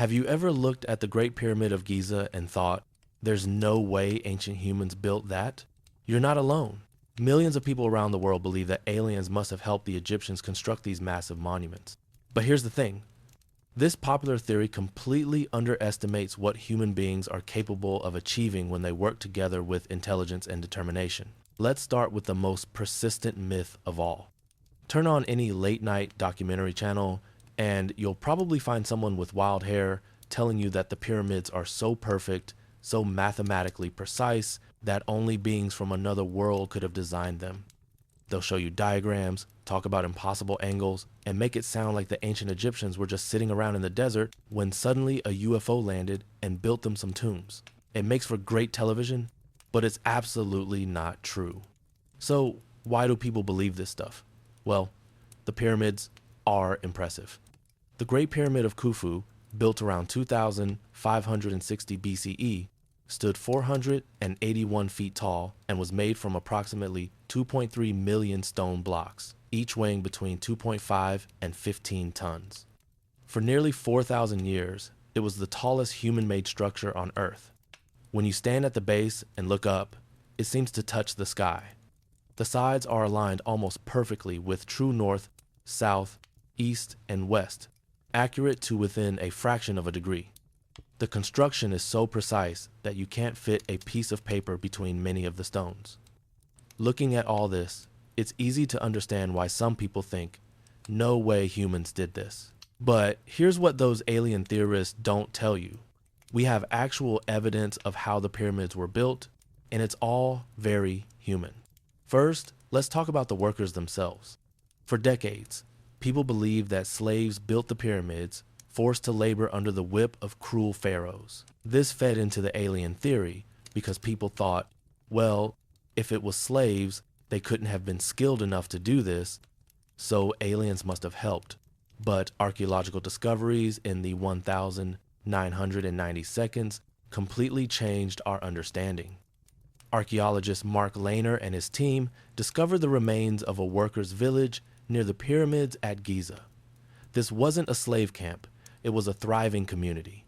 Have you ever looked at the Great Pyramid of Giza and thought, there's no way ancient humans built that? You're not alone. Millions of people around the world believe that aliens must have helped the Egyptians construct these massive monuments. But here's the thing. This popular theory completely underestimates what human beings are capable of achieving when they work together with intelligence and determination. Let's start with the most persistent myth of all. Turn on any late-night documentary channel, and you'll probably find someone with wild hair telling you that the pyramids are so perfect, so mathematically precise, that only beings from another world could have designed them. They'll show you diagrams, talk about impossible angles, and make it sound like the ancient Egyptians were just sitting around in the desert when suddenly a UFO landed and built them some tombs. It makes for great television, but it's absolutely not true. So why do people believe this stuff? Well, the pyramids are impressive. The Great Pyramid of Khufu, built around 2560 BCE, stood 481 feet tall and was made from approximately 2.3 million stone blocks, each weighing between 2.5 and 15 tons. For nearly 4,000 years, it was the tallest human-made structure on Earth. When you stand at the base and look up, it seems to touch the sky. The sides are aligned almost perfectly with true north, south, east, and west, accurate to within a fraction of a degree. The construction is so precise that you can't fit a piece of paper between many of the stones. Looking at all this, it's easy to understand why some people think, no way humans did this. But here's what those alien theorists don't tell you. We have actual evidence of how the pyramids were built, and it's all very human. First, let's talk about the workers themselves. For decades, people believed that slaves built the pyramids, forced to labor under the whip of cruel pharaohs. This fed into the alien theory because people thought, well, if it was slaves, they couldn't have been skilled enough to do this, so aliens must have helped. But archaeological discoveries in the 1990 seconds completely changed our understanding. Archaeologist Mark Lehner and his team discovered the remains of a workers' village near the pyramids at Giza. This wasn't a slave camp. It was a thriving community.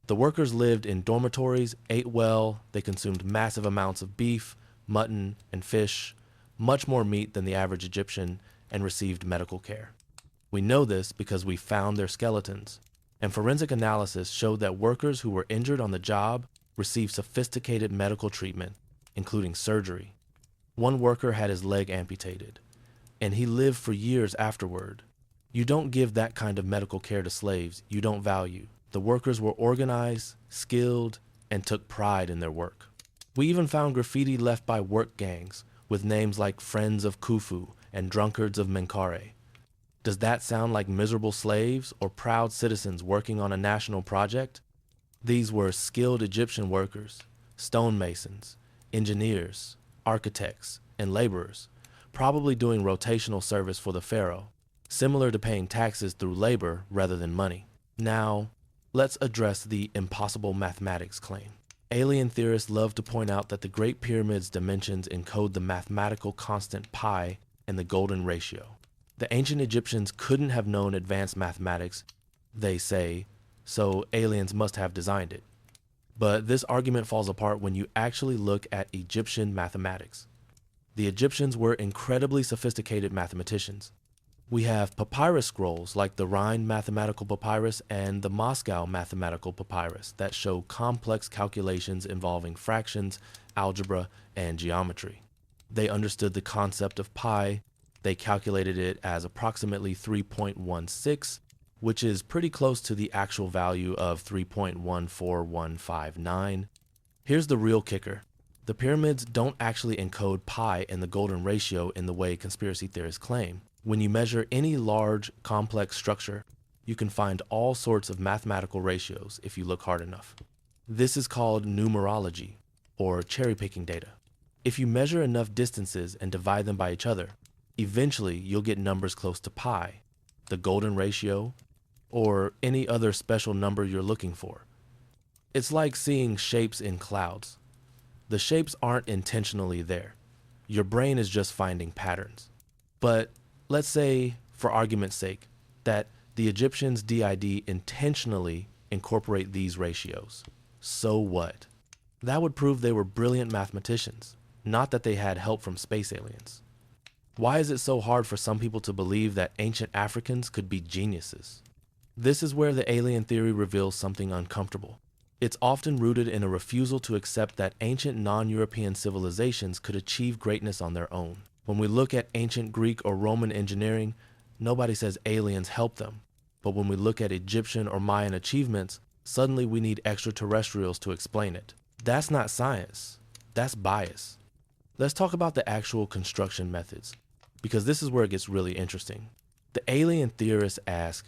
The workers lived in dormitories, ate well, they consumed massive amounts of beef, mutton, and fish, much more meat than the average Egyptian, and received medical care. We know this because we found their skeletons, and forensic analysis showed that workers who were injured on the job received sophisticated medical treatment, including surgery. One worker had his leg amputated, and he lived for years afterward. You don't give that kind of medical care to slaves you don't value. The workers were organized, skilled, and took pride in their work. We even found graffiti left by work gangs with names like Friends of Khufu and Drunkards of Menkaure. Does that sound like miserable slaves or proud citizens working on a national project? These were skilled Egyptian workers, stonemasons, engineers, architects, and laborers, probably doing rotational service for the pharaoh, similar to paying taxes through labor rather than money. Now, let's address the impossible mathematics claim. Alien theorists love to point out that the Great Pyramid's dimensions encode the mathematical constant pi and the golden ratio. The ancient Egyptians couldn't have known advanced mathematics, they say, so aliens must have designed it. But this argument falls apart when you actually look at Egyptian mathematics. The Egyptians were incredibly sophisticated mathematicians. We have papyrus scrolls like the Rhine mathematical papyrus and the Moscow mathematical papyrus that show complex calculations involving fractions, algebra, and geometry. They understood the concept of pi. They calculated it as approximately 3.16, which is pretty close to the actual value of 3.14159. Here's the real kicker. The pyramids don't actually encode pi and the golden ratio in the way conspiracy theorists claim. When you measure any large, complex structure, you can find all sorts of mathematical ratios if you look hard enough. This is called numerology, or cherry-picking data. If you measure enough distances and divide them by each other, eventually you'll get numbers close to pi, the golden ratio, or any other special number you're looking for. It's like seeing shapes in clouds. The shapes aren't intentionally there. Your brain is just finding patterns. But let's say, for argument's sake, that the Egyptians did intentionally incorporate these ratios. So what? That would prove they were brilliant mathematicians, not that they had help from space aliens. Why is it so hard for some people to believe that ancient Africans could be geniuses? This is where the alien theory reveals something uncomfortable. It's often rooted in a refusal to accept that ancient non-European civilizations could achieve greatness on their own. When we look at ancient Greek or Roman engineering, nobody says aliens helped them. But when we look at Egyptian or Mayan achievements, suddenly we need extraterrestrials to explain it. That's not science. That's bias. Let's talk about the actual construction methods, because this is where it gets really interesting. The alien theorists ask,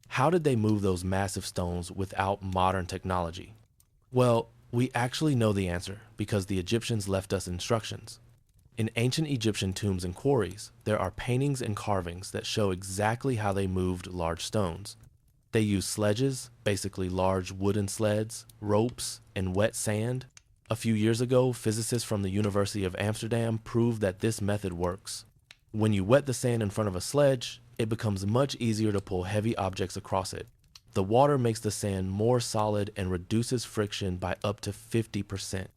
how did they move those massive stones without modern technology? Well, we actually know the answer because the Egyptians left us instructions. In ancient Egyptian tombs and quarries, there are paintings and carvings that show exactly how they moved large stones. They used sledges, basically large wooden sleds, ropes, and wet sand. A few years ago, physicists from the University of Amsterdam proved that this method works. When you wet the sand in front of a sledge, it becomes much easier to pull heavy objects across it. The water makes the sand more solid and reduces friction by up to 50%.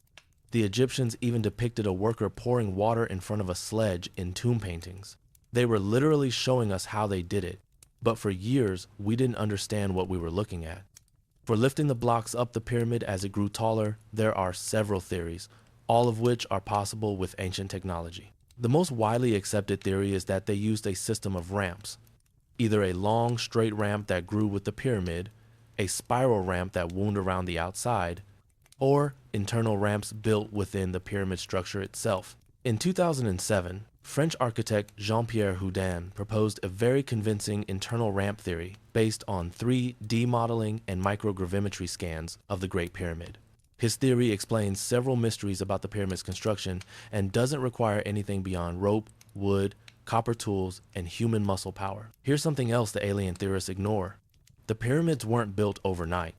The Egyptians even depicted a worker pouring water in front of a sledge in tomb paintings. They were literally showing us how they did it, but for years we didn't understand what we were looking at. For lifting the blocks up the pyramid as it grew taller, there are several theories, all of which are possible with ancient technology. The most widely accepted theory is that they used a system of ramps, either a long straight ramp that grew with the pyramid, a spiral ramp that wound around the outside, or internal ramps built within the pyramid structure itself. In 2007, French architect Jean-Pierre Houdin proposed a very convincing internal ramp theory based on 3D modeling and microgravimetry scans of the Great Pyramid. His theory explains several mysteries about the pyramid's construction and doesn't require anything beyond rope, wood, copper tools, and human muscle power. Here's something else the alien theorists ignore. The pyramids weren't built overnight.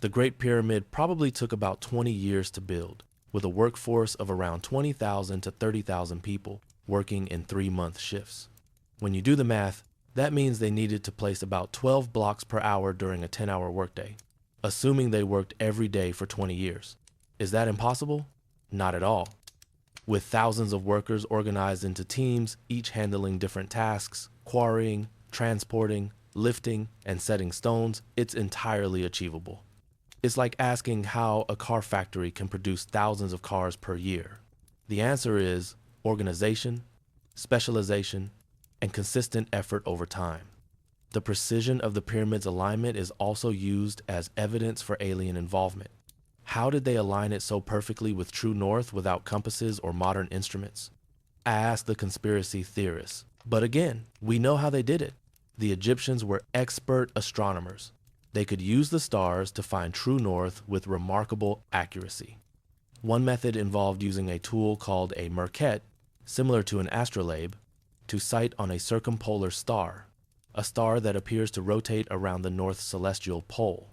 The Great Pyramid probably took about 20 years to build, with a workforce of around 20,000 to 30,000 people working in 3-month shifts. When you do the math, that means they needed to place about 12 blocks per hour during a 10-hour workday, assuming they worked every day for 20 years. Is that impossible? Not at all. With thousands of workers organized into teams, each handling different tasks, quarrying, transporting, lifting, and setting stones, it's entirely achievable. It's like asking how a car factory can produce thousands of cars per year. The answer is organization, specialization, and consistent effort over time. The precision of the pyramid's alignment is also used as evidence for alien involvement. How did they align it so perfectly with true north without compasses or modern instruments? Ask the conspiracy theorists. But again, we know how they did it. The Egyptians were expert astronomers. They could use the stars to find true north with remarkable accuracy. One method involved using a tool called a merket, similar to an astrolabe, to sight on a circumpolar star, a star that appears to rotate around the north celestial pole.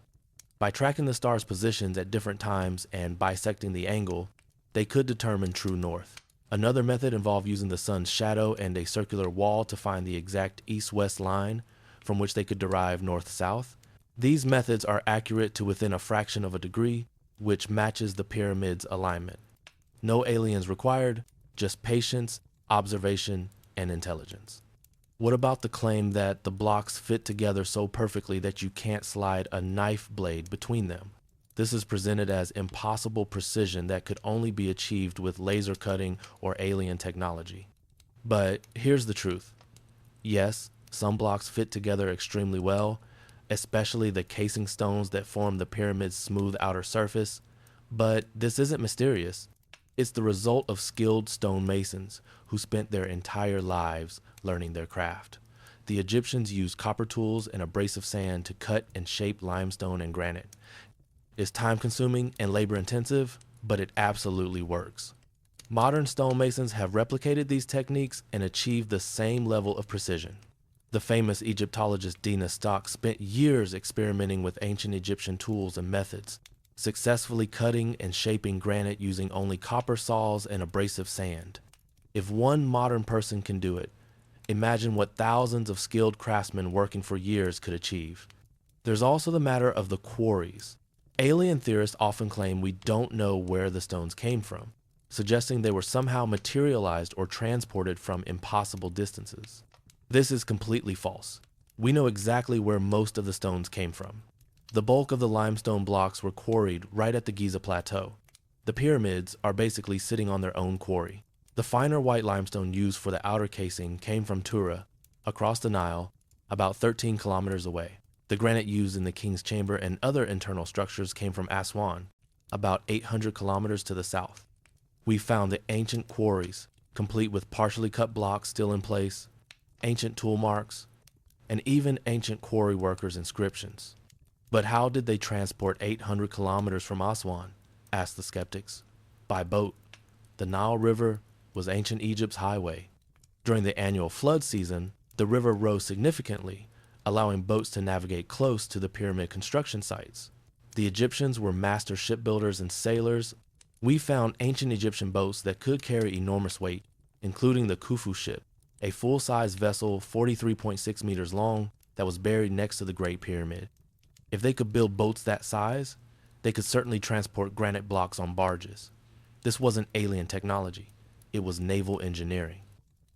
By tracking the star's positions at different times and bisecting the angle, they could determine true north. Another method involved using the sun's shadow and a circular wall to find the exact east-west line from which they could derive north-south. These methods are accurate to within a fraction of a degree, which matches the pyramid's alignment. No aliens required, just patience, observation, and intelligence. What about the claim that the blocks fit together so perfectly that you can't slide a knife blade between them? This is presented as impossible precision that could only be achieved with laser cutting or alien technology. But here's the truth. Yes, some blocks fit together extremely well, especially the casing stones that form the pyramid's smooth outer surface, but this isn't mysterious. It's the result of skilled stonemasons who spent their entire lives learning their craft. The Egyptians used copper tools and abrasive sand to cut and shape limestone and granite. It's time-consuming and labor-intensive, but it absolutely works. Modern stonemasons have replicated these techniques and achieved the same level of precision. The famous Egyptologist Dina Stock spent years experimenting with ancient Egyptian tools and methods, successfully cutting and shaping granite using only copper saws and abrasive sand. If one modern person can do it, imagine what thousands of skilled craftsmen working for years could achieve. There's also the matter of the quarries. Alien theorists often claim we don't know where the stones came from, suggesting they were somehow materialized or transported from impossible distances. This is completely false. We know exactly where most of the stones came from. The bulk of the limestone blocks were quarried right at the Giza Plateau. The pyramids are basically sitting on their own quarry. The finer white limestone used for the outer casing came from Tura, across the Nile, about 13 kilometers away. The granite used in the king's chamber and other internal structures came from Aswan, about 800 kilometers to the south. We found the ancient quarries, complete with partially cut blocks still in place, ancient tool marks, and even ancient quarry workers' inscriptions. But how did they transport 800 kilometers from Aswan? Asked the skeptics. By boat. The Nile River was ancient Egypt's highway. During the annual flood season, the river rose significantly, allowing boats to navigate close to the pyramid construction sites. The Egyptians were master shipbuilders and sailors. We found ancient Egyptian boats that could carry enormous weight, including the Khufu ship, a full-size vessel 43.6 meters long that was buried next to the Great Pyramid. If they could build boats that size, they could certainly transport granite blocks on barges. This wasn't alien technology, it was naval engineering.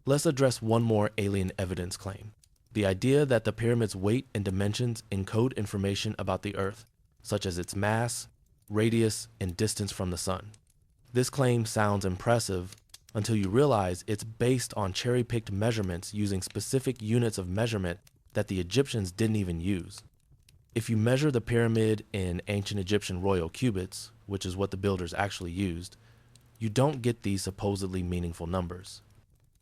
Let's address one more alien evidence claim. The idea that the pyramid's weight and dimensions encode information about the Earth, such as its mass, radius, and distance from the sun. This claim sounds impressive until you realize it's based on cherry-picked measurements using specific units of measurement that the Egyptians didn't even use. If you measure the pyramid in ancient Egyptian royal cubits, which is what the builders actually used, you don't get these supposedly meaningful numbers.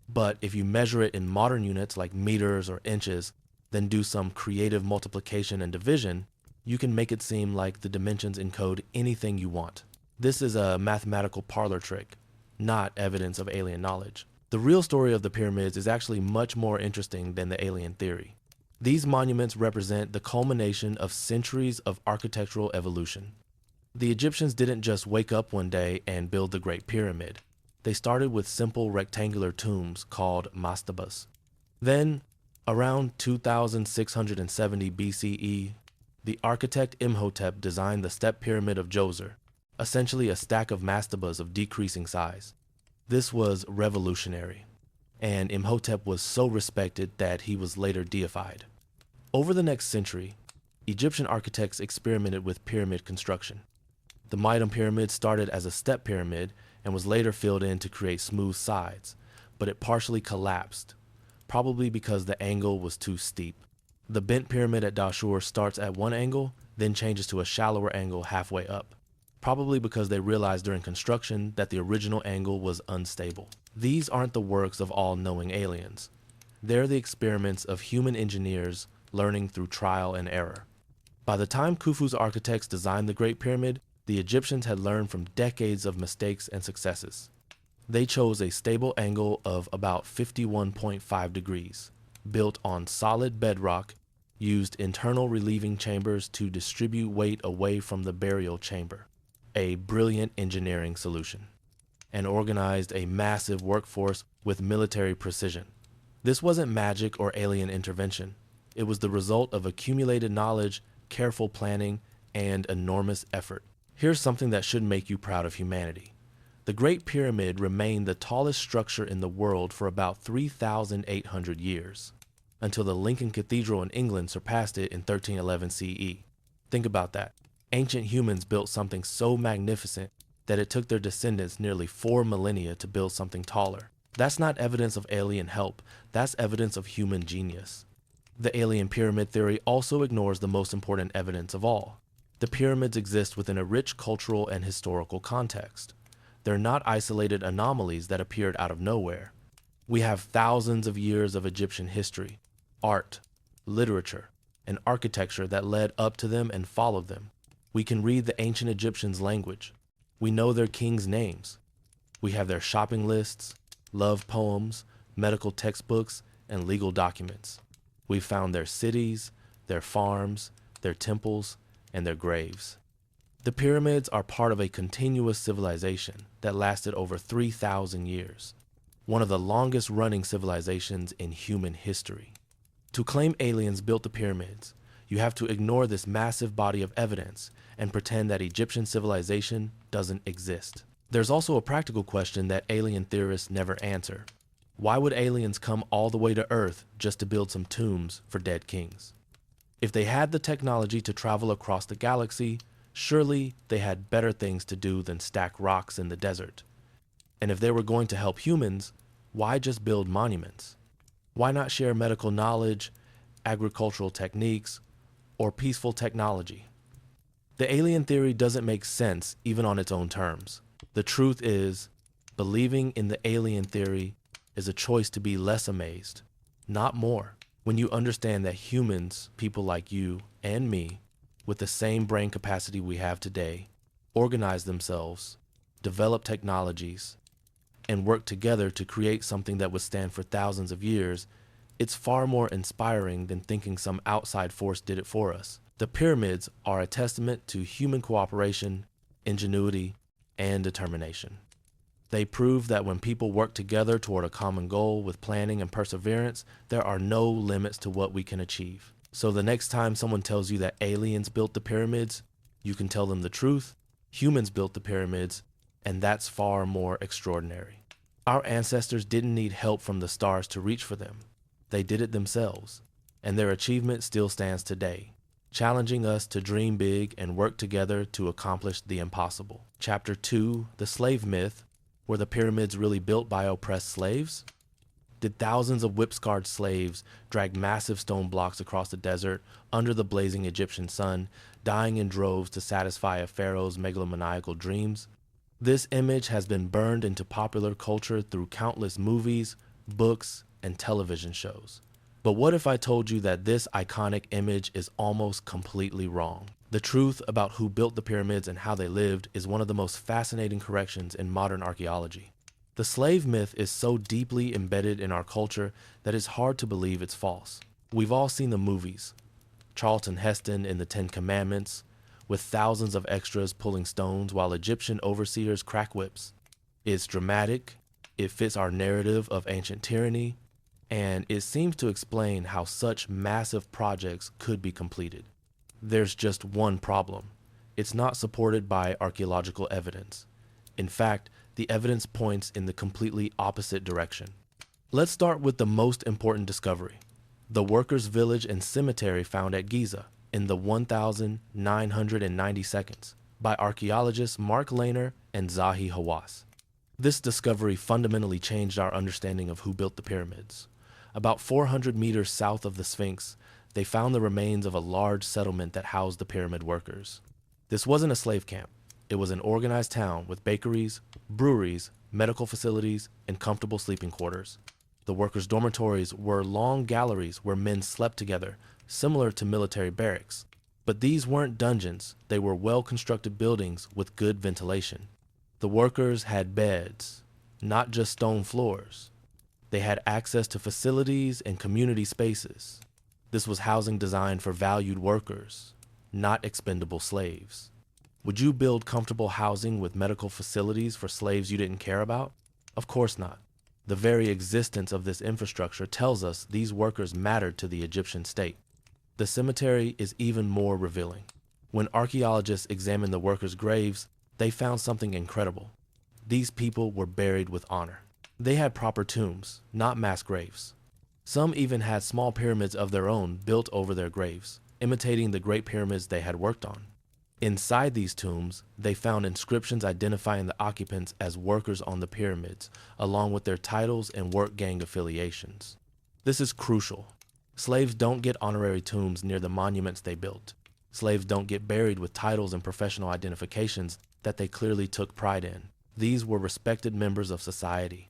But if you measure it in modern units like meters or inches, then do some creative multiplication and division, you can make it seem like the dimensions encode anything you want. This is a mathematical parlor trick, not evidence of alien knowledge. The real story of the pyramids is actually much more interesting than the alien theory. These monuments represent the culmination of centuries of architectural evolution. The Egyptians didn't just wake up one day and build the Great Pyramid. They started with simple rectangular tombs called mastabas. Then, around 2670 BCE, the architect Imhotep designed the step pyramid of Djoser, essentially a stack of mastabas of decreasing size. This was revolutionary, and Imhotep was so respected that he was later deified. Over the next century, Egyptian architects experimented with pyramid construction. The Mitam pyramid started as a step pyramid and was later filled in to create smooth sides, but it partially collapsed, probably because the angle was too steep. The bent pyramid at Dashur starts at one angle, then changes to a shallower angle halfway up, probably because they realized during construction that the original angle was unstable. These aren't the works of all-knowing aliens. They're the experiments of human engineers learning through trial and error. By the time Khufu's architects designed the Great Pyramid, the Egyptians had learned from decades of mistakes and successes. They chose a stable angle of about 51.5 degrees, built on solid bedrock, used internal relieving chambers to distribute weight away from the burial chamber, a brilliant engineering solution, and organized a massive workforce with military precision. This wasn't magic or alien intervention. It was the result of accumulated knowledge, careful planning, and enormous effort. Here's something that should make you proud of humanity. The Great Pyramid remained the tallest structure in the world for about 3,800 years, until the Lincoln Cathedral in England surpassed it in 1311 CE. Think about that. Ancient humans built something so magnificent that it took their descendants nearly 4 millennia to build something taller. That's not evidence of alien help, that's evidence of human genius. The alien pyramid theory also ignores the most important evidence of all. The pyramids exist within a rich cultural and historical context. They're not isolated anomalies that appeared out of nowhere. We have thousands of years of Egyptian history, art, literature, and architecture that led up to them and followed them. We can read the ancient Egyptians' language. We know their kings' names. We have their shopping lists, love poems, medical textbooks, and legal documents. We found their cities, their farms, their temples, and their graves. The pyramids are part of a continuous civilization that lasted over 3,000 years, one of the longest running civilizations in human history. To claim aliens built the pyramids, You have to ignore this massive body of evidence and pretend that Egyptian civilization doesn't exist. There's also a practical question that alien theorists never answer. Why would aliens come all the way to Earth just to build some tombs for dead kings? If they had the technology to travel across the galaxy, surely they had better things to do than stack rocks in the desert. And if they were going to help humans, why just build monuments? Why not share medical knowledge, agricultural techniques, or peaceful technology? The alien theory doesn't make sense even on its own terms. The truth is, believing in the alien theory is a choice to be less amazed, not more. When you understand that humans, people like you and me, with the same brain capacity we have today, organize themselves, develop technologies, and work together to create something that would stand for thousands of years, it's far more inspiring than thinking some outside force did it for us. The pyramids are a testament to human cooperation, ingenuity, and determination. They prove that when people work together toward a common goal with planning and perseverance, there are no limits to what we can achieve. So the next time someone tells you that aliens built the pyramids, you can tell them the truth. Humans built the pyramids, and that's far more extraordinary. Our ancestors didn't need help from the stars to reach for them. They did it themselves, and their achievement still stands today, challenging us to dream big and work together to accomplish the impossible. Chapter 2, The Slave Myth. Were the pyramids really built by oppressed slaves? Did thousands of whip-scarred slaves drag massive stone blocks across the desert under the blazing Egyptian sun, dying in droves to satisfy a pharaoh's megalomaniacal dreams? This image has been burned into popular culture through countless movies, books, and television shows. But what if I told you that this iconic image is almost completely wrong? The truth about who built the pyramids and how they lived is one of the most fascinating corrections in modern archaeology. The slave myth is so deeply embedded in our culture that it's hard to believe it's false. We've all seen the movies, Charlton Heston in the Ten Commandments, with thousands of extras pulling stones while Egyptian overseers crack whips. It's dramatic, it fits our narrative of ancient tyranny, and it seems to explain how such massive projects could be completed. There's just one problem. It's not supported by archaeological evidence. In fact, the evidence points in the completely opposite direction. Let's start with the most important discovery, the workers' village and cemetery found at Giza in the 1,990 seconds by archaeologists Mark Lehner and Zahi Hawass. This discovery fundamentally changed our understanding of who built the pyramids. About 400 meters south of the Sphinx, they found the remains of a large settlement that housed the pyramid workers. This wasn't a slave camp. It was an organized town with bakeries, breweries, medical facilities, and comfortable sleeping quarters. The workers' dormitories were long galleries where men slept together, similar to military barracks. But these weren't dungeons. They were well-constructed buildings with good ventilation. The workers had beds, not just stone floors. They had access to facilities and community spaces. This was housing designed for valued workers, not expendable slaves. Would you build comfortable housing with medical facilities for slaves you didn't care about? Of course not. The very existence of this infrastructure tells us these workers mattered to the Egyptian state. The cemetery is even more revealing. When archaeologists examined the workers' graves, they found something incredible. These people were buried with honor. They had proper tombs, not mass graves. Some even had small pyramids of their own built over their graves, imitating the great pyramids they had worked on. Inside these tombs, they found inscriptions identifying the occupants as workers on the pyramids, along with their titles and work gang affiliations. This is crucial. Slaves don't get honorary tombs near the monuments they built. Slaves don't get buried with titles and professional identifications that they clearly took pride in. These were respected members of society.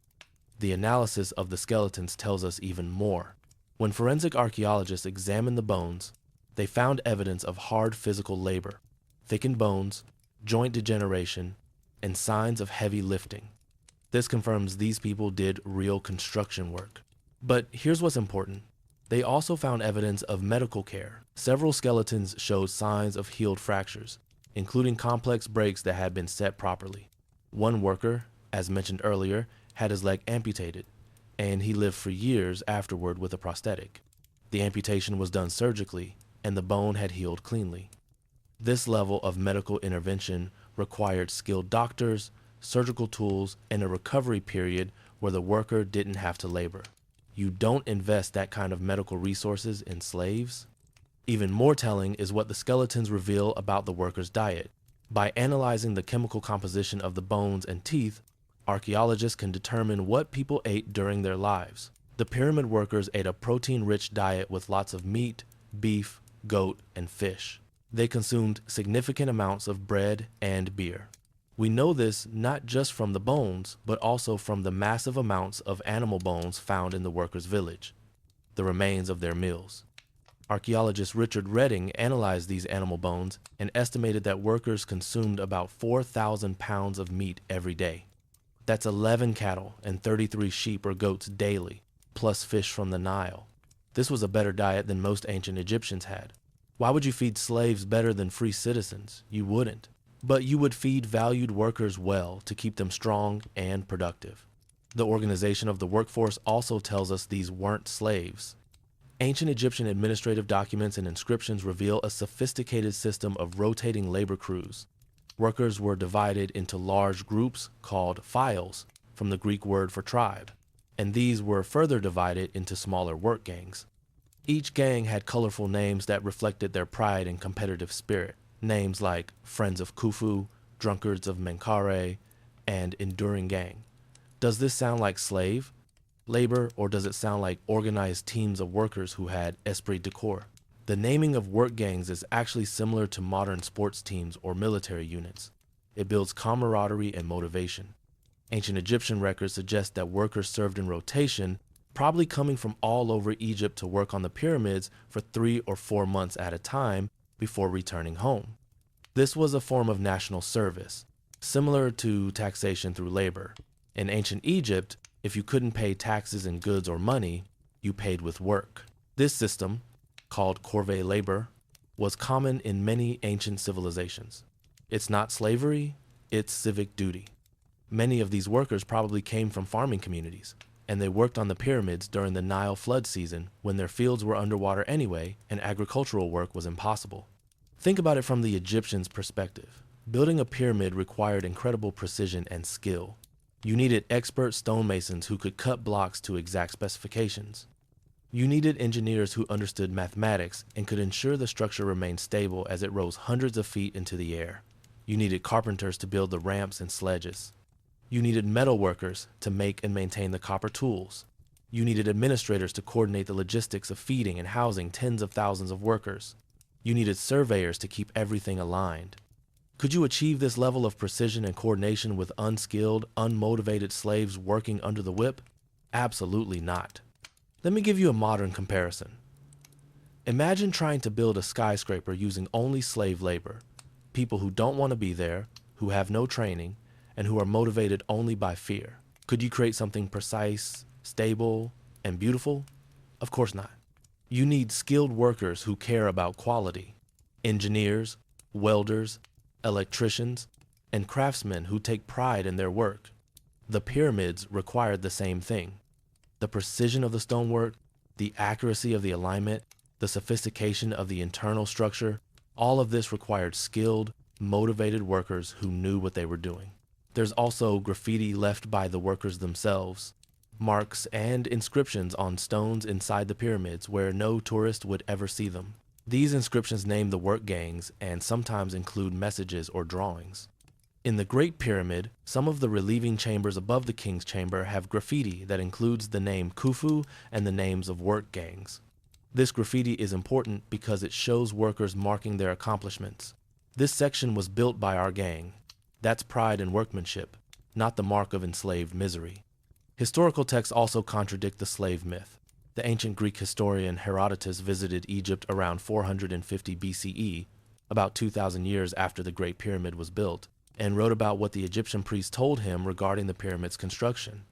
The analysis of the skeletons tells us even more. When forensic archaeologists examined the bones, they found evidence of hard physical labor, thickened bones, joint degeneration, and signs of heavy lifting. This confirms these people did real construction work. But here's what's important. They also found evidence of medical care. Several skeletons showed signs of healed fractures, including complex breaks that had been set properly. One worker, as mentioned earlier, had his leg amputated, and he lived for years afterward with a prosthetic. The amputation was done surgically, and the bone had healed cleanly. This level of medical intervention required skilled doctors, surgical tools, and a recovery period where the worker didn't have to labor. You don't invest that kind of medical resources in slaves. Even more telling is what the skeletons reveal about the worker's diet. By analyzing the chemical composition of the bones and teeth, archaeologists can determine what people ate during their lives. The pyramid workers ate a protein-rich diet with lots of meat, beef, goat, and fish. They consumed significant amounts of bread and beer. We know this not just from the bones, but also from the massive amounts of animal bones found in the workers' village, the remains of their meals. Archaeologist Richard Redding analyzed these animal bones and estimated that workers consumed about 4,000 pounds of meat every day. That's 11 cattle and 33 sheep or goats daily, plus fish from the Nile. This was a better diet than most ancient Egyptians had. Why would you feed slaves better than free citizens? You wouldn't. But you would feed valued workers well to keep them strong and productive. The organization of the workforce also tells us these weren't slaves. Ancient Egyptian administrative documents and inscriptions reveal a sophisticated system of rotating labor crews. Workers were divided into large groups called files, from the Greek word for tribe, and these were further divided into smaller work gangs. Each gang had colorful names that reflected their pride and competitive spirit. Names like Friends of Khufu, Drunkards of Menkaure, and Enduring Gang. Does this sound like slave labor, or does it sound like organized teams of workers who had esprit de corps? The naming of work gangs is actually similar to modern sports teams or military units. It builds camaraderie and motivation. Ancient Egyptian records suggest that workers served in rotation, probably coming from all over Egypt to work on the pyramids for 3 or 4 months at a time before returning home. This was a form of national service, similar to taxation through labor. In ancient Egypt, if you couldn't pay taxes in goods or money, you paid with work. This system, called corvée labor, was common in many ancient civilizations. It's not slavery, it's civic duty. Many of these workers probably came from farming communities, and they worked on the pyramids during the Nile flood season when their fields were underwater anyway and agricultural work was impossible. Think about it from the Egyptians' perspective. Building a pyramid required incredible precision and skill. You needed expert stonemasons who could cut blocks to exact specifications. You needed engineers who understood mathematics and could ensure the structure remained stable as it rose hundreds of feet into the air. You needed carpenters to build the ramps and sledges. You needed metal workers to make and maintain the copper tools. You needed administrators to coordinate the logistics of feeding and housing tens of thousands of workers. You needed surveyors to keep everything aligned. Could you achieve this level of precision and coordination with unskilled, unmotivated slaves working under the whip? Absolutely not. Let me give you a modern comparison. Imagine trying to build a skyscraper using only slave labor, people who don't want to be there, who have no training, and who are motivated only by fear. Could you create something precise, stable, and beautiful? Of course not. You need skilled workers who care about quality, engineers, welders, electricians, and craftsmen who take pride in their work. The pyramids required the same thing. The precision of the stonework, the accuracy of the alignment, the sophistication of the internal structure, all of this required skilled, motivated workers who knew what they were doing. There's also graffiti left by the workers themselves, marks and inscriptions on stones inside the pyramids where no tourist would ever see them. These inscriptions name the work gangs and sometimes include messages or drawings. In the Great Pyramid, some of the relieving chambers above the king's chamber have graffiti that includes the name Khufu and the names of work gangs. This graffiti is important because it shows workers marking their accomplishments. This section was built by our gang. That's pride and workmanship, not the mark of enslaved misery. Historical texts also contradict the slave myth. The ancient Greek historian Herodotus visited Egypt around 450 BCE, about 2,000 years after the Great Pyramid was built, and wrote about what the Egyptian priests told him regarding the pyramid's construction.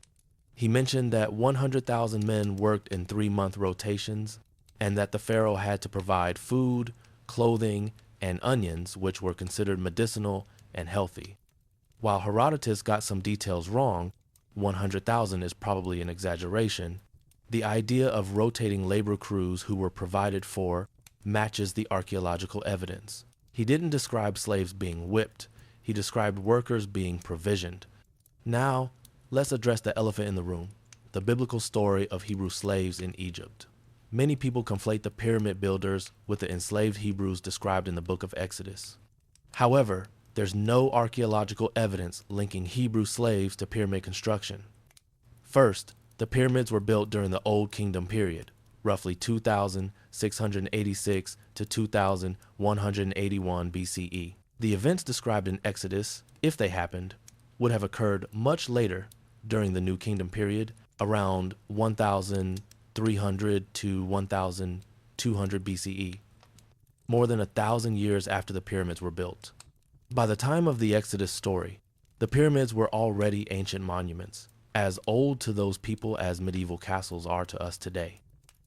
He mentioned that 100,000 men worked in 3-month rotations, and that the pharaoh had to provide food, clothing, and onions, which were considered medicinal and healthy. While Herodotus got some details wrong, 100,000 is probably an exaggeration, the idea of rotating labor crews who were provided for matches the archaeological evidence. He didn't describe slaves being whipped, he described workers being provisioned. Now, let's address the elephant in the room, the biblical story of Hebrew slaves in Egypt. Many people conflate the pyramid builders with the enslaved Hebrews described in the book of Exodus. However, there's no archaeological evidence linking Hebrew slaves to pyramid construction. First, the pyramids were built during the Old Kingdom period, roughly 2686 to 2181 BCE. The events described in Exodus, if they happened, would have occurred much later during the New Kingdom period, around 1300 to 1200 BCE, more than 1,000 years after the pyramids were built. By the time of the Exodus story, the pyramids were already ancient monuments, as old to those people as medieval castles are to us today.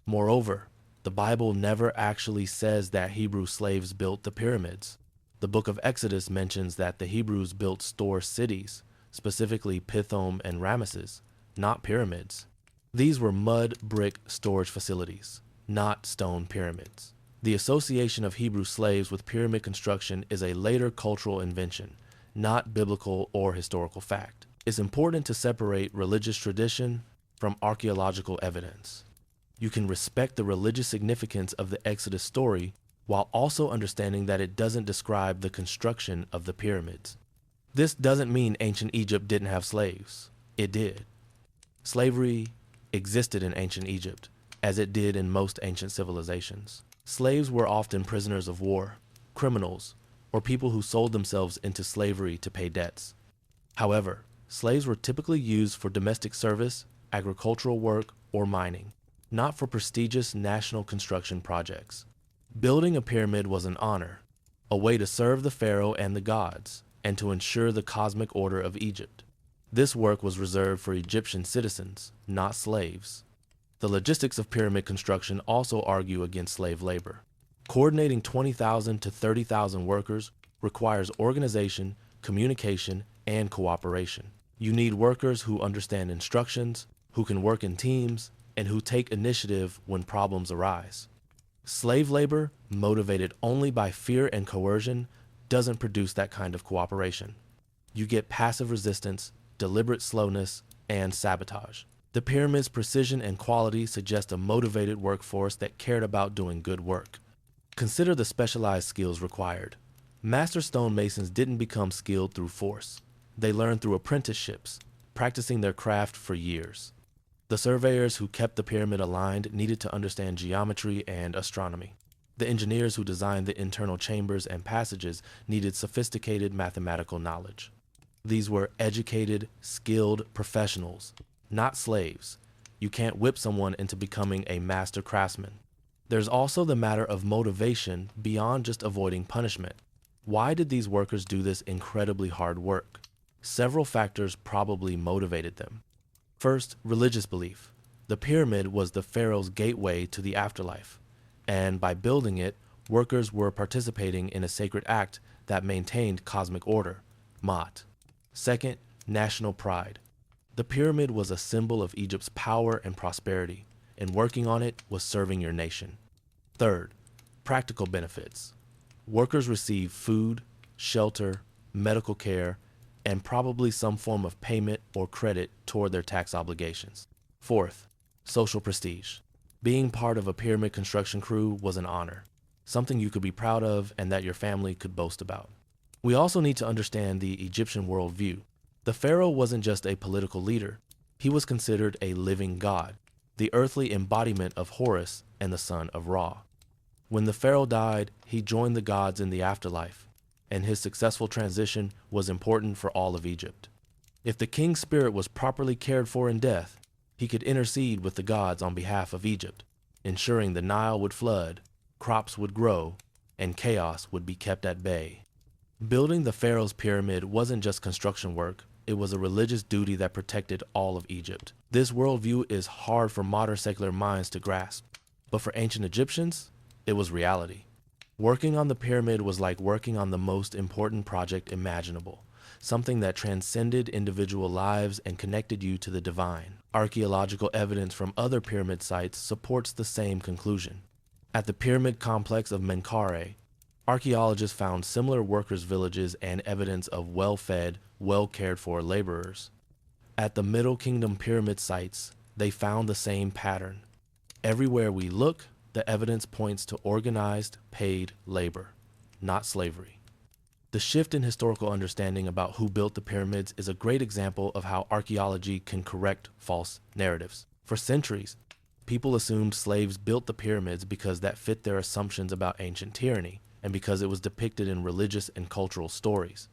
Moreover, the Bible never actually says that Hebrew slaves built the pyramids. The book of Exodus mentions that the Hebrews built store cities, specifically Pithom and Ramesses, not pyramids. These were mud brick storage facilities, not stone pyramids. The association of Hebrew slaves with pyramid construction is a later cultural invention, not biblical or historical fact. It's important to separate religious tradition from archaeological evidence. You can respect the religious significance of the Exodus story while also understanding that it doesn't describe the construction of the pyramids. This doesn't mean ancient Egypt didn't have slaves. It did. Slavery existed in ancient Egypt, as it did in most ancient civilizations. Slaves were often prisoners of war, criminals, or people who sold themselves into slavery to pay debts. However, slaves were typically used for domestic service, agricultural work, or mining, not for prestigious national construction projects. Building a pyramid was an honor, a way to serve the pharaoh and the gods, and to ensure the cosmic order of Egypt. This work was reserved for Egyptian citizens, not slaves. The logistics of pyramid construction also argue against slave labor. Coordinating 20,000 to 30,000 workers requires organization, communication, and cooperation. You need workers who understand instructions, who can work in teams, and who take initiative when problems arise. Slave labor, motivated only by fear and coercion, doesn't produce that kind of cooperation. You get passive resistance, deliberate slowness, and sabotage. The pyramid's precision and quality suggest a motivated workforce that cared about doing good work. Consider the specialized skills required. Master stonemasons didn't become skilled through force. They learned through apprenticeships, practicing their craft for years. The surveyors who kept the pyramid aligned needed to understand geometry and astronomy. The engineers who designed the internal chambers and passages needed sophisticated mathematical knowledge. These were educated, skilled professionals, not slaves. You can't whip someone into becoming a master craftsman. There's also the matter of motivation beyond just avoiding punishment. Why did these workers do this incredibly hard work? Several factors probably motivated them. First, religious belief. The pyramid was the pharaoh's gateway to the afterlife, and by building it, workers were participating in a sacred act that maintained cosmic order, Ma'at. Second, national pride. The pyramid was a symbol of Egypt's power and prosperity, and working on it was serving your nation. Third, practical benefits. Workers received food, shelter, medical care, and probably some form of payment or credit toward their tax obligations. Fourth, social prestige. Being part of a pyramid construction crew was an honor, something you could be proud of and that your family could boast about. We also need to understand the Egyptian worldview. The pharaoh wasn't just a political leader. He was considered a living god, the earthly embodiment of Horus and the son of Ra. When the pharaoh died, he joined the gods in the afterlife, and his successful transition was important for all of Egypt. If the king's spirit was properly cared for in death, he could intercede with the gods on behalf of Egypt, ensuring the Nile would flood, crops would grow, and chaos would be kept at bay. Building the pharaoh's pyramid wasn't just construction work, it was a religious duty that protected all of Egypt. This worldview is hard for modern secular minds to grasp, but for ancient Egyptians, it was reality. Working on the pyramid was like working on the most important project imaginable, something that transcended individual lives and connected you to the divine. Archaeological evidence from other pyramid sites supports the same conclusion. At the pyramid complex of Menkaure, archaeologists found similar workers' villages and evidence of well-fed, well-cared-for laborers. At the Middle Kingdom pyramid sites, they found the same pattern. Everywhere we look, the evidence points to organized, paid labor, not slavery. The shift in historical understanding about who built the pyramids is a great example of how archaeology can correct false narratives. For centuries, people assumed slaves built the pyramids because that fit their assumptions about ancient tyranny and because it was depicted in religious and cultural stories.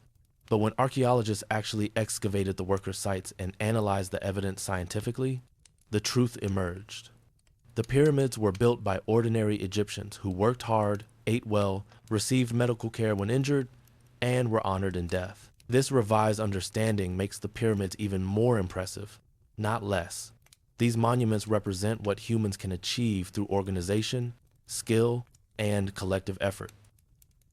But when archaeologists actually excavated the worker sites and analyzed the evidence scientifically, the truth emerged. The pyramids were built by ordinary Egyptians who worked hard, ate well, received medical care when injured, and were honored in death. This revised understanding makes the pyramids even more impressive, not less. These monuments represent what humans can achieve through organization, skill, and collective effort.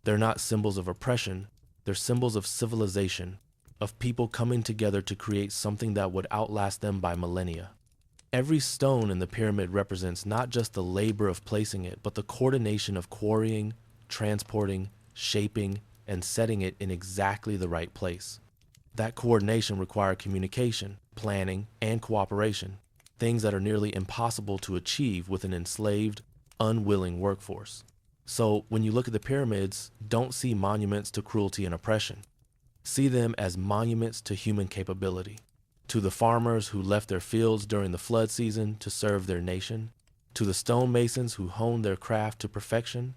They're not symbols of oppression, they're symbols of civilization, of people coming together to create something that would outlast them by millennia. Every stone in the pyramid represents not just the labor of placing it, but the coordination of quarrying, transporting, shaping, and setting it in exactly the right place. That coordination required communication, planning, and cooperation, things that are nearly impossible to achieve with an enslaved, unwilling workforce. So when you look at the pyramids, don't see monuments to cruelty and oppression. See them as monuments to human capability. To the farmers who left their fields during the flood season to serve their nation, to the stonemasons who honed their craft to perfection,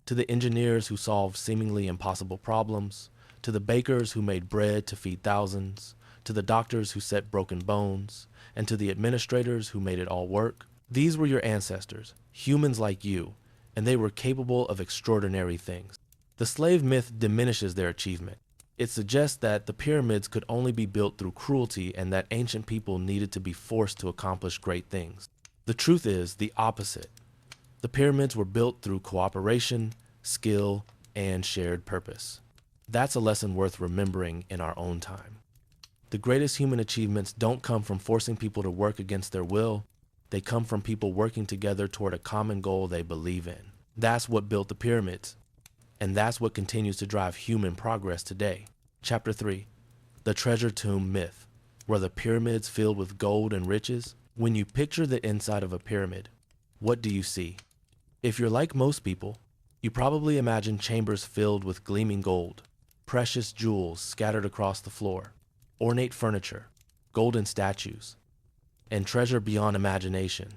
to the engineers who solved seemingly impossible problems, to the bakers who made bread to feed thousands, to the doctors who set broken bones, and to the administrators who made it all work. These were your ancestors, humans like you, and they were capable of extraordinary things. The slave myth diminishes their achievement. It suggests that the pyramids could only be built through cruelty and that ancient people needed to be forced to accomplish great things. The truth is the opposite. The pyramids were built through cooperation, skill, and shared purpose. That's a lesson worth remembering in our own time. The greatest human achievements don't come from forcing people to work against their will. They come from people working together toward a common goal they believe in. That's what built the pyramids. And that's what continues to drive human progress today. Chapter 3, The Treasure Tomb Myth. Were the pyramids filled with gold and riches? When you picture the inside of a pyramid, what do you see? If you're like most people, you probably imagine chambers filled with gleaming gold, precious jewels scattered across the floor, ornate furniture, golden statues, and treasure beyond imagination.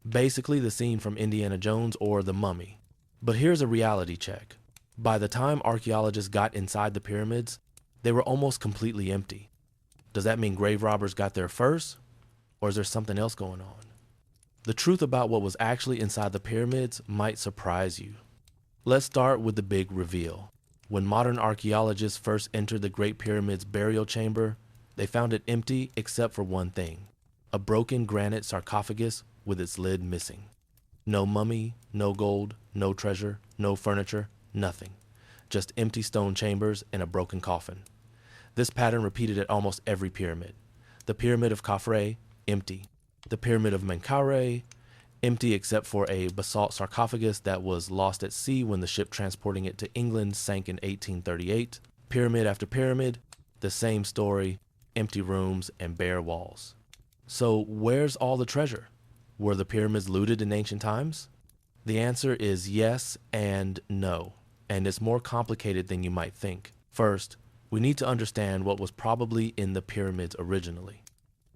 Basically the scene from Indiana Jones or The Mummy. But here's a reality check. By the time archaeologists got inside the pyramids, they were almost completely empty. Does that mean grave robbers got there first? Or is there something else going on? The truth about what was actually inside the pyramids might surprise you. Let's start with the big reveal. When modern archaeologists first entered the Great Pyramid's burial chamber, they found it empty except for one thing: a broken granite sarcophagus with its lid missing. No mummy, no gold, no treasure, no furniture, nothing. Just empty stone chambers and a broken coffin. This pattern repeated at almost every pyramid. The Pyramid of Khafre, empty. The Pyramid of Menkaure, empty except for a basalt sarcophagus that was lost at sea when the ship transporting it to England sank in 1838. Pyramid after pyramid, the same story, empty rooms and bare walls. So where's all the treasure? Were the pyramids looted in ancient times? The answer is yes and no, and it's more complicated than you might think. First, we need to understand what was probably in the pyramids originally.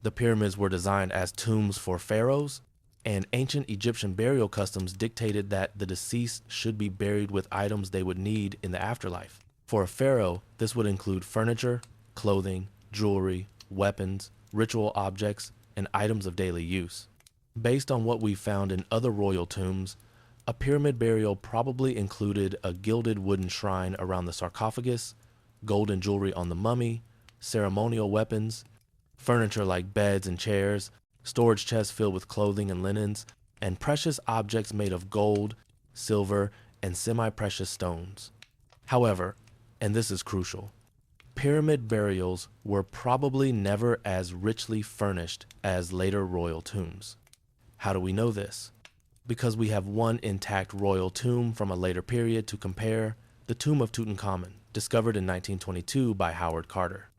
The pyramids were designed as tombs for pharaohs, and ancient Egyptian burial customs dictated that the deceased should be buried with items they would need in the afterlife. For a pharaoh, this would include furniture, clothing, jewelry, weapons, ritual objects, and items of daily use. Based on what we've found in other royal tombs, a pyramid burial probably included a gilded wooden shrine around the sarcophagus, golden jewelry on the mummy, ceremonial weapons, furniture like beds and chairs, storage chests filled with clothing and linens, and precious objects made of gold, silver, and semi-precious stones. However, and this is crucial, pyramid burials were probably never as richly furnished as later royal tombs. How do we know this? Because we have one intact royal tomb from a later period to compare, the tomb of Tutankhamun, discovered in 1922 by Howard Carter.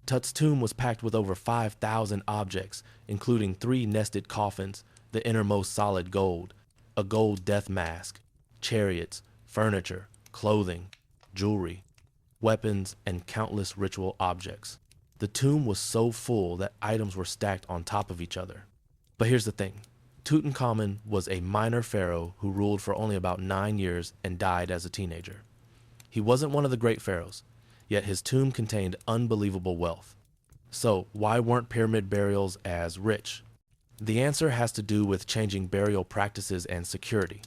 Tut's tomb was packed with over 5,000 objects, including 3 nested coffins, the innermost solid gold, a gold death mask, chariots, furniture, clothing, jewelry, weapons, and countless ritual objects. The tomb was so full that items were stacked on top of each other. But here's the thing. Tutankhamun was a minor pharaoh who ruled for only about 9 years and died as a teenager. He wasn't one of the great pharaohs, yet his tomb contained unbelievable wealth. So why weren't pyramid burials as rich? The answer has to do with changing burial practices and security.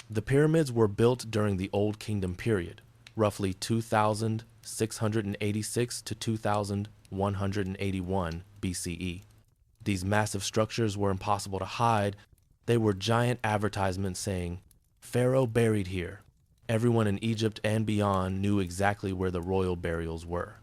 The pyramids were built during the Old Kingdom period, roughly 2686 to 2181 BCE. These massive structures were impossible to hide. They were giant advertisements saying, "Pharaoh buried here." Everyone in Egypt and beyond knew exactly where the royal burials were.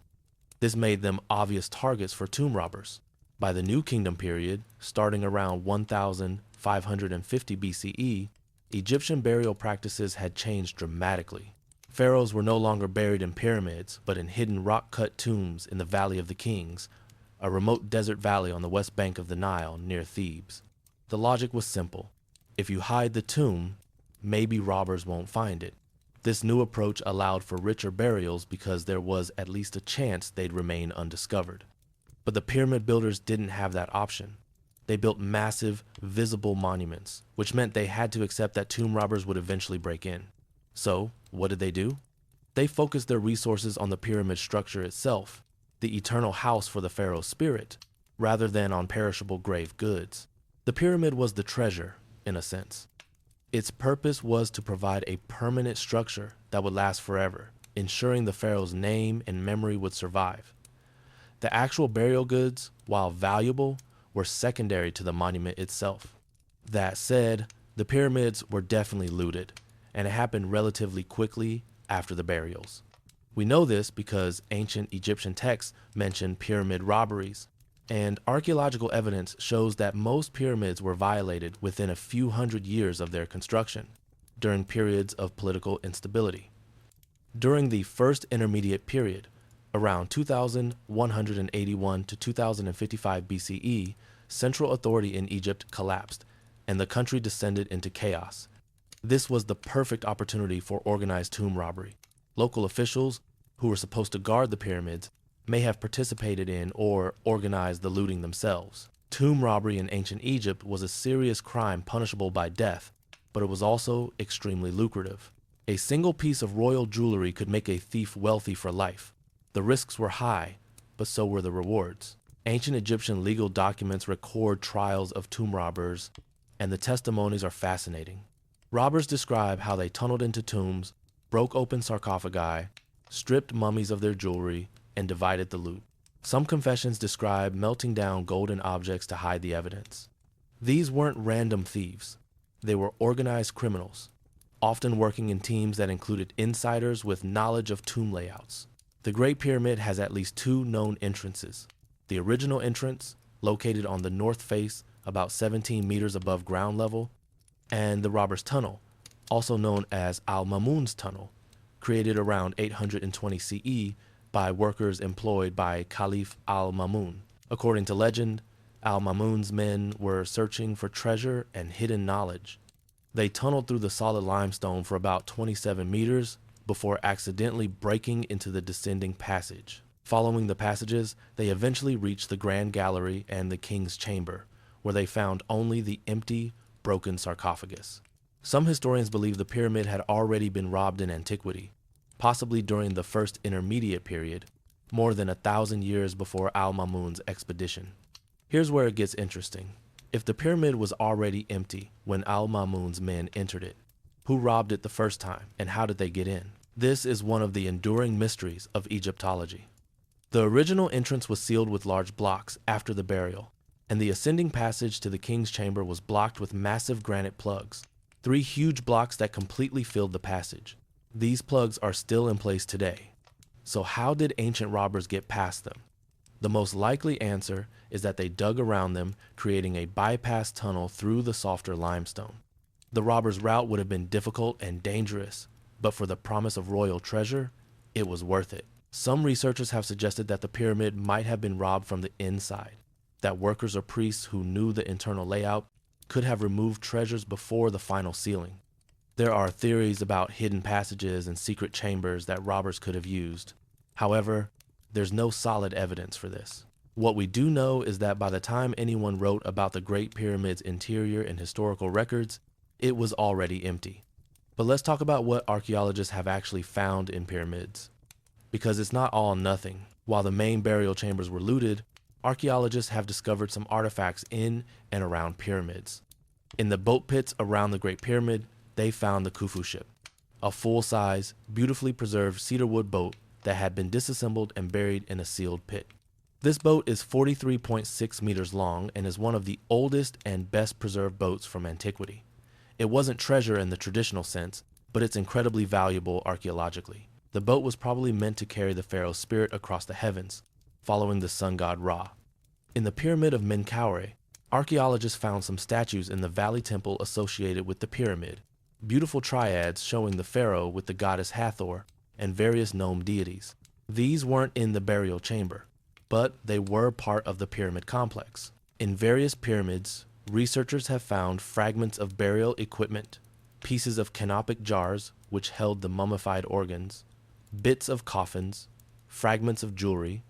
This made them obvious targets for tomb robbers. By the New Kingdom period, starting around 1550 BCE, Egyptian burial practices had changed dramatically. Pharaohs were no longer buried in pyramids, but in hidden rock-cut tombs in the Valley of the Kings, a remote desert valley on the west bank of the Nile near Thebes. The logic was simple. If you hide the tomb, maybe robbers won't find it. This new approach allowed for richer burials because there was at least a chance they'd remain undiscovered. But the pyramid builders didn't have that option. They built massive, visible monuments, which meant they had to accept that tomb robbers would eventually break in. So, what did they do? They focused their resources on the pyramid structure itself, the eternal house for the pharaoh's spirit, rather than on perishable grave goods. The pyramid was the treasure, in a sense. Its purpose was to provide a permanent structure that would last forever, ensuring the pharaoh's name and memory would survive. The actual burial goods, while valuable, were secondary to the monument itself. That said, the pyramids were definitely looted, and it happened relatively quickly after the burials. We know this because ancient Egyptian texts mention pyramid robberies, and archaeological evidence shows that most pyramids were violated within a few hundred years of their construction, during periods of political instability. During the First Intermediate Period, around 2181 to 2055 BCE, central authority in Egypt collapsed, and the country descended into chaos. This was the perfect opportunity for organized tomb robbery. Local officials, who were supposed to guard the pyramids, may have participated in or organized the looting themselves. Tomb robbery in ancient Egypt was a serious crime punishable by death, but it was also extremely lucrative. A single piece of royal jewelry could make a thief wealthy for life. The risks were high, but so were the rewards. Ancient Egyptian legal documents record trials of tomb robbers, and the testimonies are fascinating. Robbers describe how they tunneled into tombs, broke open sarcophagi, stripped mummies of their jewelry, and divided the loot. Some confessions describe melting down golden objects to hide the evidence. These weren't random thieves. They were organized criminals, often working in teams that included insiders with knowledge of tomb layouts. The Great Pyramid has at least 2 known entrances. The original entrance, located on the north face about 17 meters above ground level, and the Robber's Tunnel, also known as Al-Mamun's Tunnel, created around 820 CE by workers employed by Caliph Al-Mamun. According to legend, Al-Mamun's men were searching for treasure and hidden knowledge. They tunneled through the solid limestone for about 27 meters before accidentally breaking into the descending passage. Following the passages, they eventually reached the Grand Gallery and the King's Chamber, where they found only the empty, broken sarcophagus. Some historians believe the pyramid had already been robbed in antiquity, possibly during the First Intermediate Period, more than 1,000 years before Al-Mamun's expedition. Here's where it gets interesting. If the pyramid was already empty when Al-Mamun's men entered it, who robbed it the first time, and how did they get in? This is one of the enduring mysteries of Egyptology. The original entrance was sealed with large blocks after the burial, and the ascending passage to the king's chamber was blocked with massive granite plugs, 3 huge blocks that completely filled the passage. These plugs are still in place today. So how did ancient robbers get past them? The most likely answer is that they dug around them, creating a bypass tunnel through the softer limestone. The robbers' route would have been difficult and dangerous, but for the promise of royal treasure, it was worth it. Some researchers have suggested that the pyramid might have been robbed from the inside, that workers or priests who knew the internal layout could have removed treasures before the final sealing. There are theories about hidden passages and secret chambers that robbers could have used. However, there's no solid evidence for this. What we do know is that by the time anyone wrote about the Great Pyramid's interior in historical records, it was already empty. But let's talk about what archaeologists have actually found in pyramids. Because it's not all nothing. While the main burial chambers were looted, archaeologists have discovered some artifacts in and around pyramids. In the boat pits around the Great Pyramid, they found the Khufu ship, a full-size, beautifully preserved cedarwood boat that had been disassembled and buried in a sealed pit. This boat is 43.6 meters long and is one of the oldest and best preserved boats from antiquity. It wasn't treasure in the traditional sense, but it's incredibly valuable archaeologically. The boat was probably meant to carry the pharaoh's spirit across the heavens, following the sun god Ra. In the pyramid of Menkaure, archaeologists found some statues in the valley temple associated with the pyramid, beautiful triads showing the pharaoh with the goddess Hathor and various gnome deities. These weren't in the burial chamber, but they were part of the pyramid complex. In various pyramids, researchers have found fragments of burial equipment, pieces of canopic jars which held the mummified organs, bits of coffins, fragments of jewelry,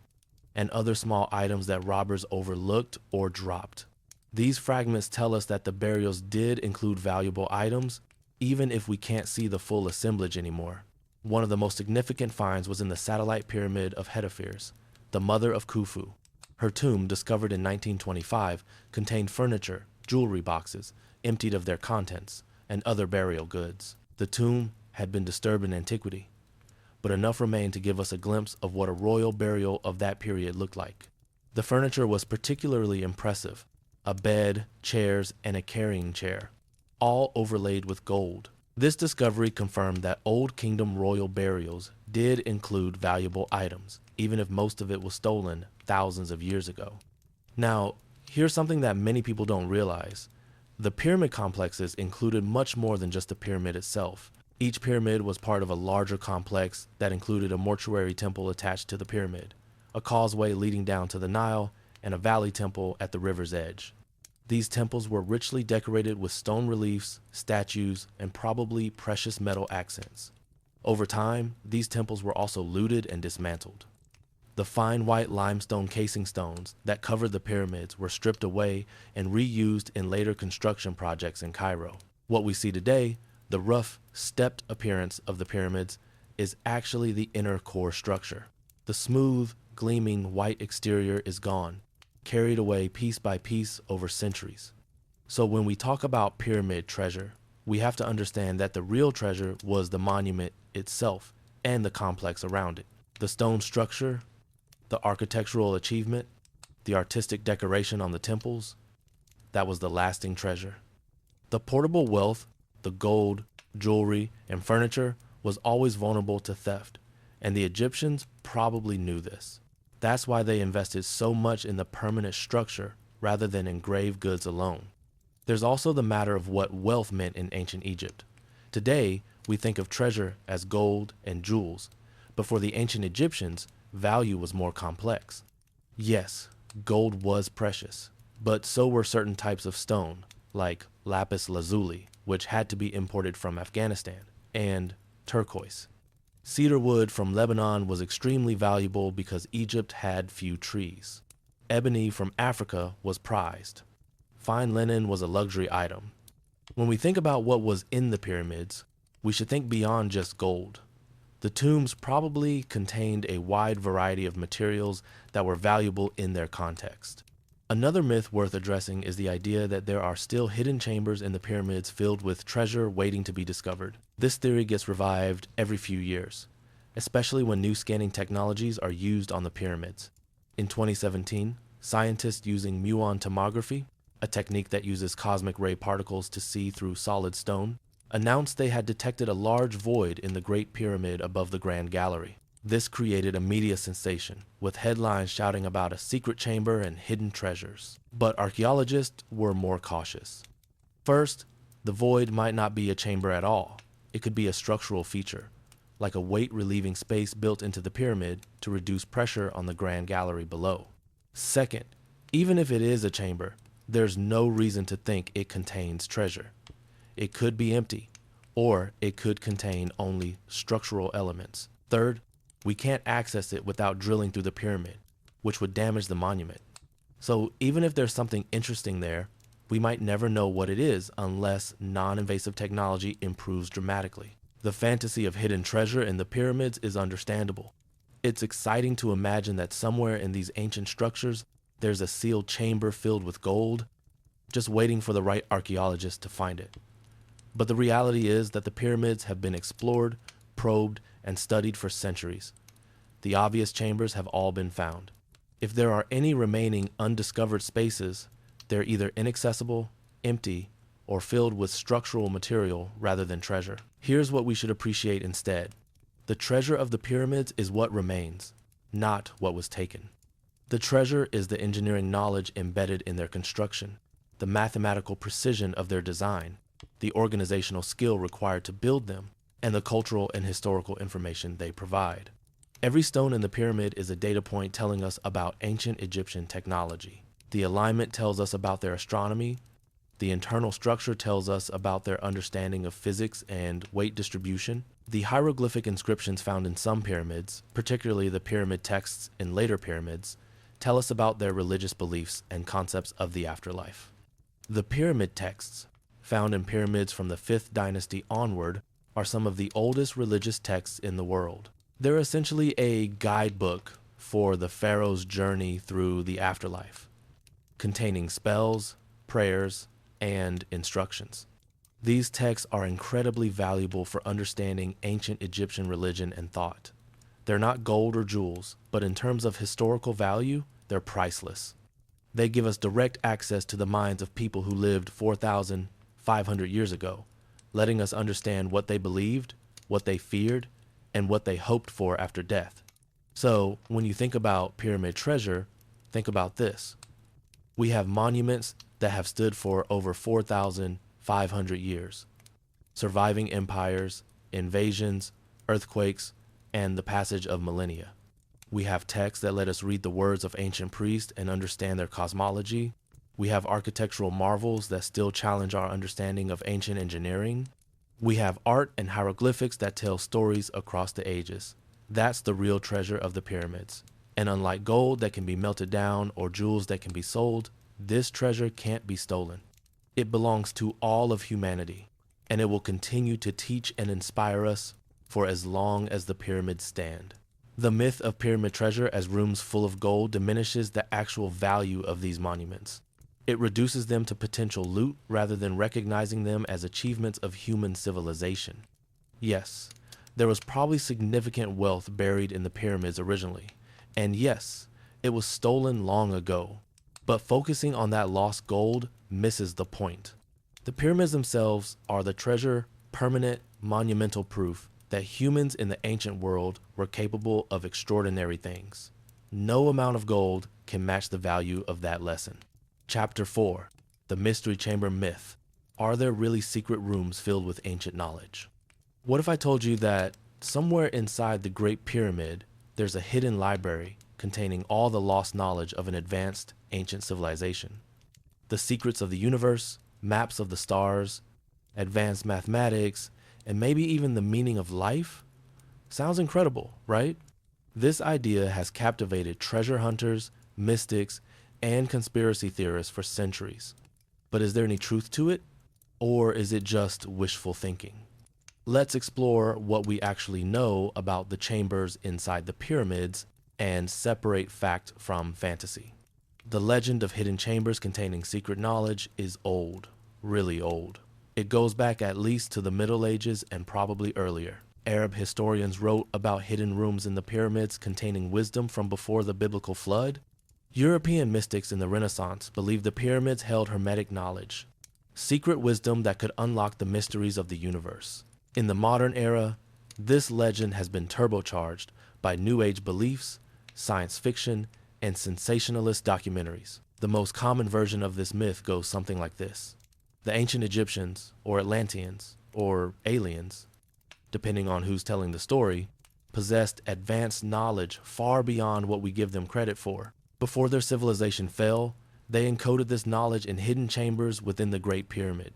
and other small items that robbers overlooked or dropped. These fragments tell us that the burials did include valuable items, even if we can't see the full assemblage anymore. One of the most significant finds was in the satellite pyramid of Hetepheres, the mother of Khufu. Her tomb, discovered in 1925, contained furniture, jewelry boxes, emptied of their contents, and other burial goods. The tomb had been disturbed in antiquity, but enough remained to give us a glimpse of what a royal burial of that period looked like. The furniture was particularly impressive: a bed, chairs, and a carrying chair, all overlaid with gold. This discovery confirmed that Old Kingdom royal burials did include valuable items, even if most of it was stolen thousands of years ago. Now, here's something that many people don't realize. The pyramid complexes included much more than just the pyramid itself. Each pyramid was part of a larger complex that included a mortuary temple attached to the pyramid, a causeway leading down to the Nile, and a valley temple at the river's edge. These temples were richly decorated with stone reliefs, statues, and probably precious metal accents. Over time, these temples were also looted and dismantled. The fine white limestone casing stones that covered the pyramids were stripped away and reused in later construction projects in Cairo. What we see today, the rough, stepped appearance of the pyramids, is actually the inner core structure. The smooth, gleaming white exterior is gone, carried away piece by piece over centuries. So when we talk about pyramid treasure, we have to understand that the real treasure was the monument itself and the complex around it. The stone structure, the architectural achievement, the artistic decoration on the temples, that was the lasting treasure. The portable wealth, the gold, jewelry, and furniture was always vulnerable to theft, and the Egyptians probably knew this. That's why they invested so much in the permanent structure rather than in grave goods alone. There's also the matter of what wealth meant in ancient Egypt. Today, we think of treasure as gold and jewels, but for the ancient Egyptians, value was more complex. Yes, gold was precious, but so were certain types of stone, like lapis lazuli, which had to be imported from Afghanistan, and turquoise. Cedar wood from Lebanon was extremely valuable because Egypt had few trees. Ebony from Africa was prized. Fine linen was a luxury item. When we think about what was in the pyramids, we should think beyond just gold. The tombs probably contained a wide variety of materials that were valuable in their context. Another myth worth addressing is the idea that there are still hidden chambers in the pyramids filled with treasure waiting to be discovered. This theory gets revived every few years, especially when new scanning technologies are used on the pyramids. In 2017, scientists using muon tomography, a technique that uses cosmic ray particles to see through solid stone, announced they had detected a large void in the Great Pyramid above the Grand Gallery. This created a media sensation, with headlines shouting about a secret chamber and hidden treasures. But archaeologists were more cautious. First, The void might not be a chamber at all. It could be a structural feature, like a weight-relieving space built into the pyramid to reduce pressure on the grand gallery below. Second, even if it is a chamber, there's no reason to think it contains treasure. It could be empty, or it could contain only structural elements. Third, we can't access it without drilling through the pyramid, which would damage the monument. So even if there's something interesting there, we might never know what it is unless non-invasive technology improves dramatically. The fantasy of hidden treasure in the pyramids is understandable. It's exciting to imagine that somewhere in these ancient structures, there's a sealed chamber filled with gold, just waiting for the right archaeologist to find it. But the reality is that the pyramids have been explored, probed, and studied for centuries. The obvious chambers have all been found. If there are any remaining undiscovered spaces, they're either inaccessible, empty, or filled with structural material rather than treasure. Here's what we should appreciate instead. The treasure of the pyramids is what remains, not what was taken. The treasure is the engineering knowledge embedded in their construction, the mathematical precision of their design, the organizational skill required to build them, and the cultural and historical information they provide. Every stone in the pyramid is a data point telling us about ancient Egyptian technology. The alignment tells us about their astronomy. The internal structure tells us about their understanding of physics and weight distribution. The hieroglyphic inscriptions found in some pyramids, particularly the pyramid texts in later pyramids, tell us about their religious beliefs and concepts of the afterlife. The pyramid texts, found in pyramids from the 5th dynasty onward, are some of the oldest religious texts in the world. They're essentially a guidebook for the pharaoh's journey through the afterlife, containing spells, prayers, and instructions. These texts are incredibly valuable for understanding ancient Egyptian religion and thought. They're not gold or jewels, but in terms of historical value, they're priceless. They give us direct access to the minds of people who lived 4,500 years ago, letting us understand what they believed, what they feared, and what they hoped for after death. So, when you think about pyramid treasure, think about this. We have monuments that have stood for over 4,500 years, surviving empires, invasions, earthquakes, and the passage of millennia. We have texts that let us read the words of ancient priests and understand their cosmology. We have architectural marvels that still challenge our understanding of ancient engineering. We have art and hieroglyphics that tell stories across the ages. That's the real treasure of the pyramids. And unlike gold that can be melted down or jewels that can be sold, this treasure can't be stolen. It belongs to all of humanity, and it will continue to teach and inspire us for as long as the pyramids stand. The myth of pyramid treasure as rooms full of gold diminishes the actual value of these monuments. It reduces them to potential loot rather than recognizing them as achievements of human civilization. Yes, there was probably significant wealth buried in the pyramids originally, and yes, it was stolen long ago. But focusing on that lost gold misses the point. The pyramids themselves are the treasure, permanent, monumental proof that humans in the ancient world were capable of extraordinary things. No amount of gold can match the value of that lesson. Chapter 4. The Mystery Chamber Myth. Are there really secret rooms filled with ancient knowledge? What if I told you that somewhere inside the Great Pyramid, there's a hidden library containing all the lost knowledge of an advanced ancient civilization? The secrets of the universe, maps of the stars, advanced mathematics, and maybe even the meaning of life? Sounds incredible, right? This idea has captivated treasure hunters, mystics, and conspiracy theorists for centuries. But is there any truth to it? Or is it just wishful thinking? Let's explore what we actually know about the chambers inside the pyramids and separate fact from fantasy. The legend of hidden chambers containing secret knowledge is old, really old. It goes back at least to the Middle Ages and probably earlier. Arab historians wrote about hidden rooms in the pyramids containing wisdom from before the biblical flood. European mystics in the Renaissance believed the pyramids held hermetic knowledge, secret wisdom that could unlock the mysteries of the universe. In the modern era, this legend has been turbocharged by New Age beliefs, science fiction, and sensationalist documentaries. The most common version of this myth goes something like this. The ancient Egyptians, or Atlanteans, or aliens, depending on who's telling the story, possessed advanced knowledge far beyond what we give them credit for. Before their civilization fell, they encoded this knowledge in hidden chambers within the Great Pyramid,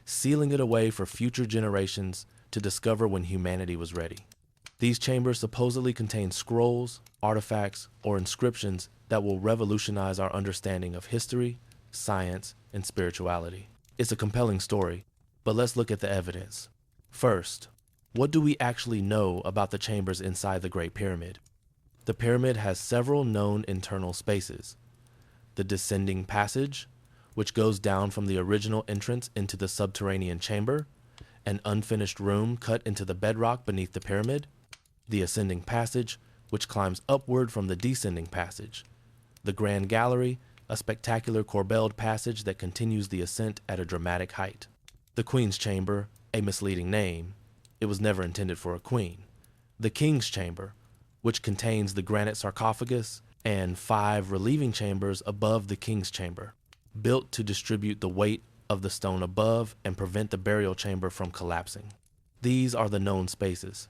sealing it away for future generations to discover when humanity was ready. These chambers supposedly contain scrolls, artifacts, or inscriptions that will revolutionize our understanding of history, science, and spirituality. It's a compelling story, but let's look at the evidence. First, what do we actually know about the chambers inside the Great Pyramid? The pyramid has several known internal spaces. The descending passage, which goes down from the original entrance into the subterranean chamber, an unfinished room cut into the bedrock beneath the pyramid. The ascending passage, which climbs upward from the descending passage. The grand gallery, a spectacular corbelled passage that continues the ascent at a dramatic height. The Queen's Chamber, a misleading name. It was never intended for a queen. The King's Chamber, which contains the granite sarcophagus and 5 relieving chambers above the King's Chamber, built to distribute the weight of the stone above and prevent the burial chamber from collapsing. These are the known spaces,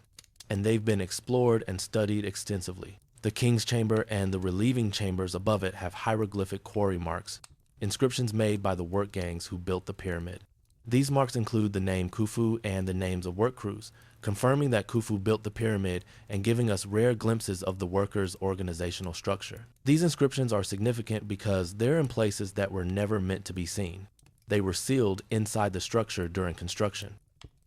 and they've been explored and studied extensively. The King's Chamber and the relieving chambers above it have hieroglyphic quarry marks, inscriptions made by the work gangs who built the pyramid. These marks include the name Khufu and the names of work crews, confirming that Khufu built the pyramid and giving us rare glimpses of the workers' organizational structure. These inscriptions are significant because they're in places that were never meant to be seen. They were sealed inside the structure during construction.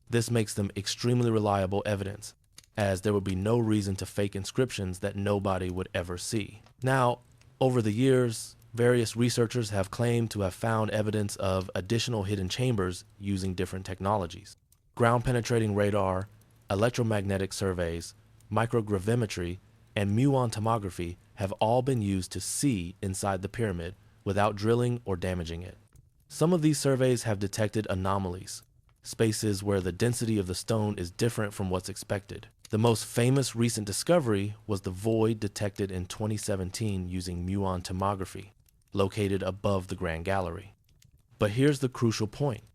This makes them extremely reliable evidence, as there would be no reason to fake inscriptions that nobody would ever see. Now, over the years, various researchers have claimed to have found evidence of additional hidden chambers using different technologies. Ground-penetrating radar, electromagnetic surveys, microgravimetry, and muon tomography have all been used to see inside the pyramid without drilling or damaging it. Some of these surveys have detected anomalies, spaces where the density of the stone is different from what's expected. The most famous recent discovery was the void detected in 2017 using muon tomography, located above the Grand Gallery. But here's the crucial point.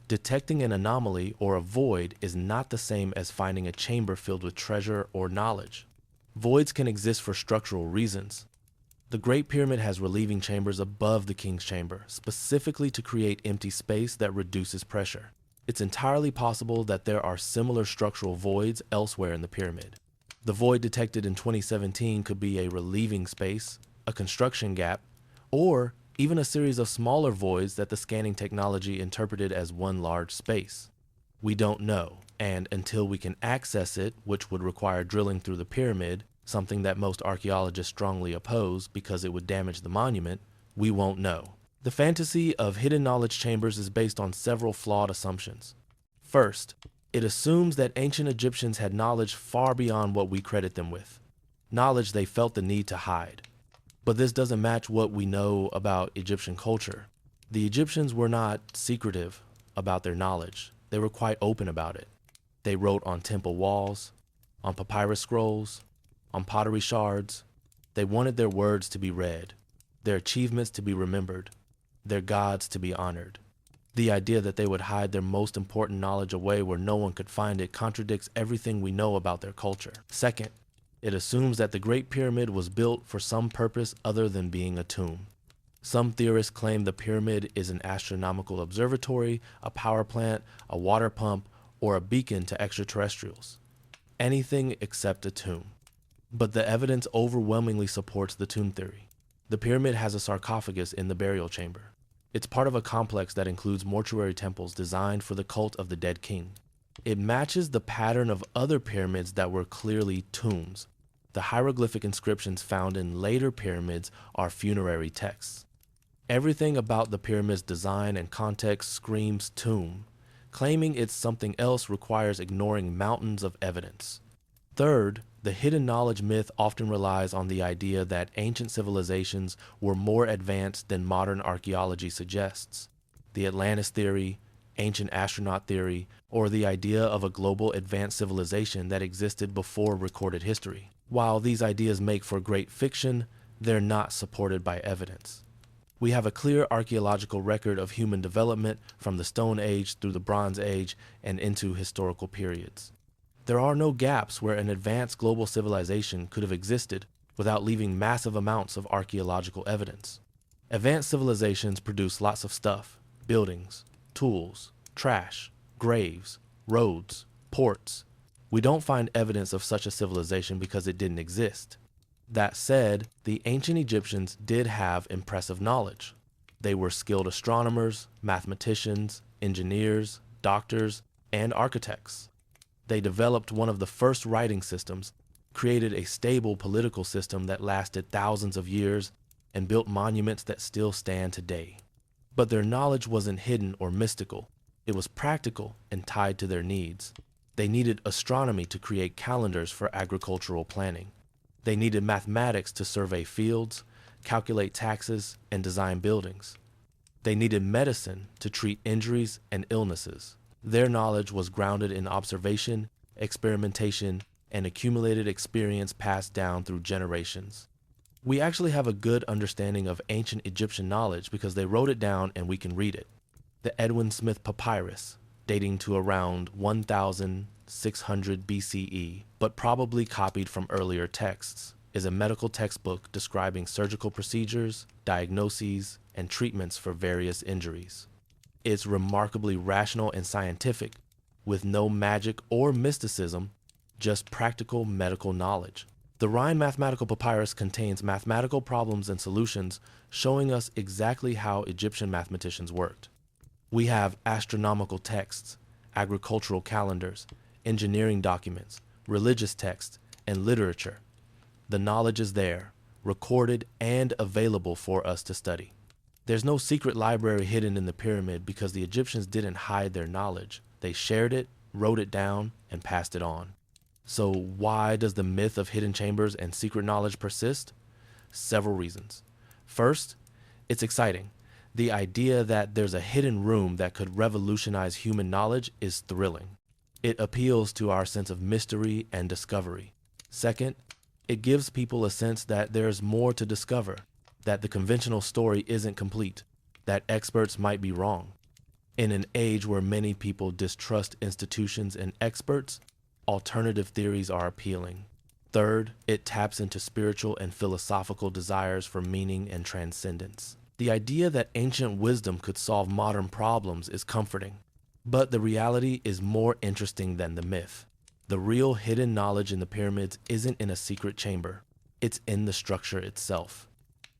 Detecting an anomaly or a void is not the same as finding a chamber filled with treasure or knowledge. Voids can exist for structural reasons. The Great Pyramid has relieving chambers above the King's Chamber, specifically to create empty space that reduces pressure. It's entirely possible that there are similar structural voids elsewhere in the pyramid. The void detected in 2017 could be a relieving space, a construction gap, or even a series of smaller voids that the scanning technology interpreted as one large space. We don't know, and until we can access it, which would require drilling through the pyramid, something that most archaeologists strongly oppose because it would damage the monument, we won't know. The fantasy of hidden knowledge chambers is based on several flawed assumptions. First, it assumes that ancient Egyptians had knowledge far beyond what we credit them with, knowledge they felt the need to hide. But this doesn't match what we know about Egyptian culture. The Egyptians were not secretive about their knowledge. They were quite open about it. They wrote on temple walls, on papyrus scrolls, on pottery shards. They wanted their words to be read, their achievements to be remembered, their gods to be honored. The idea that they would hide their most important knowledge away where no one could find it contradicts everything we know about their culture. Second, it assumes that the Great Pyramid was built for some purpose other than being a tomb. Some theorists claim the pyramid is an astronomical observatory, a power plant, a water pump, or a beacon to extraterrestrials. Anything except a tomb. But the evidence overwhelmingly supports the tomb theory. The pyramid has a sarcophagus in the burial chamber. It's part of a complex that includes mortuary temples designed for the cult of the dead king. It matches the pattern of other pyramids that were clearly tombs. The hieroglyphic inscriptions found in later pyramids are funerary texts. Everything about the pyramid's design and context screams tomb. Claiming it's something else requires ignoring mountains of evidence. Third, the hidden knowledge myth often relies on the idea that ancient civilizations were more advanced than modern archaeology suggests. The Atlantis theory, ancient astronaut theory, or the idea of a global advanced civilization that existed before recorded history. While these ideas make for great fiction, they're not supported by evidence. We have a clear archaeological record of human development from the Stone Age through the Bronze Age and into historical periods. There are no gaps where an advanced global civilization could have existed without leaving massive amounts of archaeological evidence. Advanced civilizations produce lots of stuff: buildings, tools, trash, graves, roads, ports. We don't find evidence of such a civilization because it didn't exist. That said, the ancient Egyptians did have impressive knowledge. They were skilled astronomers, mathematicians, engineers, doctors, and architects. They developed one of the first writing systems, created a stable political system that lasted thousands of years, and built monuments that still stand today. But their knowledge wasn't hidden or mystical. It was practical and tied to their needs. They needed astronomy to create calendars for agricultural planning. They needed mathematics to survey fields, calculate taxes, and design buildings. They needed medicine to treat injuries and illnesses. Their knowledge was grounded in observation, experimentation, and accumulated experience passed down through generations. We actually have a good understanding of ancient Egyptian knowledge because they wrote it down and we can read it. The Edwin Smith Papyrus, dating to around 1600 BCE, but probably copied from earlier texts, is a medical textbook describing surgical procedures, diagnoses, and treatments for various injuries. It's remarkably rational and scientific, with no magic or mysticism, just practical medical knowledge. The Rhine Mathematical Papyrus contains mathematical problems and solutions showing us exactly how Egyptian mathematicians worked. We have astronomical texts, agricultural calendars, engineering documents, religious texts, and literature. The knowledge is there, recorded and available for us to study. There's no secret library hidden in the pyramid because the Egyptians didn't hide their knowledge. They shared it, wrote it down, and passed it on. So why does the myth of hidden chambers and secret knowledge persist? Several reasons. First, it's exciting. The idea that there's a hidden room that could revolutionize human knowledge is thrilling. It appeals to our sense of mystery and discovery. Second, it gives people a sense that there's more to discover, that the conventional story isn't complete, that experts might be wrong. In an age where many people distrust institutions and experts, alternative theories are appealing. Third, it taps into spiritual and philosophical desires for meaning and transcendence. The idea that ancient wisdom could solve modern problems is comforting, but the reality is more interesting than the myth. The real hidden knowledge in the pyramids isn't in a secret chamber, it's in the structure itself.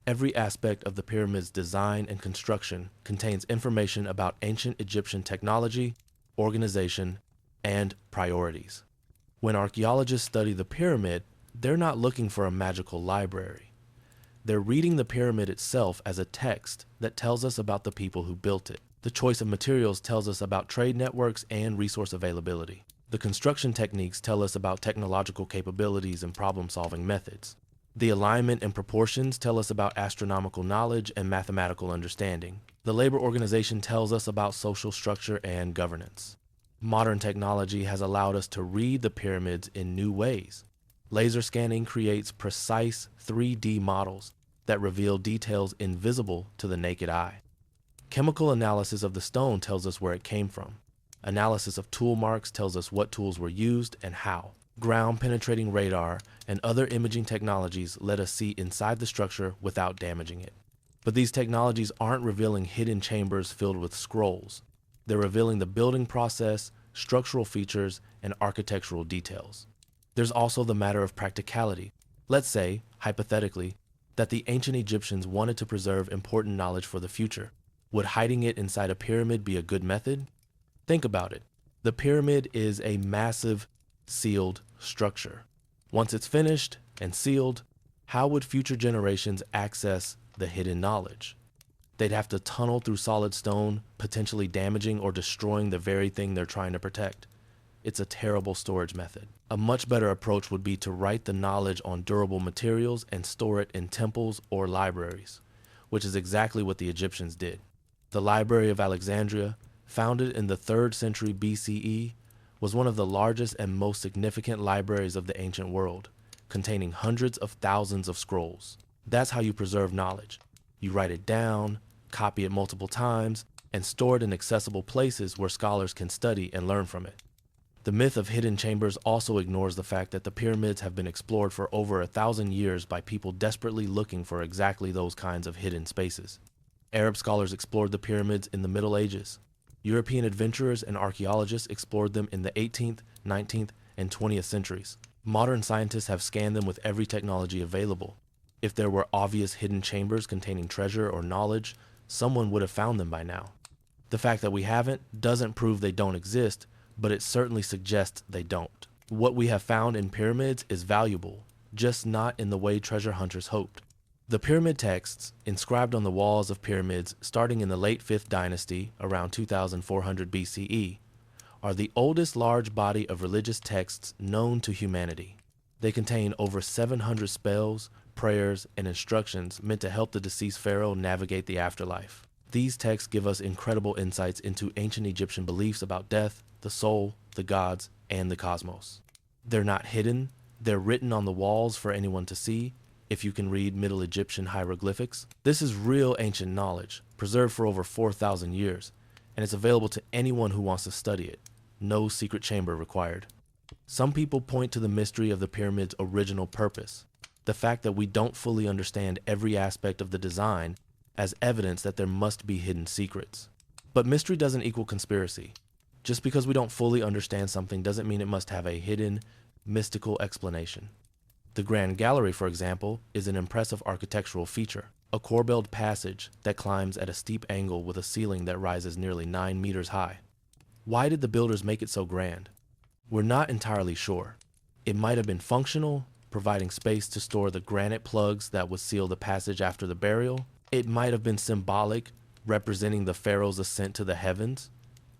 Every aspect of the pyramid's design and construction contains information about ancient Egyptian technology, organization, and priorities. When archaeologists study the pyramid, they're not looking for a magical library. They're reading the pyramid itself as a text that tells us about the people who built it. The choice of materials tells us about trade networks and resource availability. The construction techniques tell us about technological capabilities and problem-solving methods. The alignment and proportions tell us about astronomical knowledge and mathematical understanding. The labor organization tells us about social structure and governance. Modern technology has allowed us to read the pyramids in new ways. Laser scanning creates precise 3D models that reveal details invisible to the naked eye. Chemical analysis of the stone tells us where it came from. Analysis of tool marks tells us what tools were used and how. Ground-penetrating radar and other imaging technologies let us see inside the structure without damaging it. But these technologies aren't revealing hidden chambers filled with scrolls. They're revealing the building process, structural features, and architectural details. There's also the matter of practicality. Let's say, hypothetically, that the ancient Egyptians wanted to preserve important knowledge for the future. Would hiding it inside a pyramid be a good method? Think about it. The pyramid is a massive, sealed structure. Once it's finished and sealed, how would future generations access the hidden knowledge? They'd have to tunnel through solid stone, potentially damaging or destroying the very thing they're trying to protect. It's a terrible storage method. A much better approach would be to write the knowledge on durable materials and store it in temples or libraries, which is exactly what the Egyptians did. The Library of Alexandria, founded in the 3rd century BCE, was one of the largest and most significant libraries of the ancient world, containing hundreds of thousands of scrolls. That's how you preserve knowledge. You write it down, copy it multiple times, and store it in accessible places where scholars can study and learn from it. The myth of hidden chambers also ignores the fact that the pyramids have been explored for over 1,000 years by people desperately looking for exactly those kinds of hidden spaces. Arab scholars explored the pyramids in the Middle Ages. European adventurers and archaeologists explored them in the 18th, 19th, and 20th centuries. Modern scientists have scanned them with every technology available. If there were obvious hidden chambers containing treasure or knowledge, someone would have found them by now. The fact that we haven't doesn't prove they don't exist, but it certainly suggests they don't. What we have found in pyramids is valuable, just not in the way treasure hunters hoped. The pyramid texts, inscribed on the walls of pyramids starting in the late 5th dynasty, around 2400 BCE, are the oldest large body of religious texts known to humanity. They contain over 700 spells, prayers, and instructions meant to help the deceased pharaoh navigate the afterlife. These texts give us incredible insights into ancient Egyptian beliefs about death, the soul, the gods, and the cosmos. They're not hidden, they're written on the walls for anyone to see, if you can read Middle Egyptian hieroglyphics. This is real ancient knowledge, preserved for over 4,000 years, and it's available to anyone who wants to study it. No secret chamber required. Some people point to the mystery of the pyramid's original purpose, the fact that we don't fully understand every aspect of the design, as evidence that there must be hidden secrets. But mystery doesn't equal conspiracy. Just because we don't fully understand something doesn't mean it must have a hidden, mystical explanation. The Grand Gallery, for example, is an impressive architectural feature, a corbelled passage that climbs at a steep angle with a ceiling that rises nearly 9 meters high. Why did the builders make it so grand? We're not entirely sure. It might have been functional, providing space to store the granite plugs that would seal the passage after the burial. It might have been symbolic, representing the pharaoh's ascent to the heavens.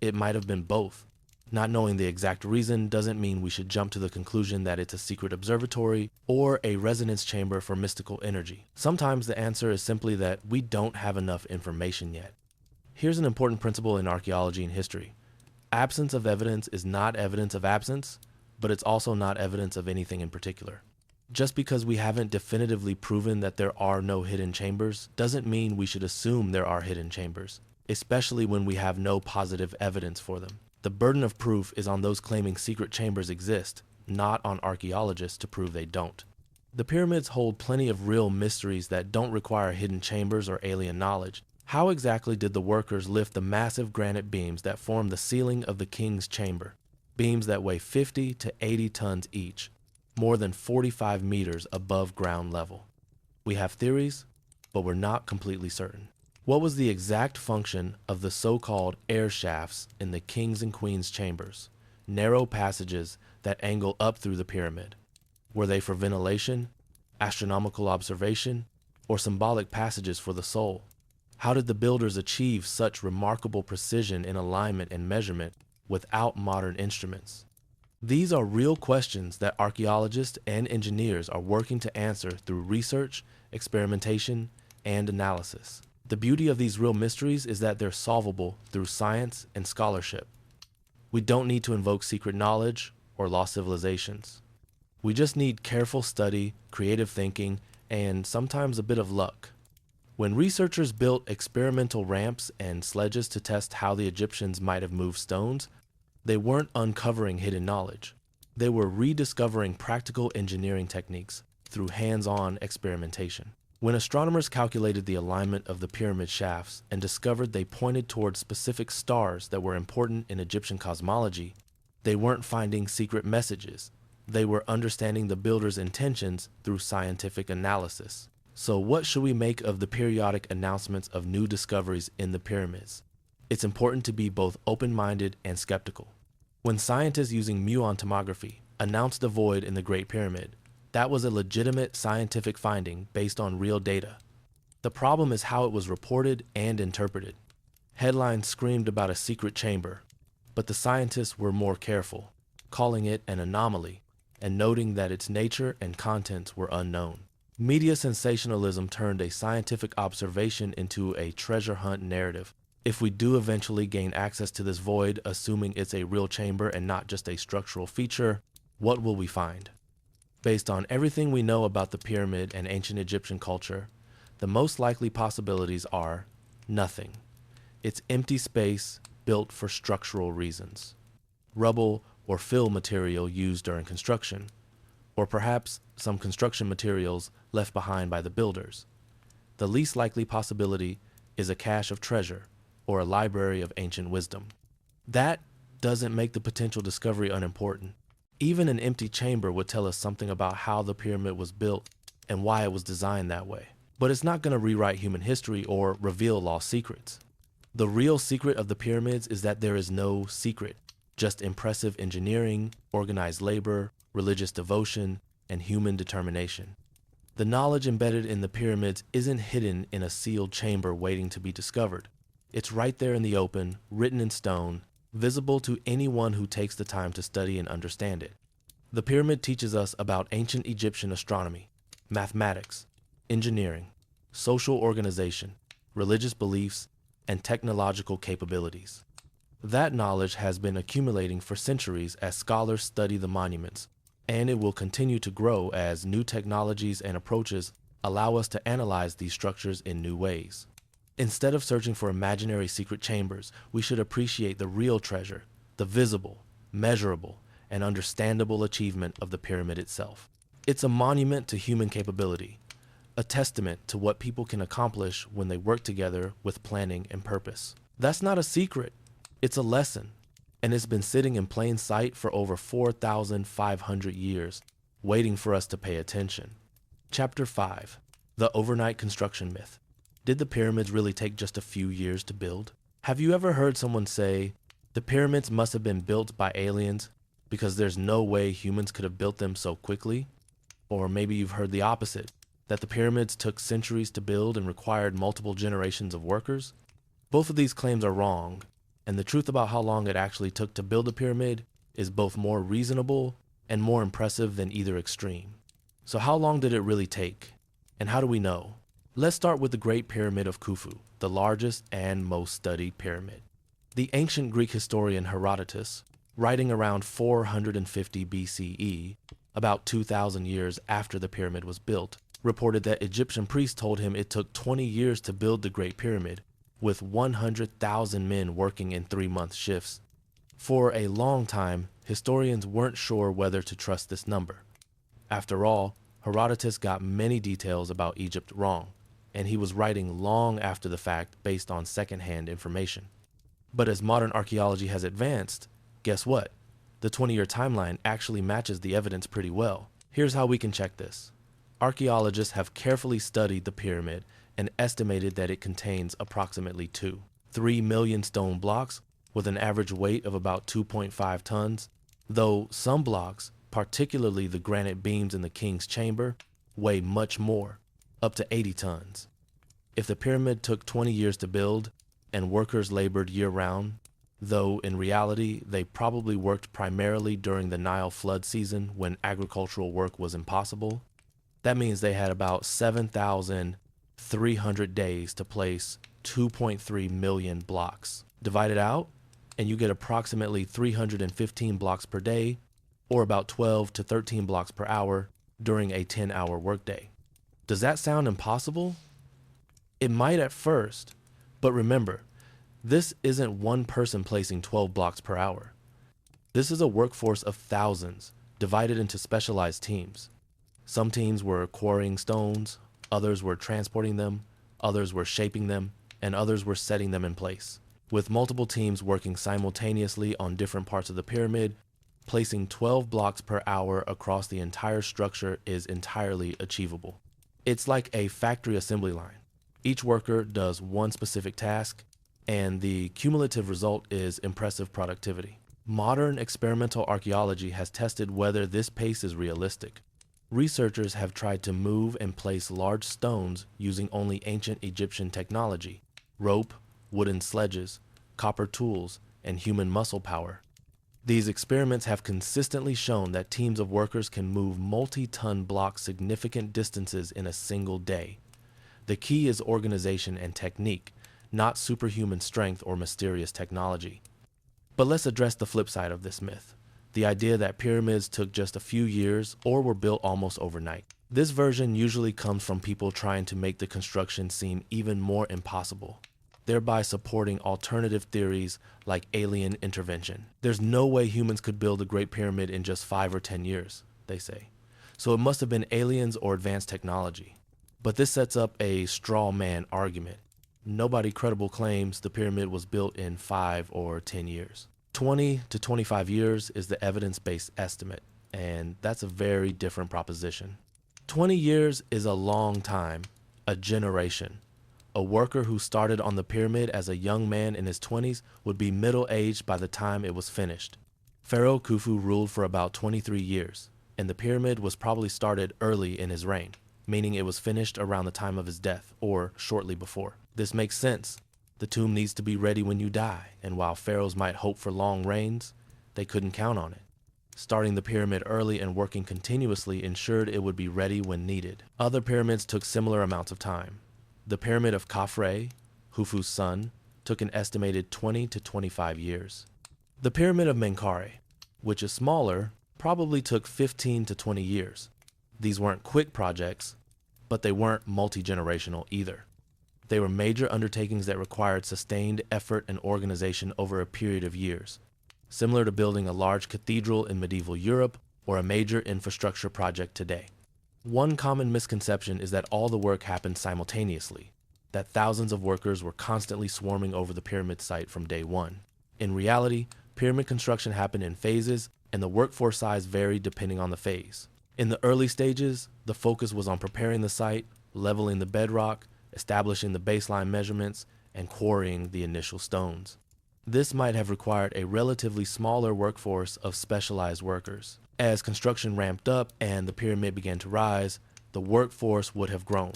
It might have been both. Not knowing the exact reason doesn't mean we should jump to the conclusion that it's a secret observatory or a resonance chamber for mystical energy. Sometimes the answer is simply that we don't have enough information yet. Here's an important principle in archaeology and history. Absence of evidence is not evidence of absence, but it's also not evidence of anything in particular. Just because we haven't definitively proven that there are no hidden chambers doesn't mean we should assume there are hidden chambers, especially when we have no positive evidence for them. The burden of proof is on those claiming secret chambers exist, not on archaeologists to prove they don't. The pyramids hold plenty of real mysteries that don't require hidden chambers or alien knowledge. How exactly did the workers lift the massive granite beams that form the ceiling of the king's chamber? Beams that weigh 50 to 80 tons each, more than 45 meters above ground level. We have theories, but we're not completely certain. What was the exact function of the so-called air shafts in the king's and queen's chambers, narrow passages that angle up through the pyramid? Were they for ventilation, astronomical observation, or symbolic passages for the soul? How did the builders achieve such remarkable precision in alignment and measurement without modern instruments? These are real questions that archaeologists and engineers are working to answer through research, experimentation, and analysis. The beauty of these real mysteries is that they're solvable through science and scholarship. We don't need to invoke secret knowledge or lost civilizations. We just need careful study, creative thinking, and sometimes a bit of luck. When researchers built experimental ramps and sledges to test how the Egyptians might have moved stones, they weren't uncovering hidden knowledge. They were rediscovering practical engineering techniques through hands-on experimentation. When astronomers calculated the alignment of the pyramid shafts and discovered they pointed toward specific stars that were important in Egyptian cosmology, they weren't finding secret messages. They were understanding the builders' intentions through scientific analysis. So what should we make of the periodic announcements of new discoveries in the pyramids? It's important to be both open-minded and skeptical. When scientists using muon tomography announced a void in the Great Pyramid, that was a legitimate scientific finding based on real data. The problem is how it was reported and interpreted. Headlines screamed about a secret chamber, but the scientists were more careful, calling it an anomaly and noting that its nature and contents were unknown. Media sensationalism turned a scientific observation into a treasure hunt narrative. If we do eventually gain access to this void, assuming it's a real chamber and not just a structural feature, what will we find? Based on everything we know about the pyramid and ancient Egyptian culture, The most likely possibilities are nothing. It's empty space built for structural reasons. Rubble or fill material used during construction, or perhaps some construction materials left behind by the builders. The least likely possibility is a cache of treasure or a library of ancient wisdom. That doesn't make the potential discovery unimportant. Even an empty chamber would tell us something about how the pyramid was built and why it was designed that way. But it's not going to rewrite human history or reveal lost secrets. The real secret of the pyramids is that there is no secret, just impressive engineering, organized labor, religious devotion, and human determination. The knowledge embedded in the pyramids isn't hidden in a sealed chamber waiting to be discovered. It's right there in the open, written in stone, visible to anyone who takes the time to study and understand it. The pyramid teaches us about ancient Egyptian astronomy, mathematics, engineering, social organization, religious beliefs, and technological capabilities. That knowledge has been accumulating for centuries as scholars study the monuments, and it will continue to grow as new technologies and approaches allow us to analyze these structures in new ways. Instead of searching for imaginary secret chambers, we should appreciate the real treasure, the visible, measurable, and understandable achievement of the pyramid itself. It's a monument to human capability, a testament to what people can accomplish when they work together with planning and purpose. That's not a secret, it's a lesson, and it's been sitting in plain sight for over 4,500 years, waiting for us to pay attention. Chapter 5. The Overnight Construction Myth. Did the pyramids really take just a few years to build? Have you ever heard someone say, the pyramids must have been built by aliens because there's no way humans could have built them so quickly? Or maybe you've heard the opposite, that the pyramids took centuries to build and required multiple generations of workers? Both of these claims are wrong, and the truth about how long it actually took to build a pyramid is both more reasonable and more impressive than either extreme. So how long did it really take? And how do we know? Let's start with the Great Pyramid of Khufu, the largest and most studied pyramid. The ancient Greek historian Herodotus, writing around 450 BCE, about 2,000 years after the pyramid was built, reported that Egyptian priests told him it took 20 years to build the Great Pyramid, with 100,000 men working in 3-month shifts. For a long time, historians weren't sure whether to trust this number. After all, Herodotus got many details about Egypt wrong, and he was writing long after the fact based on secondhand information. But as modern archaeology has advanced, guess what? The 20-year timeline actually matches the evidence pretty well. Here's how we can check this. Archaeologists have carefully studied the pyramid and estimated that it contains approximately 3 million stone blocks with an average weight of about 2.5 tons, though some blocks, particularly the granite beams in the king's chamber, weigh much more, up to 80 tons. If the pyramid took 20 years to build and workers labored year-round, though in reality they probably worked primarily during the Nile flood season when agricultural work was impossible, that means they had about 7,300 days to place 2.3 million blocks. Divide it out, and you get approximately 315 blocks per day, or about 12 to 13 blocks per hour during a 10-hour workday. Does that sound impossible? It might at first, but remember, this isn't one person placing 12 blocks per hour. This is a workforce of thousands, divided into specialized teams. Some teams were quarrying stones, others were transporting them, others were shaping them, and others were setting them in place. With multiple teams working simultaneously on different parts of the pyramid, placing 12 blocks per hour across the entire structure is entirely achievable. It's like a factory assembly line. Each worker does one specific task, and the cumulative result is impressive productivity. Modern experimental archaeology has tested whether this pace is realistic. Researchers have tried to move and place large stones using only ancient Egyptian technology, rope, wooden sledges, copper tools, and human muscle power. These experiments have consistently shown that teams of workers can move multi-ton blocks significant distances in a single day. The key is organization and technique, not superhuman strength or mysterious technology. But let's address the flip side of this myth, the idea that pyramids took just a few years or were built almost overnight. This version usually comes from people trying to make the construction seem even more impossible, thereby supporting alternative theories like alien intervention. There's no way humans could build the Great Pyramid in just 5 or 10 years, they say. So it must have been aliens or advanced technology. But this sets up a straw man argument. Nobody credible claims the pyramid was built in 5 or 10 years. 20 to 25 years is the evidence-based estimate, and that's a very different proposition. 20 years is a long time, a generation. A worker who started on the pyramid as a young man in his 20s would be middle-aged by the time it was finished. Pharaoh Khufu ruled for about 23 years, and the pyramid was probably started early in his reign, meaning it was finished around the time of his death or shortly before. This makes sense. The tomb needs to be ready when you die, and while pharaohs might hope for long reigns, they couldn't count on it. Starting the pyramid early and working continuously ensured it would be ready when needed. Other pyramids took similar amounts of time. The pyramid of Khafre, Khufu's son, took an estimated 20 to 25 years. The pyramid of Menkaure, which is smaller, probably took 15 to 20 years. These weren't quick projects, but they weren't multi-generational either. They were major undertakings that required sustained effort and organization over a period of years, similar to building a large cathedral in medieval Europe or a major infrastructure project today. One common misconception is that all the work happened simultaneously, that thousands of workers were constantly swarming over the pyramid site from day one. In reality, pyramid construction happened in phases, and the workforce size varied depending on the phase. In the early stages, the focus was on preparing the site, leveling the bedrock, establishing the baseline measurements, and quarrying the initial stones. This might have required a relatively smaller workforce of specialized workers. As construction ramped up and the pyramid began to rise, the workforce would have grown,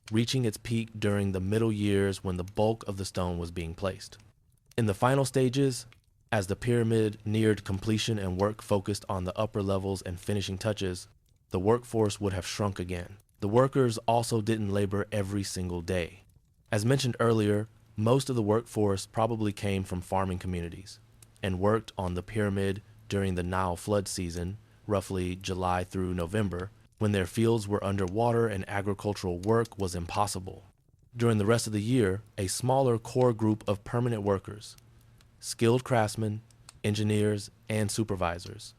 reaching its peak during the middle years when the bulk of the stone was being placed. In the final stages, as the pyramid neared completion and work focused on the upper levels and finishing touches, the workforce would have shrunk again. The workers also didn't labor every single day. As mentioned earlier, most of the workforce probably came from farming communities and worked on the pyramid during the Nile flood season, roughly July through November, when their fields were underwater and agricultural work was impossible. During the rest of the year, a smaller core group of permanent workers, skilled craftsmen, engineers, and supervisors,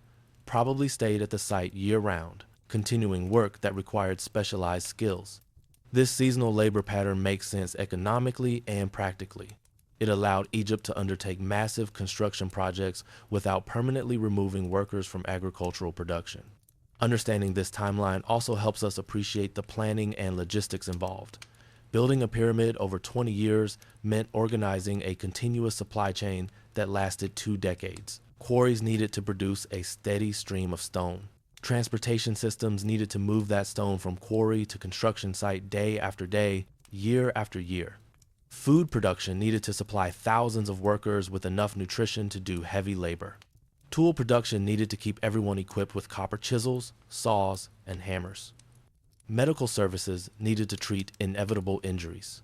probably stayed at the site year-round, continuing work that required specialized skills. This seasonal labor pattern makes sense economically and practically. It allowed Egypt to undertake massive construction projects without permanently removing workers from agricultural production. Understanding this timeline also helps us appreciate the planning and logistics involved. Building a pyramid over 20 years meant organizing a continuous supply chain that lasted 2 decades. Quarries needed to produce a steady stream of stone. Transportation systems needed to move that stone from quarry to construction site day after day, year after year. Food production needed to supply thousands of workers with enough nutrition to do heavy labor. Tool production needed to keep everyone equipped with copper chisels, saws, and hammers. Medical services needed to treat inevitable injuries.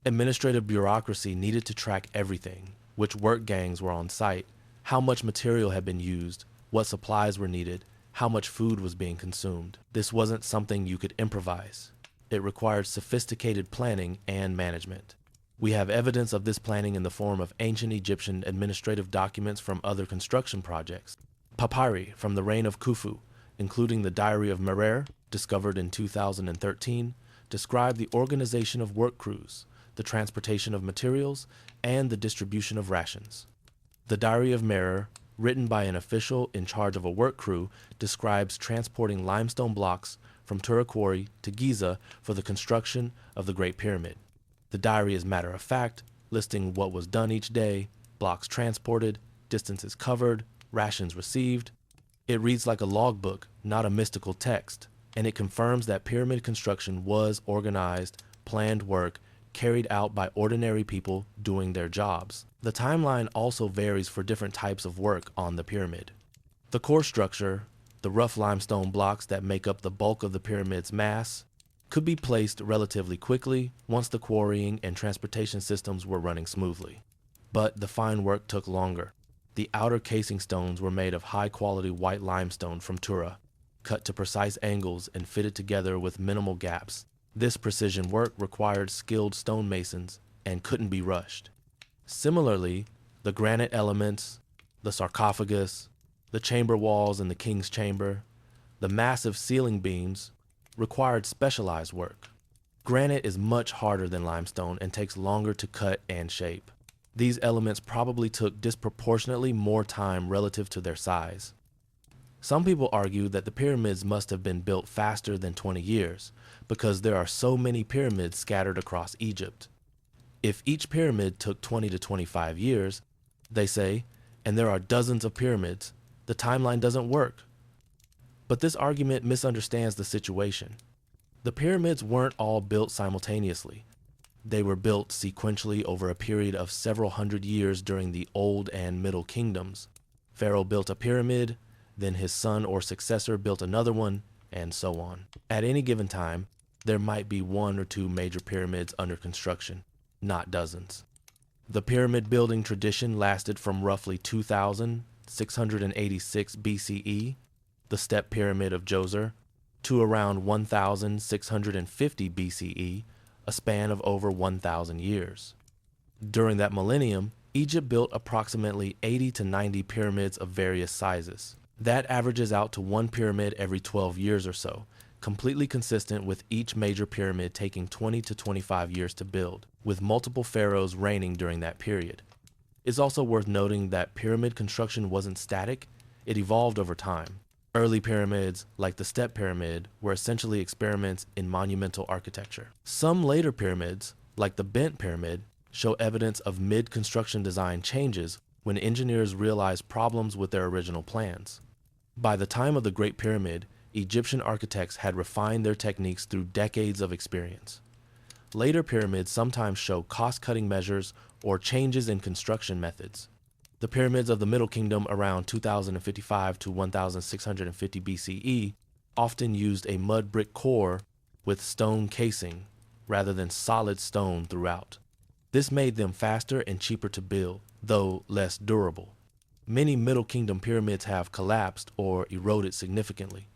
Administrative bureaucracy needed to track everything: which work gangs were on site, how much material had been used, what supplies were needed, how much food was being consumed. This wasn't something you could improvise. It required sophisticated planning and management. We have evidence of this planning in the form of ancient Egyptian administrative documents from other construction projects. Papyri from the reign of Khufu, including the Diary of Merer, discovered in 2013, describe the organization of work crews, the transportation of materials, and the distribution of rations. The Diary of Merer, written by an official in charge of a work crew, describes transporting limestone blocks from Tura Quarry to Giza for the construction of the Great Pyramid. The diary is matter-of-fact, listing what was done each day, blocks transported, distances covered, rations received. It reads like a logbook, not a mystical text, and it confirms that pyramid construction was organized, planned work, carried out by ordinary people doing their jobs. The timeline also varies for different types of work on the pyramid. The core structure, the rough limestone blocks that make up the bulk of the pyramid's mass, could be placed relatively quickly once the quarrying and transportation systems were running smoothly. But the fine work took longer. The outer casing stones were made of high-quality white limestone from Tura. cut to precise angles and fitted together with minimal gaps. This precision work required skilled stonemasons and couldn't be rushed. Similarly, the granite elements, the sarcophagus, the chamber walls in the king's chamber, the massive ceiling beams required specialized work. Granite is much harder than limestone and takes longer to cut and shape. These elements probably took disproportionately more time relative to their size. Some people argue that the pyramids must have been built faster than 20 years because there are so many pyramids scattered across Egypt. If each pyramid took 20 to 25 years, they say, and there are dozens of pyramids, the timeline doesn't work. But this argument misunderstands the situation. The pyramids weren't all built simultaneously. They were built sequentially over a period of several hundred years during the Old and Middle Kingdoms. Pharaoh built a pyramid, then his son or successor built another one, and so on. At any given time, there might be one or two major pyramids under construction, not dozens. The pyramid building tradition lasted from roughly 2686 BCE, the step pyramid of Djoser, to around 1650 BCE, a span of over 1,000 years. During that millennium, Egypt built approximately 80 to 90 pyramids of various sizes. That averages out to one pyramid every 12 years or so, completely consistent with each major pyramid taking 20 to 25 years to build, with multiple pharaohs reigning during that period. It's also worth noting that pyramid construction wasn't static, it evolved over time. Early pyramids, like the Step Pyramid, were essentially experiments in monumental architecture. Some later pyramids, like the Bent Pyramid, show evidence of mid-construction design changes when engineers realized problems with their original plans. By the time of the Great Pyramid, Egyptian architects had refined their techniques through decades of experience. Later pyramids sometimes show cost-cutting measures or changes in construction methods. The pyramids of the Middle Kingdom around 2055 to 1650 BCE often used a mud brick core with stone casing rather than solid stone throughout. This made them faster and cheaper to build, though less durable. Many Middle Kingdom pyramids have collapsed or eroded significantly,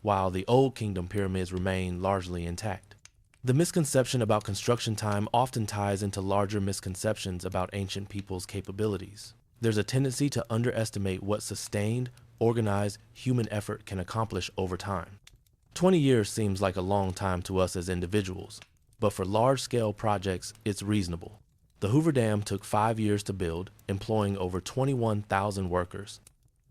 while the Old Kingdom pyramids remain largely intact. The misconception about construction time often ties into larger misconceptions about ancient people's capabilities. There's a tendency to underestimate what sustained, organized human effort can accomplish over time. 20 years seems like a long time to us as individuals, but for large-scale projects, it's reasonable. The Hoover Dam took 5 years to build, employing over 21,000 workers.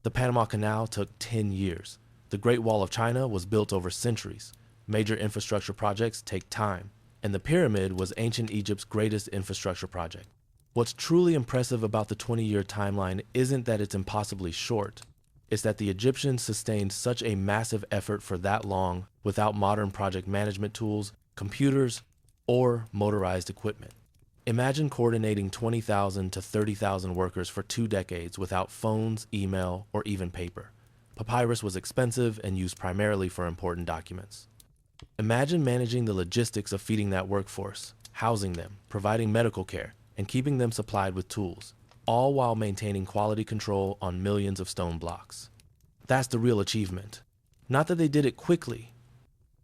The Panama Canal took 10 years. The Great Wall of China was built over centuries. Major infrastructure projects take time, and the pyramid was ancient Egypt's greatest infrastructure project. What's truly impressive about the 20-year timeline isn't that it's impossibly short. It's that the Egyptians sustained such a massive effort for that long without modern project management tools, computers, or motorized equipment. Imagine coordinating 20,000 to 30,000 workers for 2 decades without phones, email, or even paper. Papyrus was expensive and used primarily for important documents. Imagine managing the logistics of feeding that workforce, housing them, providing medical care, and keeping them supplied with tools, all while maintaining quality control on millions of stone blocks. That's the real achievement. Not that they did it quickly,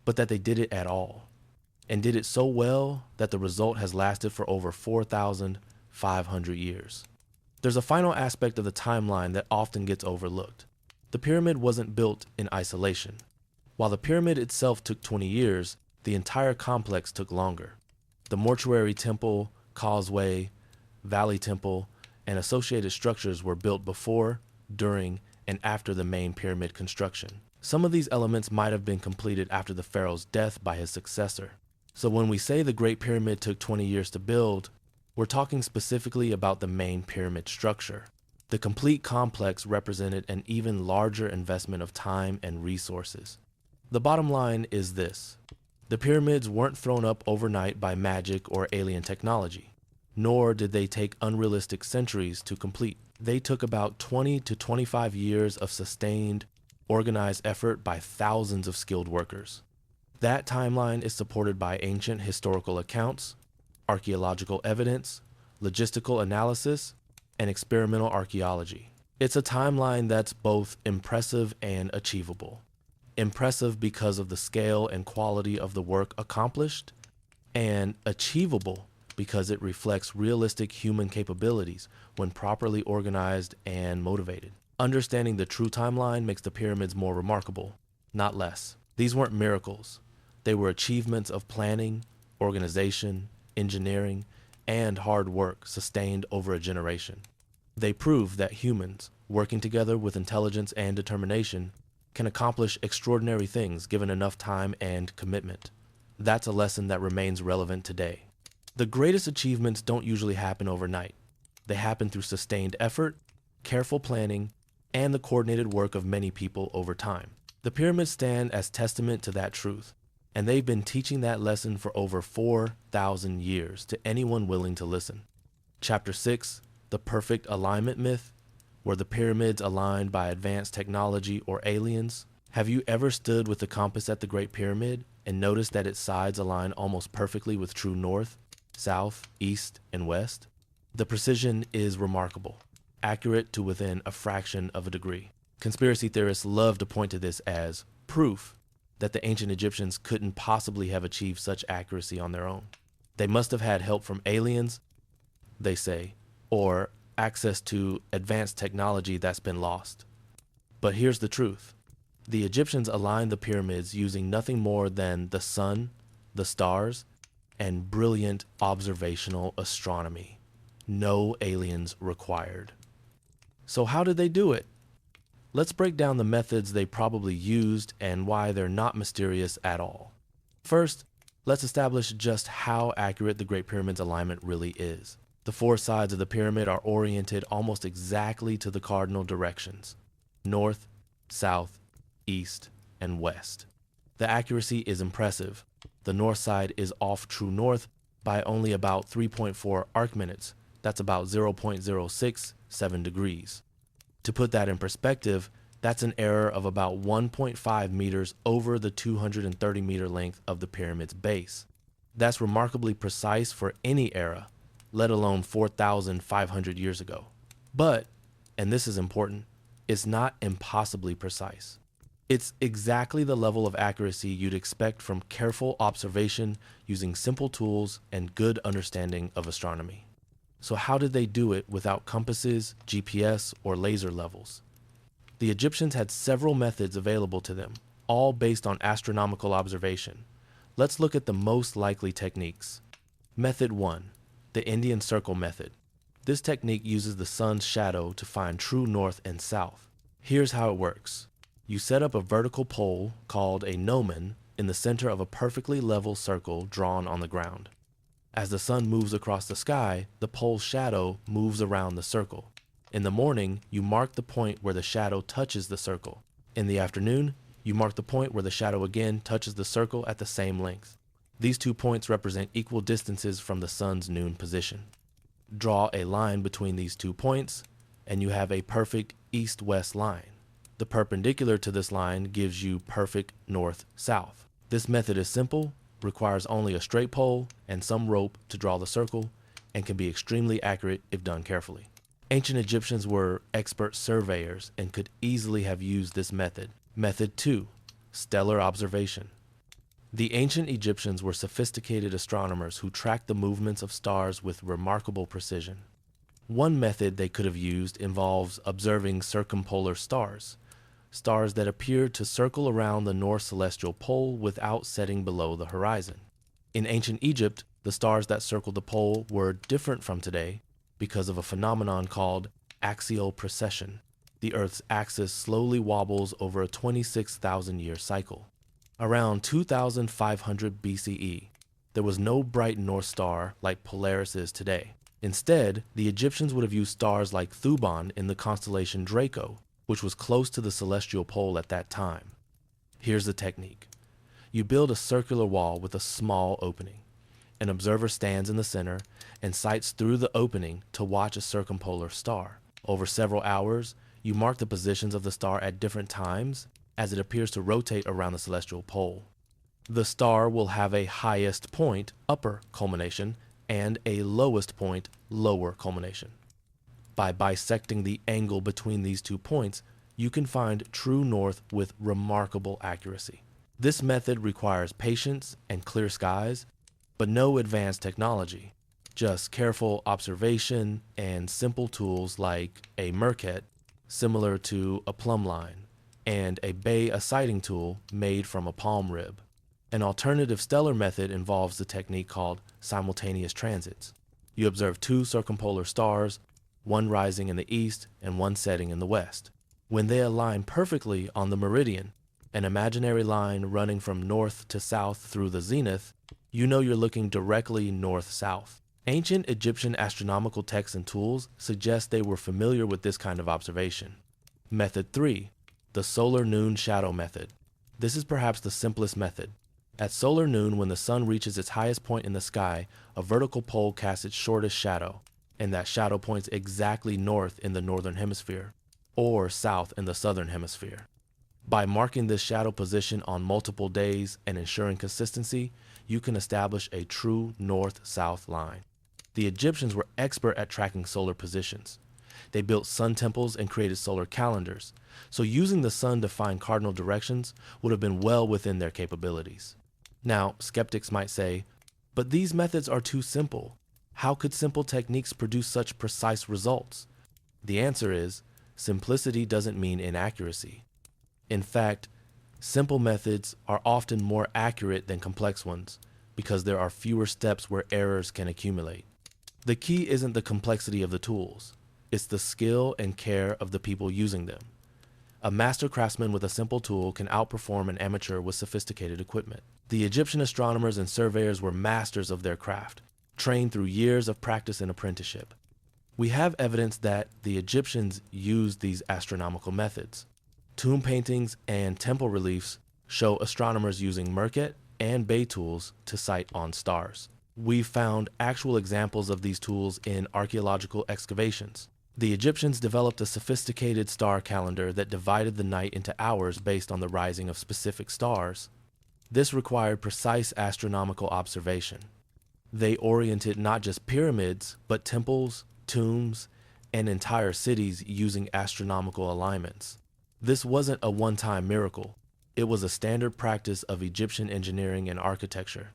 but that they did it at all, and did it so well that the result has lasted for over 4,500 years. There's a final aspect of the timeline that often gets overlooked. The pyramid wasn't built in isolation. While the pyramid itself took 20 years, the entire complex took longer. The mortuary temple, causeway, valley temple, and associated structures were built before, during, and after the main pyramid construction. Some of these elements might have been completed after the pharaoh's death by his successor. So when we say the Great Pyramid took 20 years to build, we're talking specifically about the main pyramid structure. The complete complex represented an even larger investment of time and resources. The bottom line is this: the pyramids weren't thrown up overnight by magic or alien technology, nor did they take unrealistic centuries to complete. They took about 20 to 25 years of sustained, organized effort by thousands of skilled workers. That timeline is supported by ancient historical accounts, archaeological evidence, logistical analysis, and experimental archaeology. It's a timeline that's both impressive and achievable. Impressive because of the scale and quality of the work accomplished, and achievable because it reflects realistic human capabilities when properly organized and motivated. Understanding the true timeline makes the pyramids more remarkable, not less. These weren't miracles. They were achievements of planning, organization, engineering, and hard work sustained over a generation. They prove that humans, working together with intelligence and determination, can accomplish extraordinary things given enough time and commitment. That's a lesson that remains relevant today. The greatest achievements don't usually happen overnight. They happen through sustained effort, careful planning, and the coordinated work of many people over time. The pyramids stand as testament to that truth, and they've been teaching that lesson for over 4,000 years to anyone willing to listen. Chapter 6, The Perfect Alignment Myth. Were the pyramids aligned by advanced technology or aliens? Have you ever stood with the compass at the Great Pyramid and noticed that its sides align almost perfectly with true north, south, east, and west? The precision is remarkable, accurate to within a fraction of a degree. Conspiracy theorists love to point to this as proof that the ancient Egyptians couldn't possibly have achieved such accuracy on their own. They must have had help from aliens, they say, or access to advanced technology that's been lost. But here's the truth. The Egyptians aligned the pyramids using nothing more than the sun, the stars, and brilliant observational astronomy. No aliens required. So how did they do it? Let's break down the methods they probably used and why they're not mysterious at all. First, let's establish just how accurate the Great Pyramid's alignment really is. The four sides of the pyramid are oriented almost exactly to the cardinal directions: north, south, east, and west. The accuracy is impressive. The north side is off true north by only about 3.4 arc minutes. That's about 0.067 degrees. To put that in perspective, that's an error of about 1.5 meters over the 230 meter length of the pyramid's base. That's remarkably precise for any era, let alone 4,500 years ago. But, and this is important, it's not impossibly precise. It's exactly the level of accuracy you'd expect from careful observation using simple tools and good understanding of astronomy. So how did they do it without compasses, GPS, or laser levels? The Egyptians had several methods available to them, all based on astronomical observation. Let's look at the most likely techniques. Method 1. The Indian Circle Method. This technique uses the sun's shadow to find true north and south. Here's how it works. You set up a vertical pole, called a gnomon, in the center of a perfectly level circle drawn on the ground. As the sun moves across the sky, the pole's shadow moves around the circle. In the morning, you mark the point where the shadow touches the circle. In the afternoon, you mark the point where the shadow again touches the circle at the same length. These 2 points represent equal distances from the sun's noon position. Draw a line between these 2 points, and you have a perfect east-west line. The perpendicular to this line gives you perfect north-south. This method is simple, requires only a straight pole and some rope to draw the circle, and can be extremely accurate if done carefully. Ancient Egyptians were expert surveyors and could easily have used this method. Method 2. Stellar observation. The ancient Egyptians were sophisticated astronomers who tracked the movements of stars with remarkable precision. One method they could have used involves observing circumpolar stars, stars that appeared to circle around the north celestial pole without setting below the horizon. In ancient Egypt, the stars that circled the pole were different from today because of a phenomenon called axial precession. The Earth's axis slowly wobbles over a 26,000-year cycle. Around 2500 BCE, there was no bright north star like Polaris is today. Instead, the Egyptians would have used stars like Thuban in the constellation Draco, which was close to the celestial pole at that time. Here's the technique. You build a circular wall with a small opening. An observer stands in the center and sights through the opening to watch a circumpolar star. Over several hours, you mark the positions of the star at different times as it appears to rotate around the celestial pole. The star will have a highest point, upper culmination, and a lowest point, lower culmination. By bisecting the angle between these 2 points, you can find true north with remarkable accuracy. This method requires patience and clear skies, but no advanced technology, just careful observation and simple tools like a merket, similar to a plumb line, and a sighting tool made from a palm rib. An alternative stellar method involves the technique called simultaneous transits. You observe two circumpolar stars, one rising in the east and one setting in the west. When they align perfectly on the meridian, an imaginary line running from north to south through the zenith, you know you're looking directly north-south. Ancient Egyptian astronomical texts and tools suggest they were familiar with this kind of observation. Method 3, the solar noon shadow method. This is perhaps the simplest method. At solar noon, when the sun reaches its highest point in the sky, a vertical pole casts its shortest shadow, and that shadow points exactly north in the northern hemisphere, or south in the southern hemisphere. By marking this shadow position on multiple days and ensuring consistency, you can establish a true north-south line. The Egyptians were expert at tracking solar positions. They built sun temples and created solar calendars, so using the sun to find cardinal directions would have been well within their capabilities. Now, skeptics might say, but these methods are too simple. How could simple techniques produce such precise results? The answer is, simplicity doesn't mean inaccuracy. In fact, simple methods are often more accurate than complex ones because there are fewer steps where errors can accumulate. The key isn't the complexity of the tools, it's the skill and care of the people using them. A master craftsman with a simple tool can outperform an amateur with sophisticated equipment. The Egyptian astronomers and surveyors were masters of their craft, trained through years of practice and apprenticeship. We have evidence that the Egyptians used these astronomical methods. Tomb paintings and temple reliefs show astronomers using merket and bay tools to sight on stars. We've found actual examples of these tools in archaeological excavations. The Egyptians developed a sophisticated star calendar that divided the night into hours based on the rising of specific stars. This required precise astronomical observation. They oriented not just pyramids, but temples, tombs, and entire cities using astronomical alignments. This wasn't a one-time miracle. It was a standard practice of Egyptian engineering and architecture.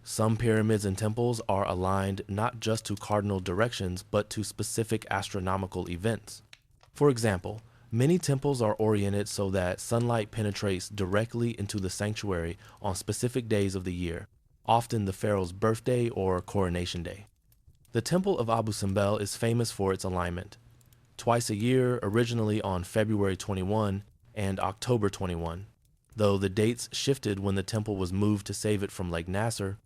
Some pyramids and temples are aligned not just to cardinal directions, but to specific astronomical events. For example, many temples are oriented so that sunlight penetrates directly into the sanctuary on specific days of the year, often the pharaoh's birthday or coronation day. The Temple of Abu Simbel is famous for its alignment. Twice a year, originally on February 21 and October 21. Though the dates shifted when the temple was moved to save it from Lake Nasser,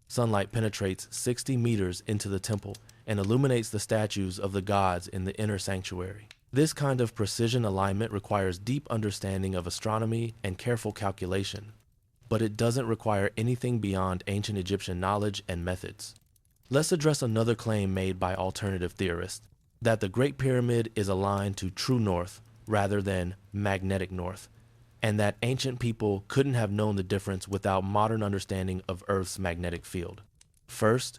sunlight penetrates 60 meters into the temple and illuminates the statues of the gods in the inner sanctuary. This kind of precision alignment requires deep understanding of astronomy and careful calculation, but it doesn't require anything beyond ancient Egyptian knowledge and methods. Let's address another claim made by alternative theorists, that the Great Pyramid is aligned to true north rather than magnetic north, and that ancient people couldn't have known the difference without modern understanding of Earth's magnetic field. First,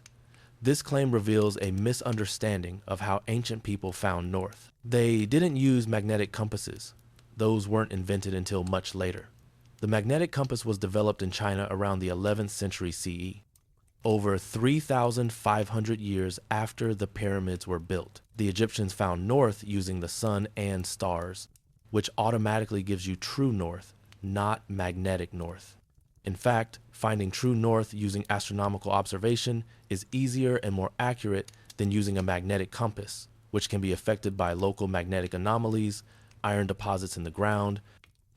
this claim reveals a misunderstanding of how ancient people found north. They didn't use magnetic compasses. Those weren't invented until much later. The magnetic compass was developed in China around the 11th century CE. Over 3,500 years after the pyramids were built, the Egyptians found north using the sun and stars, which automatically gives you true north, not magnetic north. In fact, finding true north using astronomical observation is easier and more accurate than using a magnetic compass, which can be affected by local magnetic anomalies, iron deposits in the ground,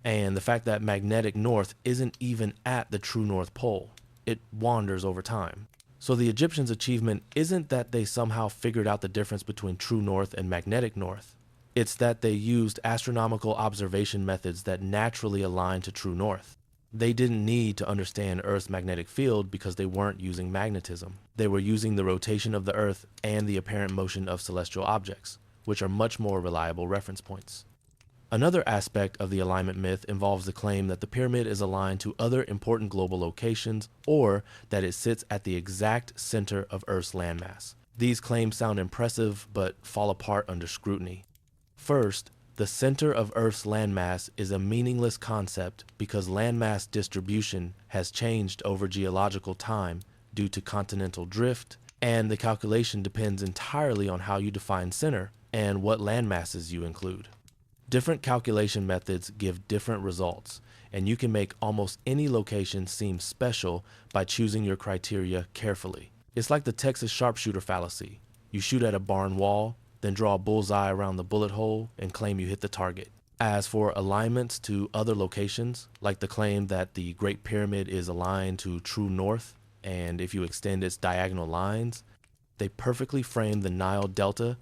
and the fact that magnetic north isn't even at the true North Pole. It wanders over time. So the Egyptians' achievement isn't that they somehow figured out the difference between true north and magnetic north. It's that they used astronomical observation methods that naturally align to true north. They didn't need to understand Earth's magnetic field because they weren't using magnetism. They were using the rotation of the Earth and the apparent motion of celestial objects, which are much more reliable reference points. Another aspect of the alignment myth involves the claim that the pyramid is aligned to other important global locations or that it sits at the exact center of Earth's landmass. These claims sound impressive but fall apart under scrutiny. First, The center of Earth's landmass is a meaningless concept because landmass distribution has changed over geological time due to continental drift, and the calculation depends entirely on how you define center and what landmasses you include. Different calculation methods give different results, and you can make almost any location seem special by choosing your criteria carefully. It's like the Texas sharpshooter fallacy. You shoot at a barn wall, then draw a bullseye around the bullet hole and claim you hit the target. As for alignments to other locations, like the claim that the Great Pyramid is aligned to true north, and if you extend its diagonal lines, they perfectly frame the Nile Delta.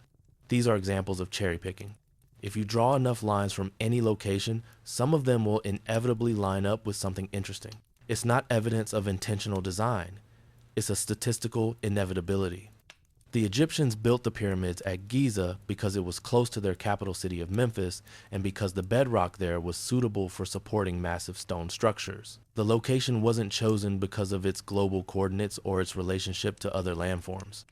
These are examples of cherry picking. If you draw enough lines from any location, some of them will inevitably line up with something interesting. It's not evidence of intentional design. It's a statistical inevitability. The Egyptians built the pyramids at Giza because it was close to their capital city of Memphis and because the bedrock there was suitable for supporting massive stone structures. The location wasn't chosen because of its global coordinates or its relationship to other landforms.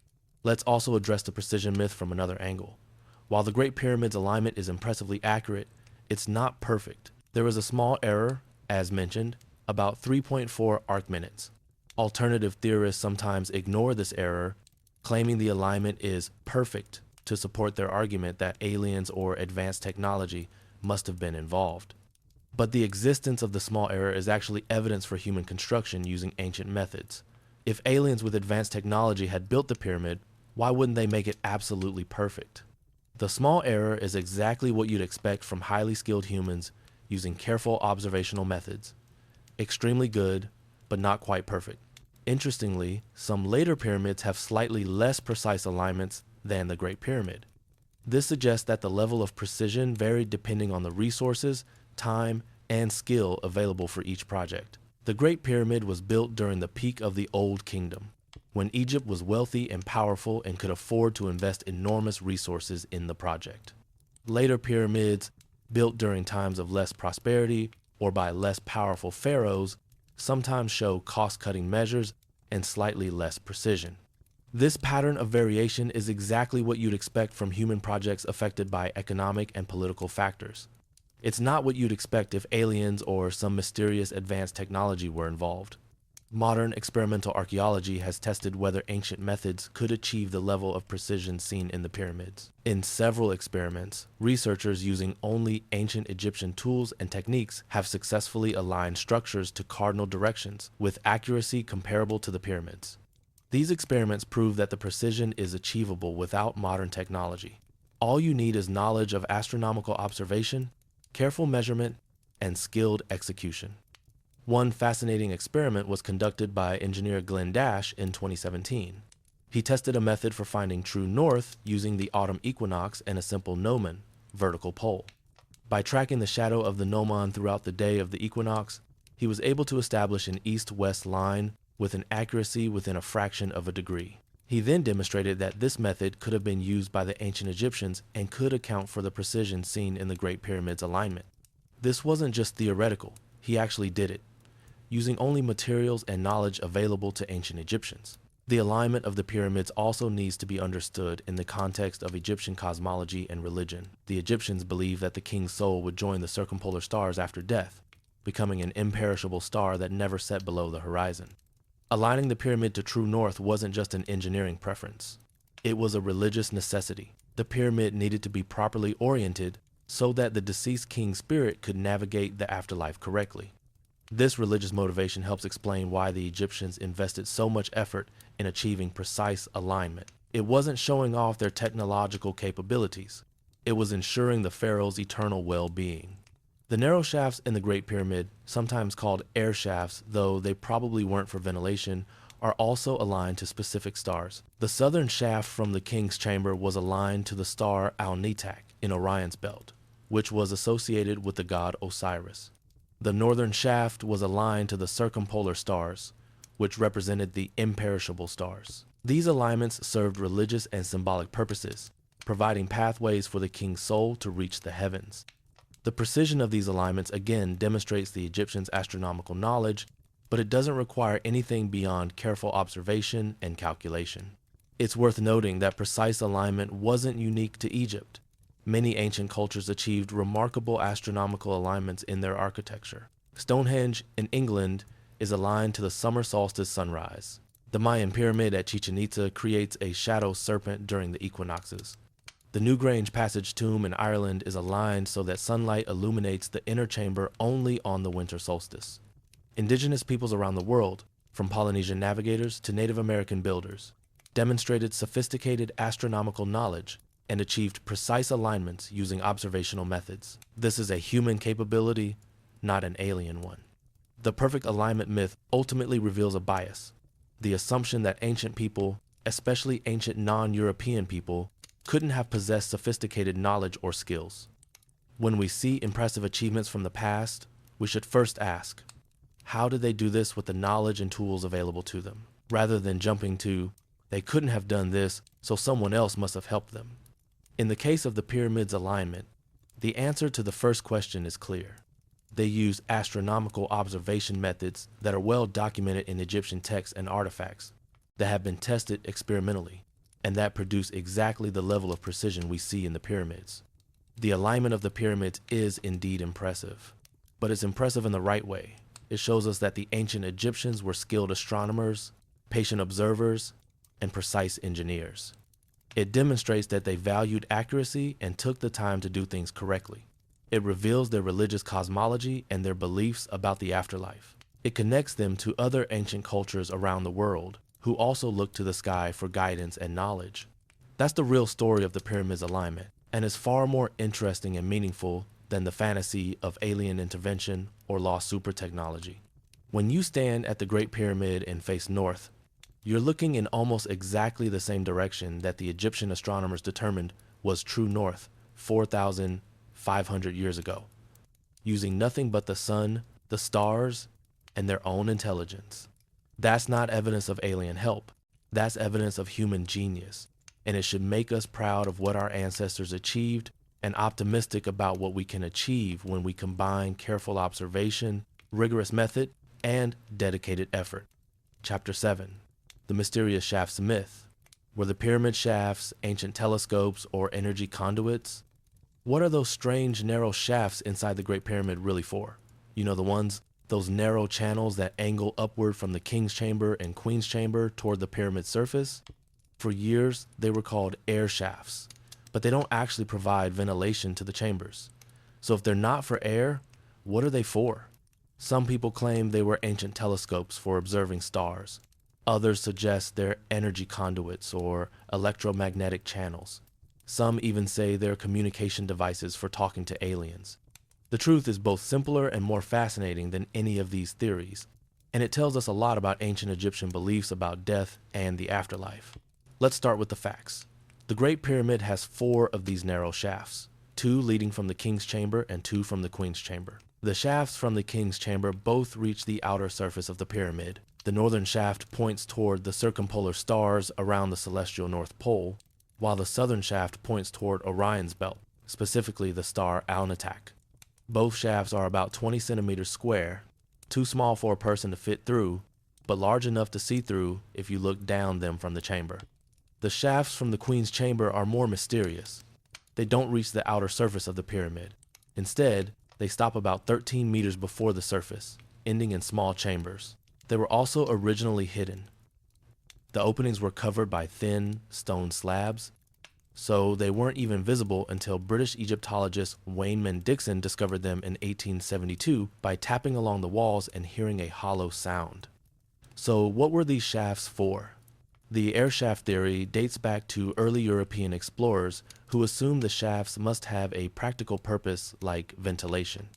Let's also address the precision myth from another angle. While the Great Pyramid's alignment is impressively accurate, it's not perfect. There is a small error, as mentioned, about 3.4 arc minutes. Alternative theorists sometimes ignore this error, claiming the alignment is perfect to support their argument that aliens or advanced technology must have been involved. But the existence of the small error is actually evidence for human construction using ancient methods. If aliens with advanced technology had built the pyramid, why wouldn't they make it absolutely perfect? The small error is exactly what you'd expect from highly skilled humans using careful observational methods. Extremely good, but not quite perfect. Interestingly, some later pyramids have slightly less precise alignments than the Great Pyramid. This suggests that the level of precision varied depending on the resources, time, and skill available for each project. The Great Pyramid was built during the peak of the Old Kingdom, when Egypt was wealthy and powerful and could afford to invest enormous resources in the project. Later pyramids, built during times of less prosperity or by less powerful pharaohs, sometimes show cost-cutting measures and slightly less precision. This pattern of variation is exactly what you'd expect from human projects affected by economic and political factors. It's not what you'd expect if aliens or some mysterious advanced technology were involved. Modern experimental archaeology has tested whether ancient methods could achieve the level of precision seen in the pyramids. In several experiments, researchers using only ancient Egyptian tools and techniques have successfully aligned structures to cardinal directions with accuracy comparable to the pyramids. These experiments prove that the precision is achievable without modern technology. All you need is knowledge of astronomical observation, careful measurement, and skilled execution. One fascinating experiment was conducted by engineer Glenn Dash in 2017. He tested a method for finding true north using the autumn equinox and a simple gnomon, vertical pole. By tracking the shadow of the gnomon throughout the day of the equinox, he was able to establish an east-west line with an accuracy within a fraction of a degree. He then demonstrated that this method could have been used by the ancient Egyptians and could account for the precision seen in the Great Pyramid's alignment. This wasn't just theoretical, he actually did it, using only materials and knowledge available to ancient Egyptians. The alignment of the pyramids also needs to be understood in the context of Egyptian cosmology and religion. The Egyptians believed that the king's soul would join the circumpolar stars after death, becoming an imperishable star that never set below the horizon. Aligning the pyramid to true north wasn't just an engineering preference. It was a religious necessity. The pyramid needed to be properly oriented so that the deceased king's spirit could navigate the afterlife correctly. This religious motivation helps explain why the Egyptians invested so much effort in achieving precise alignment. It wasn't showing off their technological capabilities. It was ensuring the pharaoh's eternal well-being. The narrow shafts in the Great Pyramid, sometimes called air shafts, though they probably weren't for ventilation, are also aligned to specific stars. The southern shaft from the king's chamber was aligned to the star Al-Nitak in Orion's belt, which was associated with the god Osiris. The northern shaft was aligned to the circumpolar stars, which represented the imperishable stars. These alignments served religious and symbolic purposes, providing pathways for the king's soul to reach the heavens. The precision of these alignments again demonstrates the Egyptians' astronomical knowledge, but it doesn't require anything beyond careful observation and calculation. It's worth noting that precise alignment wasn't unique to Egypt. Many ancient cultures achieved remarkable astronomical alignments in their architecture. Stonehenge in England is aligned to the summer solstice sunrise. The Mayan pyramid at Chichen Itza creates a shadow serpent during the equinoxes. The Newgrange Passage tomb in Ireland is aligned so that sunlight illuminates the inner chamber only on the winter solstice. Indigenous peoples around the world, from Polynesian navigators to Native American builders, demonstrated sophisticated astronomical knowledge and achieved precise alignments using observational methods. This is a human capability, not an alien one. The perfect alignment myth ultimately reveals a bias, the assumption that ancient people, especially ancient non-European people, couldn't have possessed sophisticated knowledge or skills. When we see impressive achievements from the past, we should first ask, how did they do this with the knowledge and tools available to them, rather than jumping to, they couldn't have done this, so someone else must have helped them. In the case of the pyramid's alignment, the answer to the first question is clear. They use astronomical observation methods that are well documented in Egyptian texts and artifacts that have been tested experimentally, and that produce exactly the level of precision we see in the pyramids. The alignment of the pyramids is indeed impressive, but it's impressive in the right way. It shows us that the ancient Egyptians were skilled astronomers, patient observers, and precise engineers. It demonstrates that they valued accuracy and took the time to do things correctly. It reveals their religious cosmology and their beliefs about the afterlife. It connects them to other ancient cultures around the world who also look to the sky for guidance and knowledge. That's the real story of the pyramid's alignment, and is far more interesting and meaningful than the fantasy of alien intervention or lost super technology. When you stand at the Great Pyramid and face north, you're looking in almost exactly the same direction that the Egyptian astronomers determined was true north 4,500 years ago, using nothing but the sun, the stars, and their own intelligence. That's not evidence of alien help. That's evidence of human genius, and it should make us proud of what our ancestors achieved and optimistic about what we can achieve when we combine careful observation, rigorous method, and dedicated effort. Chapter 7. The Mysterious Shafts Myth. Were the pyramid shafts ancient telescopes or energy conduits? What are those strange narrow shafts inside the Great Pyramid really for? You know, those narrow channels that angle upward from the King's Chamber and Queen's Chamber toward the pyramid surface? For years, they were called air shafts, but they don't actually provide ventilation to the chambers. So if they're not for air, what are they for? Some people claim they were ancient telescopes for observing stars. Others suggest they're energy conduits or electromagnetic channels. Some even say they're communication devices for talking to aliens. The truth is both simpler and more fascinating than any of these theories, and it tells us a lot about ancient Egyptian beliefs about death and the afterlife. Let's start with the facts. The Great Pyramid has 4 of these narrow shafts, 2 leading from the King's Chamber and 2 from the Queen's Chamber. The shafts from the King's Chamber both reach the outer surface of the pyramid. The northern shaft points toward the circumpolar stars around the celestial North Pole, while the southern shaft points toward Orion's belt, specifically the star Alnitak. Both shafts are about 20 centimeters square, too small for a person to fit through, but large enough to see through if you look down them from the chamber. The shafts from the Queen's Chamber are more mysterious. They don't reach the outer surface of the pyramid. Instead, they stop about 13 meters before the surface, ending in small chambers. They were also originally hidden. The openings were covered by thin stone slabs, so they weren't even visible until British Egyptologist Wayneman Dixon discovered them in 1872 by tapping along the walls and hearing a hollow sound. So what were these shafts for? The air shaft theory dates back to early European explorers who assumed the shafts must have a practical purpose like ventilation.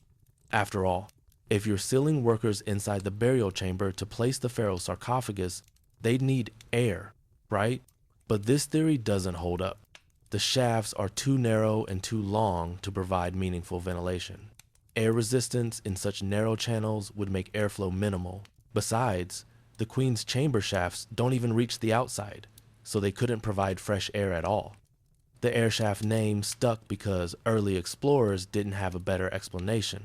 After all, if you're sealing workers inside the burial chamber to place the pharaoh's sarcophagus, they'd need air, right? But this theory doesn't hold up. The shafts are too narrow and too long to provide meaningful ventilation. Air resistance in such narrow channels would make airflow minimal. Besides, the Queen's Chamber shafts don't even reach the outside, so they couldn't provide fresh air at all. The air shaft name stuck because early explorers didn't have a better explanation.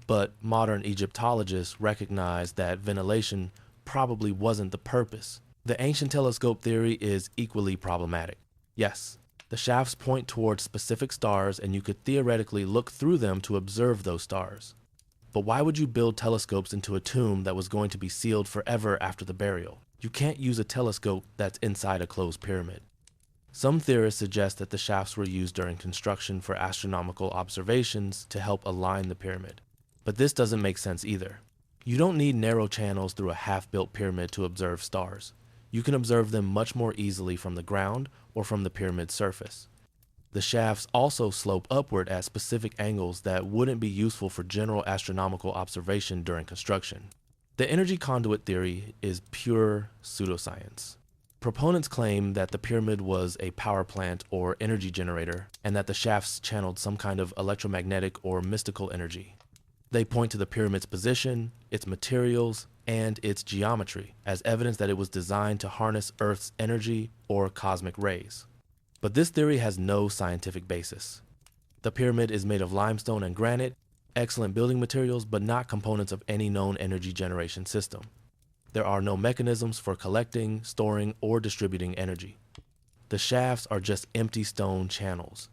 But modern Egyptologists recognized that ventilation probably wasn't the purpose. The ancient telescope theory is equally problematic. Yes, The shafts point towards specific stars, and you could theoretically look through them to observe those stars. But why would you build telescopes into a tomb that was going to be sealed forever after the burial? You can't use a telescope that's inside a closed pyramid. Some theorists suggest that the shafts were used during construction for astronomical observations to help align the pyramid. But this doesn't make sense either. You don't need narrow channels through a half-built pyramid to observe stars. You can observe them much more easily from the ground or from the pyramid's surface. The shafts also slope upward at specific angles that wouldn't be useful for general astronomical observation during construction. The energy conduit theory is pure pseudoscience. Proponents claim that the pyramid was a power plant or energy generator, and that the shafts channeled some kind of electromagnetic or mystical energy. They point to the pyramid's position, its materials, and its geometry as evidence that it was designed to harness Earth's energy or cosmic rays. But this theory has no scientific basis. The pyramid is made of limestone and granite, excellent building materials, but not components of any known energy generation system. There are no mechanisms for collecting, storing, or distributing energy. The shafts are just empty stone channels.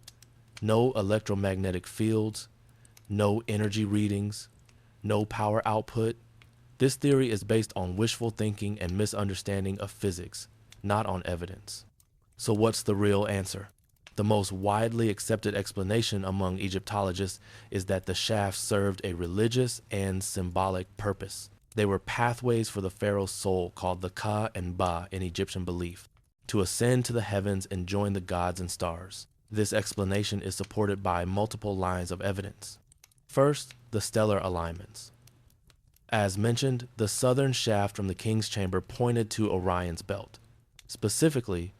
No electromagnetic fields, no energy readings, no power output. This theory is based on wishful thinking and misunderstanding of physics, not on evidence. So what's the real answer? The most widely accepted explanation among Egyptologists is that the shafts served a religious and symbolic purpose. They were pathways for the pharaoh's soul, called the Ka and Ba in Egyptian belief, to ascend to the heavens and join the gods and stars. This explanation is supported by multiple lines of evidence. First, the stellar alignments. As mentioned, the southern shaft from the king's chamber pointed to Orion's belt, specifically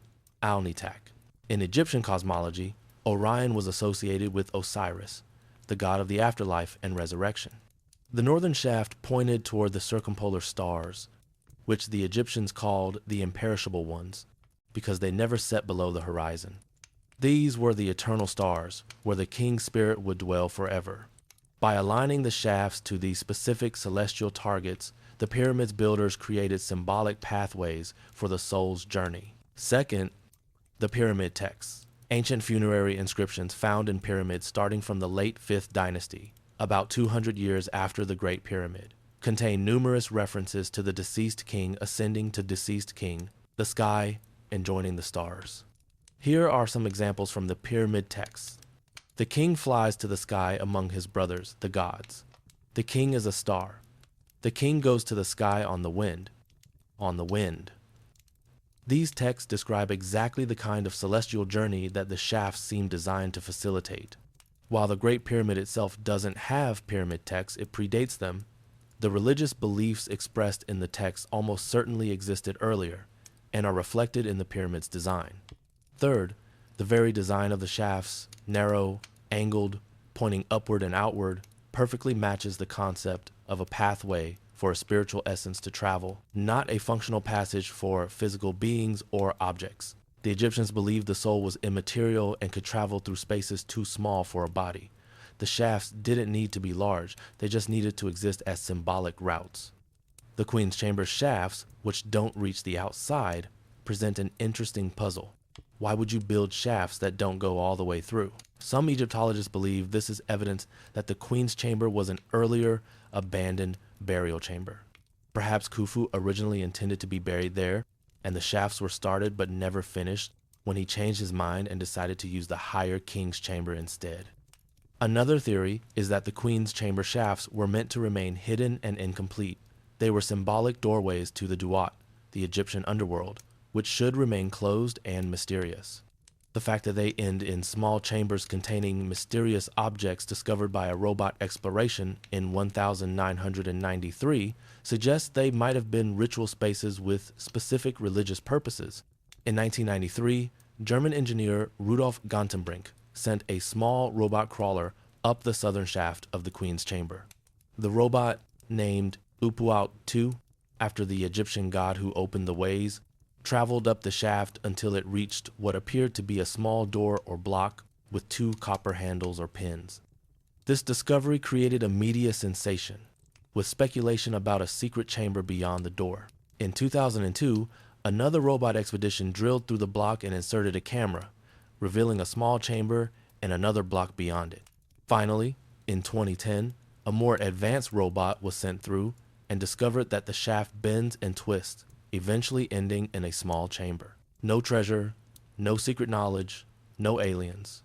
Al-Nitak. In Egyptian cosmology, Orion was associated with Osiris, the god of the afterlife and resurrection. The northern shaft pointed toward the circumpolar stars, which the Egyptians called the imperishable ones, because they never set below the horizon. These were the eternal stars, where the king's spirit would dwell forever. By aligning the shafts to these specific celestial targets, the pyramid's builders created symbolic pathways for the soul's journey. Second, the pyramid texts. Ancient funerary inscriptions found in pyramids starting from the late 5th dynasty, about 200 years after the Great Pyramid, contain numerous references to the deceased king ascending to deceased king, the sky, and joining the stars. Here are some examples from the pyramid texts. The king flies to the sky among his brothers, the gods. The king is a star. The king goes to the sky on the wind. On the wind. These texts describe exactly the kind of celestial journey that the shafts seem designed to facilitate. While the Great Pyramid itself doesn't have pyramid texts, it predates them. The religious beliefs expressed in the text almost certainly existed earlier and are reflected in the pyramid's design. Third, the very design of the shafts, narrow, angled, pointing upward and outward, perfectly matches the concept of a pathway for a spiritual essence to travel, not a functional passage for physical beings or objects. The Egyptians believed the soul was immaterial and could travel through spaces too small for a body. The shafts didn't need to be large, they just needed to exist as symbolic routes. The Queen's Chamber shafts, which don't reach the outside, present an interesting puzzle. Why would you build shafts that don't go all the way through? Some Egyptologists believe this is evidence that the Queen's Chamber was an earlier, abandoned burial chamber. Perhaps Khufu originally intended to be buried there, and the shafts were started but never finished when he changed his mind and decided to use the higher King's Chamber instead. Another theory is that the Queen's Chamber shafts were meant to remain hidden and incomplete. They were symbolic doorways to the Duat, the Egyptian underworld, which should remain closed and mysterious. The fact that they end in small chambers containing mysterious objects discovered by a robot exploration in 1993 suggests they might have been ritual spaces with specific religious purposes. In 1993, German engineer Rudolf Gantenbrink sent a small robot crawler up the southern shaft of the Queen's Chamber. The robot, named Upuaut II, after the Egyptian god who opened the ways, traveled up the shaft until it reached what appeared to be a small door or block with 2 copper handles or pins. This discovery created a media sensation, with speculation about a secret chamber beyond the door. In 2002, another robot expedition drilled through the block and inserted a camera, revealing a small chamber and another block beyond it. Finally, in 2010, a more advanced robot was sent through and discovered that the shaft bends and twists, eventually ending in a small chamber. No treasure, no secret knowledge, no aliens,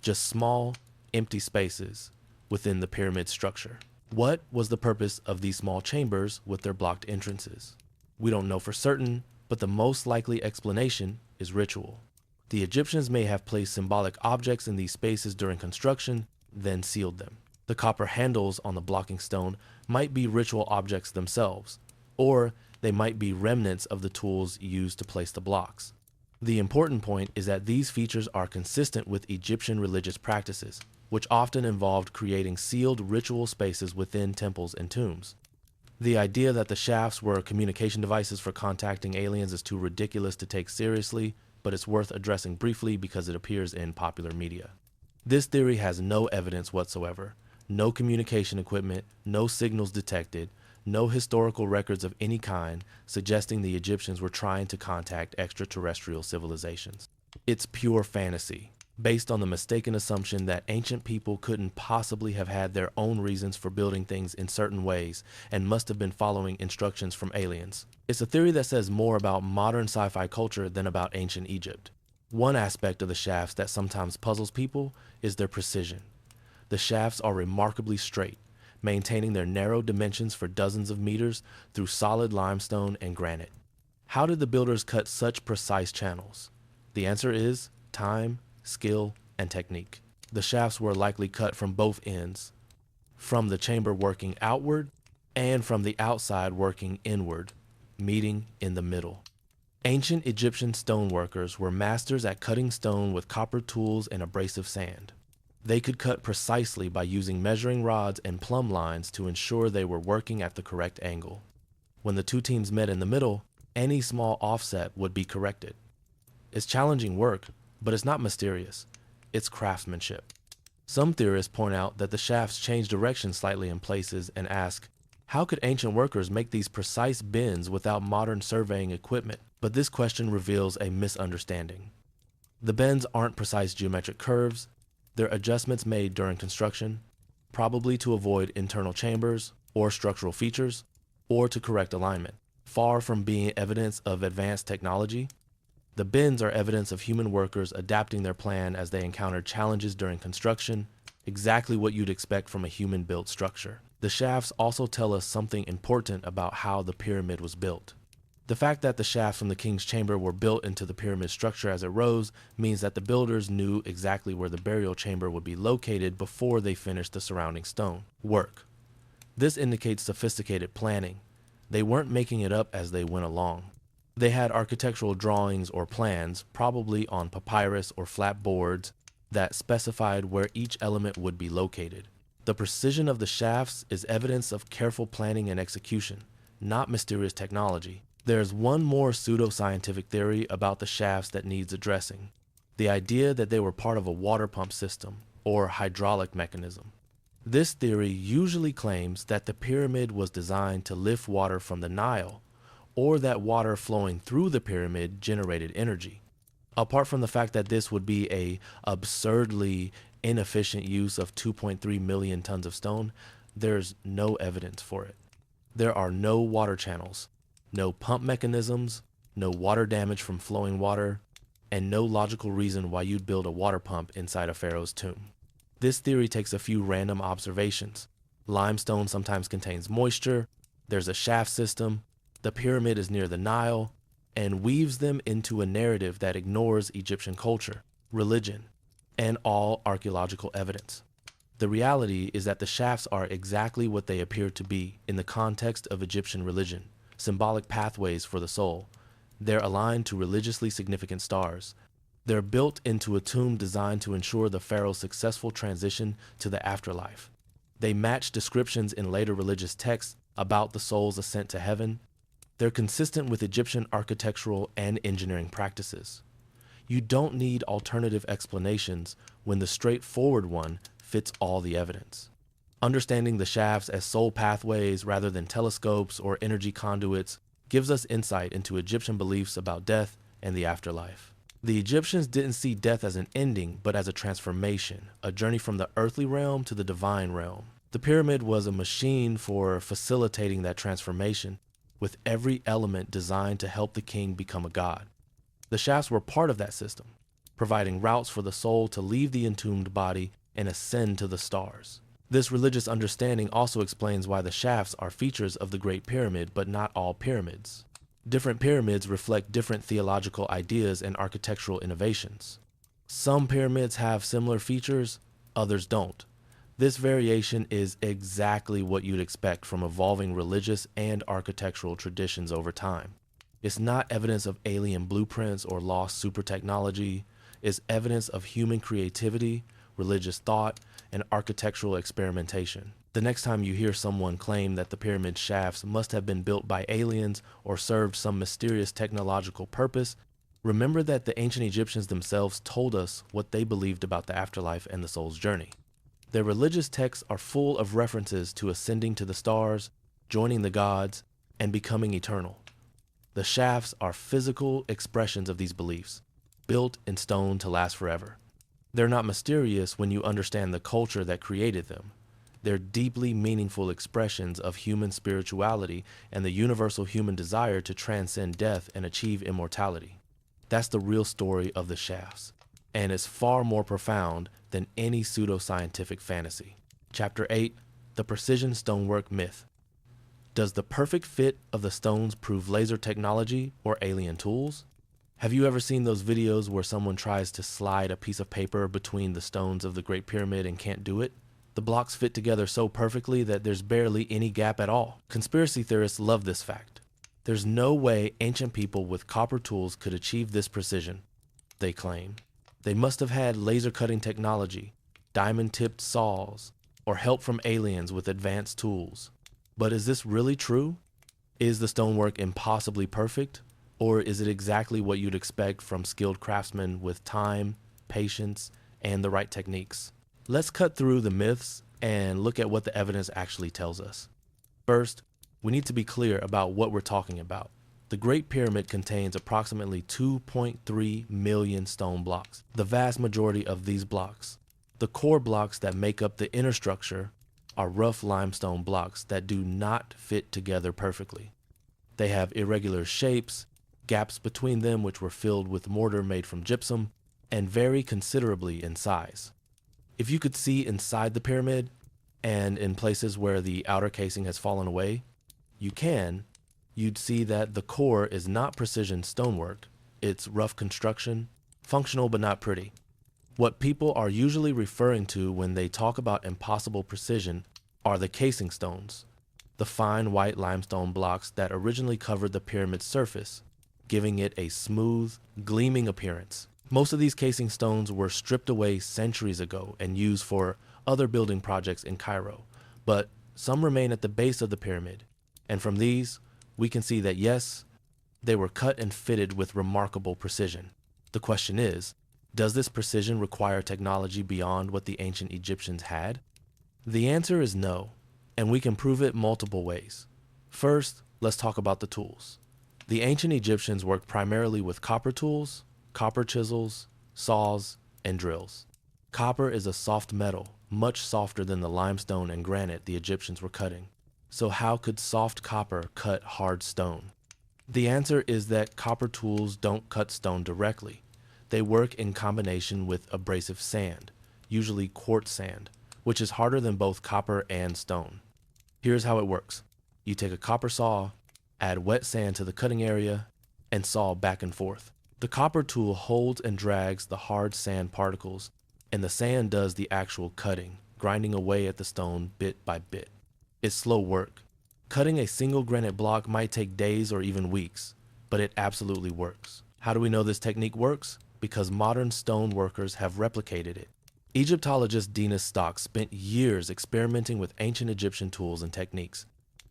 just small, empty spaces within the pyramid structure. What was the purpose of these small chambers with their blocked entrances? We don't know for certain, but the most likely explanation is ritual. The Egyptians may have placed symbolic objects in these spaces during construction, then sealed them. The copper handles on the blocking stone might be ritual objects themselves, or they might be remnants of the tools used to place the blocks. The important point is that these features are consistent with Egyptian religious practices, which often involved creating sealed ritual spaces within temples and tombs. The idea that the shafts were communication devices for contacting aliens is too ridiculous to take seriously, but it's worth addressing briefly because it appears in popular media. This theory has no evidence whatsoever. No communication equipment, no signals detected, no historical records of any kind suggesting the Egyptians were trying to contact extraterrestrial civilizations. It's pure fantasy, based on the mistaken assumption that ancient people couldn't possibly have had their own reasons for building things in certain ways and must have been following instructions from aliens. It's a theory that says more about modern sci-fi culture than about ancient Egypt. One aspect of the shafts that sometimes puzzles people is their precision. The shafts are remarkably straight, maintaining their narrow dimensions for dozens of meters through solid limestone and granite. How did the builders cut such precise channels? The answer is time, skill, and technique. The shafts were likely cut from both ends, from the chamber working outward and from the outside working inward, meeting in the middle. Ancient Egyptian stoneworkers were masters at cutting stone with copper tools and abrasive sand. They could cut precisely by using measuring rods and plumb lines to ensure they were working at the correct angle. When the two teams met in the middle, any small offset would be corrected. It's challenging work, but it's not mysterious. It's craftsmanship. Some theorists point out that the shafts change direction slightly in places and ask, how could ancient workers make these precise bends without modern surveying equipment? But this question reveals a misunderstanding. The bends aren't precise geometric curves. They're adjustments made during construction, probably to avoid internal chambers or structural features, or to correct alignment. Far from being evidence of advanced technology, the bends are evidence of human workers adapting their plan as they encountered challenges during construction, exactly what you'd expect from a human-built structure. The shafts also tell us something important about how the pyramid was built. The fact that the shafts from the king's chamber were built into the pyramid structure as it rose means that the builders knew exactly where the burial chamber would be located before they finished the surrounding stone work. This indicates sophisticated planning. They weren't making it up as they went along. They had architectural drawings or plans, probably on papyrus or flat boards, that specified where each element would be located. The precision of the shafts is evidence of careful planning and execution, not mysterious technology. There's one more pseudo-scientific theory about the shafts that needs addressing. The idea that they were part of a water pump system or hydraulic mechanism. This theory usually claims that the pyramid was designed to lift water from the Nile, or that water flowing through the pyramid generated energy. Apart from the fact that this would be an absurdly inefficient use of 2.3 million tons of stone, there's no evidence for it. There are no water channels, no pump mechanisms, no water damage from flowing water, and no logical reason why you'd build a water pump inside a pharaoh's tomb. This theory takes a few random observations. Limestone sometimes contains moisture, there's a shaft system, the pyramid is near the Nile, and weaves them into a narrative that ignores Egyptian culture, religion, and all archaeological evidence. The reality is that the shafts are exactly what they appear to be in the context of Egyptian religion. Symbolic pathways for the soul. They're aligned to religiously significant stars. They're built into a tomb designed to ensure the pharaoh's successful transition to the afterlife. They match descriptions in later religious texts about the soul's ascent to heaven. They're consistent with Egyptian architectural and engineering practices. You don't need alternative explanations when the straightforward one fits all the evidence. Understanding the shafts as soul pathways rather than telescopes or energy conduits gives us insight into Egyptian beliefs about death and the afterlife. The Egyptians didn't see death as an ending, but as a transformation, a journey from the earthly realm to the divine realm. The pyramid was a machine for facilitating that transformation, with every element designed to help the king become a god. The shafts were part of that system, providing routes for the soul to leave the entombed body and ascend to the stars. This religious understanding also explains why the shafts are features of the Great Pyramid, but not all pyramids. Different pyramids reflect different theological ideas and architectural innovations. Some pyramids have similar features, others don't. This variation is exactly what you'd expect from evolving religious and architectural traditions over time. It's not evidence of alien blueprints or lost super technology. It's evidence of human creativity, religious thought, and architectural experimentation. The next time you hear someone claim that the pyramid shafts must have been built by aliens or served some mysterious technological purpose, remember that the ancient Egyptians themselves told us what they believed about the afterlife and the soul's journey. Their religious texts are full of references to ascending to the stars, joining the gods, and becoming eternal. The shafts are physical expressions of these beliefs, built in stone to last forever. They're not mysterious when you understand the culture that created them. They're deeply meaningful expressions of human spirituality and the universal human desire to transcend death and achieve immortality. That's the real story of the shafts, and it's far more profound than any pseudoscientific fantasy. Chapter 8, The Precision Stonework Myth. Does the perfect fit of the stones prove laser technology or alien tools? Have you ever seen those videos where someone tries to slide a piece of paper between the stones of the Great Pyramid and can't do it? The blocks fit together so perfectly that there's barely any gap at all. Conspiracy theorists love this fact. There's no way ancient people with copper tools could achieve this precision, they claim. They must have had laser cutting technology, diamond-tipped saws, or help from aliens with advanced tools. But is this really true? Is the stonework impossibly perfect? Or is it exactly what you'd expect from skilled craftsmen with time, patience, and the right techniques? Let's cut through the myths and look at what the evidence actually tells us. First, we need to be clear about what we're talking about. The Great Pyramid contains approximately 2.3 million stone blocks. The vast majority of these blocks, the core blocks that make up the inner structure, are rough limestone blocks that do not fit together perfectly. They have irregular shapes, gaps between them which were filled with mortar made from gypsum, and vary considerably in size. If you could see inside the pyramid, and in places where the outer casing has fallen away, you'd see that the core is not precision stonework, it's rough construction, functional but not pretty. What people are usually referring to when they talk about impossible precision are the casing stones, the fine white limestone blocks that originally covered the pyramid's surface, giving it a smooth, gleaming appearance. Most of these casing stones were stripped away centuries ago and used for other building projects in Cairo, but some remain at the base of the pyramid, and from these, we can see that yes, they were cut and fitted with remarkable precision. The question is, does this precision require technology beyond what the ancient Egyptians had? The answer is no, and we can prove it multiple ways. First, let's talk about the tools. The ancient Egyptians worked primarily with copper tools, copper chisels, saws, and drills. Copper is a soft metal, much softer than the limestone and granite the Egyptians were cutting. So how could soft copper cut hard stone? The answer is that copper tools don't cut stone directly. They work in combination with abrasive sand, usually quartz sand, which is harder than both copper and stone. Here's how it works. You take a copper saw, add wet sand to the cutting area, and saw back and forth. The copper tool holds and drags the hard sand particles, and the sand does the actual cutting, grinding away at the stone bit by bit. It's slow work. Cutting a single granite block might take days or even weeks, but it absolutely works. How do we know this technique works? Because modern stone workers have replicated it. Egyptologist Dinas Stock spent years experimenting with ancient Egyptian tools and techniques.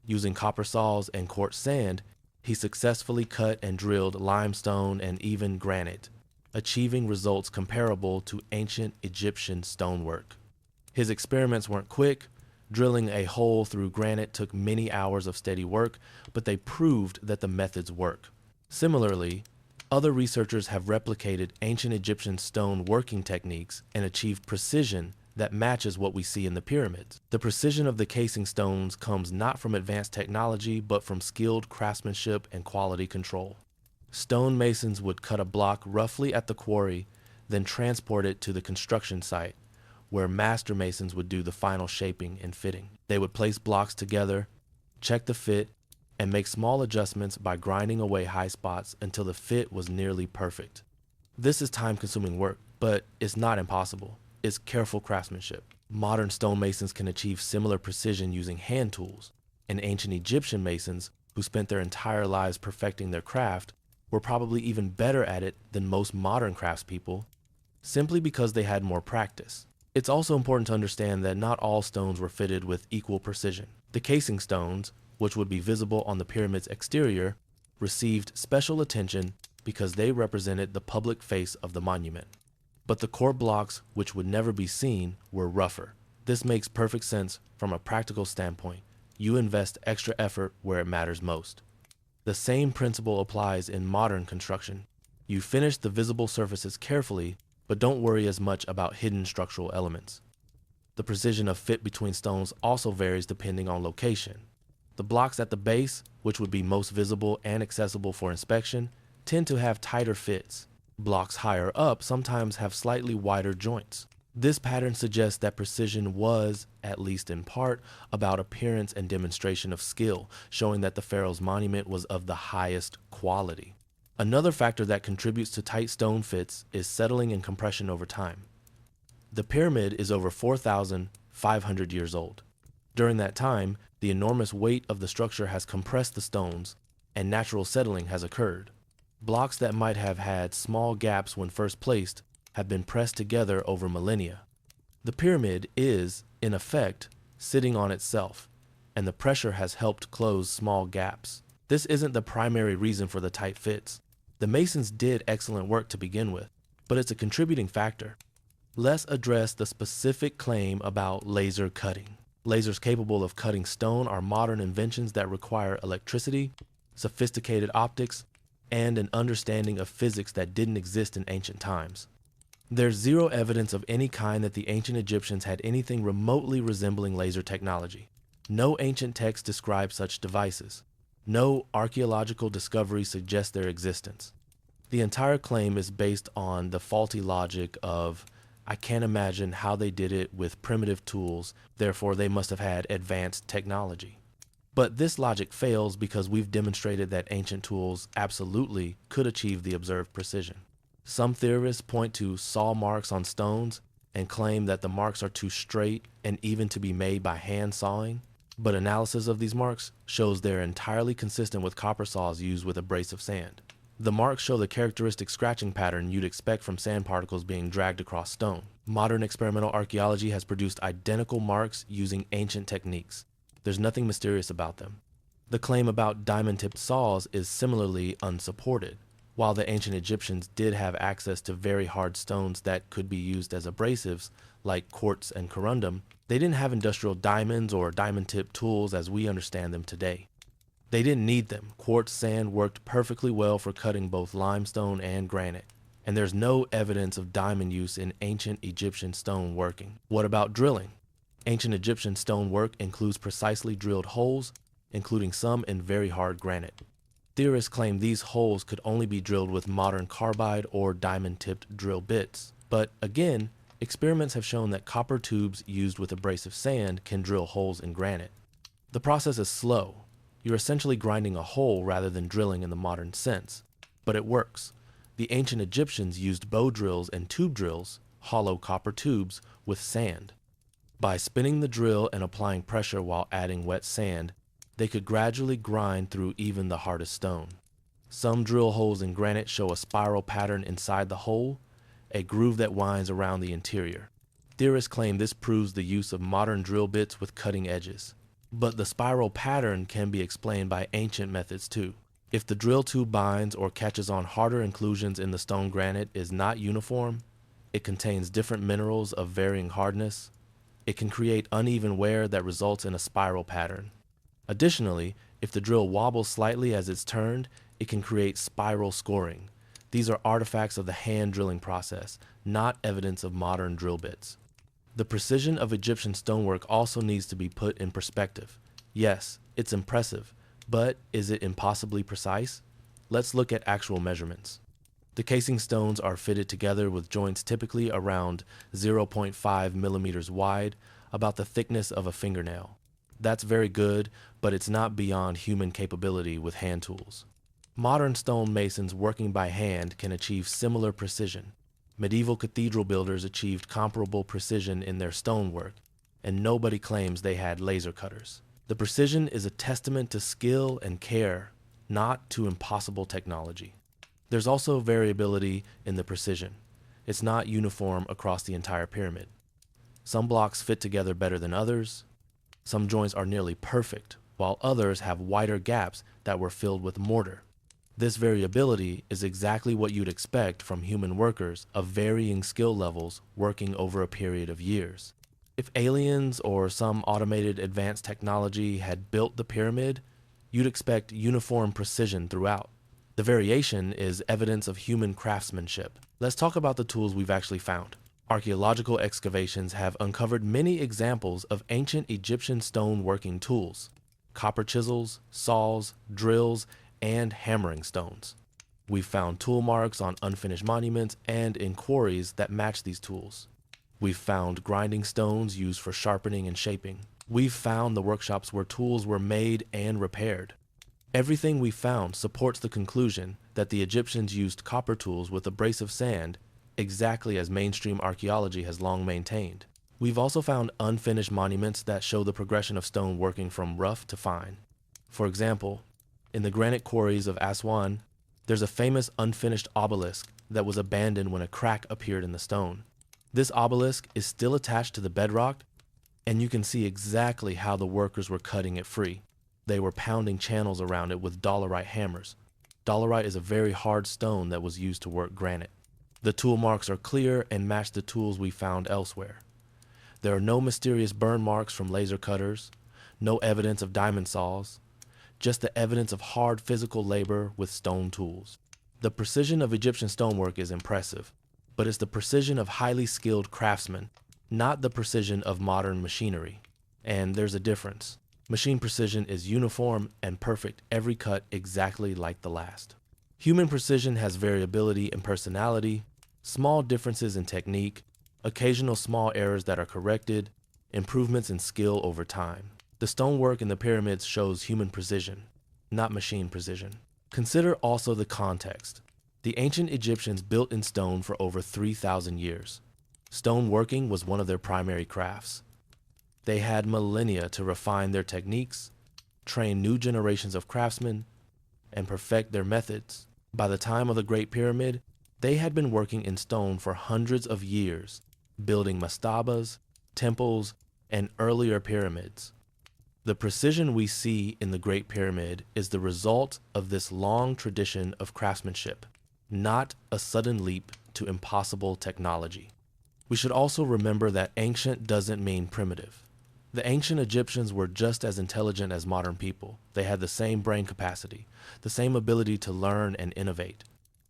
Using copper saws and quartz sand, he successfully cut and drilled limestone and even granite, achieving results comparable to ancient Egyptian stonework. His experiments weren't quick. Drilling a hole through granite took many hours of steady work, but they proved that the methods work. Similarly, Other researchers have replicated ancient Egyptian stone working techniques and achieved precision that matches what we see in the pyramids. The precision of the casing stones comes not from advanced technology, but from skilled craftsmanship and quality control. Stonemasons would cut a block roughly at the quarry, then transport it to the construction site, where master masons would do the final shaping and fitting. They would place blocks together, check the fit, and make small adjustments by grinding away high spots until the fit was nearly perfect. This is time-consuming work, but it's not impossible. It's careful craftsmanship. Modern stonemasons can achieve similar precision using hand tools, and ancient Egyptian masons, who spent their entire lives perfecting their craft, were probably even better at it than most modern craftspeople, simply because they had more practice. It's also important to understand that not all stones were fitted with equal precision. The casing stones, which would be visible on the pyramid's exterior, received special attention because they represented the public face of the monument. But the core blocks, which would never be seen, were rougher. This makes perfect sense from a practical standpoint. You invest extra effort where it matters most. The same principle applies in modern construction. You finish the visible surfaces carefully, but don't worry as much about hidden structural elements. The precision of fit between stones also varies depending on location. The blocks at the base, which would be most visible and accessible for inspection, tend to have tighter fits. Blocks higher up sometimes have slightly wider joints. This pattern suggests that precision was, at least in part, about appearance and demonstration of skill, showing that the pharaoh's monument was of the highest quality. Another factor that contributes to tight stone fits is settling and compression over time. The pyramid is over 4,500 years old. During that time, the enormous weight of the structure has compressed the stones, and natural settling has occurred. Blocks that might have had small gaps when first placed have been pressed together over millennia. The pyramid is, in effect, sitting on itself, and the pressure has helped close small gaps. This isn't the primary reason for the tight fits. The masons did excellent work to begin with, but it's a contributing factor. Let's address the specific claim about laser cutting. Lasers capable of cutting stone are modern inventions that require electricity, sophisticated optics, and an understanding of physics that didn't exist in ancient times. There's zero evidence of any kind that the ancient Egyptians had anything remotely resembling laser technology. No ancient text describes such devices. No archaeological discovery suggests their existence. The entire claim is based on the faulty logic of, I can't imagine how they did it with primitive tools, therefore they must have had advanced technology. But this logic fails because we've demonstrated that ancient tools absolutely could achieve the observed precision. Some theorists point to saw marks on stones and claim that the marks are too straight and even to be made by hand sawing, but analysis of these marks shows they're entirely consistent with copper saws used with abrasive sand. The marks show the characteristic scratching pattern you'd expect from sand particles being dragged across stone. Modern experimental archaeology has produced identical marks using ancient techniques. There's nothing mysterious about them. The claim about diamond-tipped saws is similarly unsupported. While the ancient Egyptians did have access to very hard stones that could be used as abrasives, like quartz and corundum, they didn't have industrial diamonds or diamond-tipped tools as we understand them today. They didn't need them. Quartz sand worked perfectly well for cutting both limestone and granite, and there's no evidence of diamond use in ancient Egyptian stone working. What about drilling? Ancient Egyptian stone work includes precisely drilled holes, including some in very hard granite. Theorists claim these holes could only be drilled with modern carbide or diamond-tipped drill bits. But again, experiments have shown that copper tubes used with abrasive sand can drill holes in granite. The process is slow. You're essentially grinding a hole rather than drilling in the modern sense, but it works. The ancient Egyptians used bow drills and tube drills, hollow copper tubes, with sand. By spinning the drill and applying pressure while adding wet sand, they could gradually grind through even the hardest stone. Some drill holes in granite show a spiral pattern inside the hole, a groove that winds around the interior. Theorists claim this proves the use of modern drill bits with cutting edges. But the spiral pattern can be explained by ancient methods too. If the drill tube binds or catches on harder inclusions in the stone granite is not uniform, it contains different minerals of varying hardness, it can create uneven wear that results in a spiral pattern. Additionally, if the drill wobbles slightly as it's turned, it can create spiral scoring. These are artifacts of the hand drilling process, not evidence of modern drill bits. The precision of Egyptian stonework also needs to be put in perspective. Yes, it's impressive, but is it impossibly precise? Let's look at actual measurements. The casing stones are fitted together with joints typically around 0.5 millimeters wide, about the thickness of a fingernail. That's very good, but it's not beyond human capability with hand tools. Modern stonemasons working by hand can achieve similar precision. Medieval cathedral builders achieved comparable precision in their stonework, and nobody claims they had laser cutters. The precision is a testament to skill and care, not to impossible technology. There's also variability in the precision. It's not uniform across the entire pyramid. Some blocks fit together better than others. Some joints are nearly perfect, while others have wider gaps that were filled with mortar. This variability is exactly what you'd expect from human workers of varying skill levels working over a period of years. If aliens or some automated advanced technology had built the pyramid, you'd expect uniform precision throughout. The variation is evidence of human craftsmanship. Let's talk about the tools we've actually found. Archaeological excavations have uncovered many examples of ancient Egyptian stone working tools: copper chisels, saws, drills, and hammering stones. We've found tool marks on unfinished monuments and in quarries that match these tools. We've found grinding stones used for sharpening and shaping. We've found the workshops where tools were made and repaired. Everything we found supports the conclusion that the Egyptians used copper tools with abrasive sand, exactly as mainstream archaeology has long maintained. We've also found unfinished monuments that show the progression of stone working from rough to fine. For example, in the granite quarries of Aswan, there's a famous unfinished obelisk that was abandoned when a crack appeared in the stone. This obelisk is still attached to the bedrock, and you can see exactly how the workers were cutting it free. They were pounding channels around it with dolerite hammers. Dolerite is a very hard stone that was used to work granite. The tool marks are clear and match the tools we found elsewhere. There are no mysterious burn marks from laser cutters, no evidence of diamond saws, just the evidence of hard physical labor with stone tools. The precision of Egyptian stonework is impressive, but it's the precision of highly skilled craftsmen, not the precision of modern machinery. And there's a difference. Machine precision is uniform and perfect, every cut exactly like the last. Human precision has variability in personality, small differences in technique, occasional small errors that are corrected, improvements in skill over time. The stonework in the pyramids shows human precision, not machine precision. Consider also the context. The ancient Egyptians built in stone for over 3,000 years. Stoneworking was one of their primary crafts. They had millennia to refine their techniques, train new generations of craftsmen, and perfect their methods. By the time of the Great Pyramid, they had been working in stone for hundreds of years, building mastabas, temples, and earlier pyramids. The precision we see in the Great Pyramid is the result of this long tradition of craftsmanship, not a sudden leap to impossible technology. We should also remember that ancient doesn't mean primitive. The ancient Egyptians were just as intelligent as modern people. They had the same brain capacity, the same ability to learn and innovate.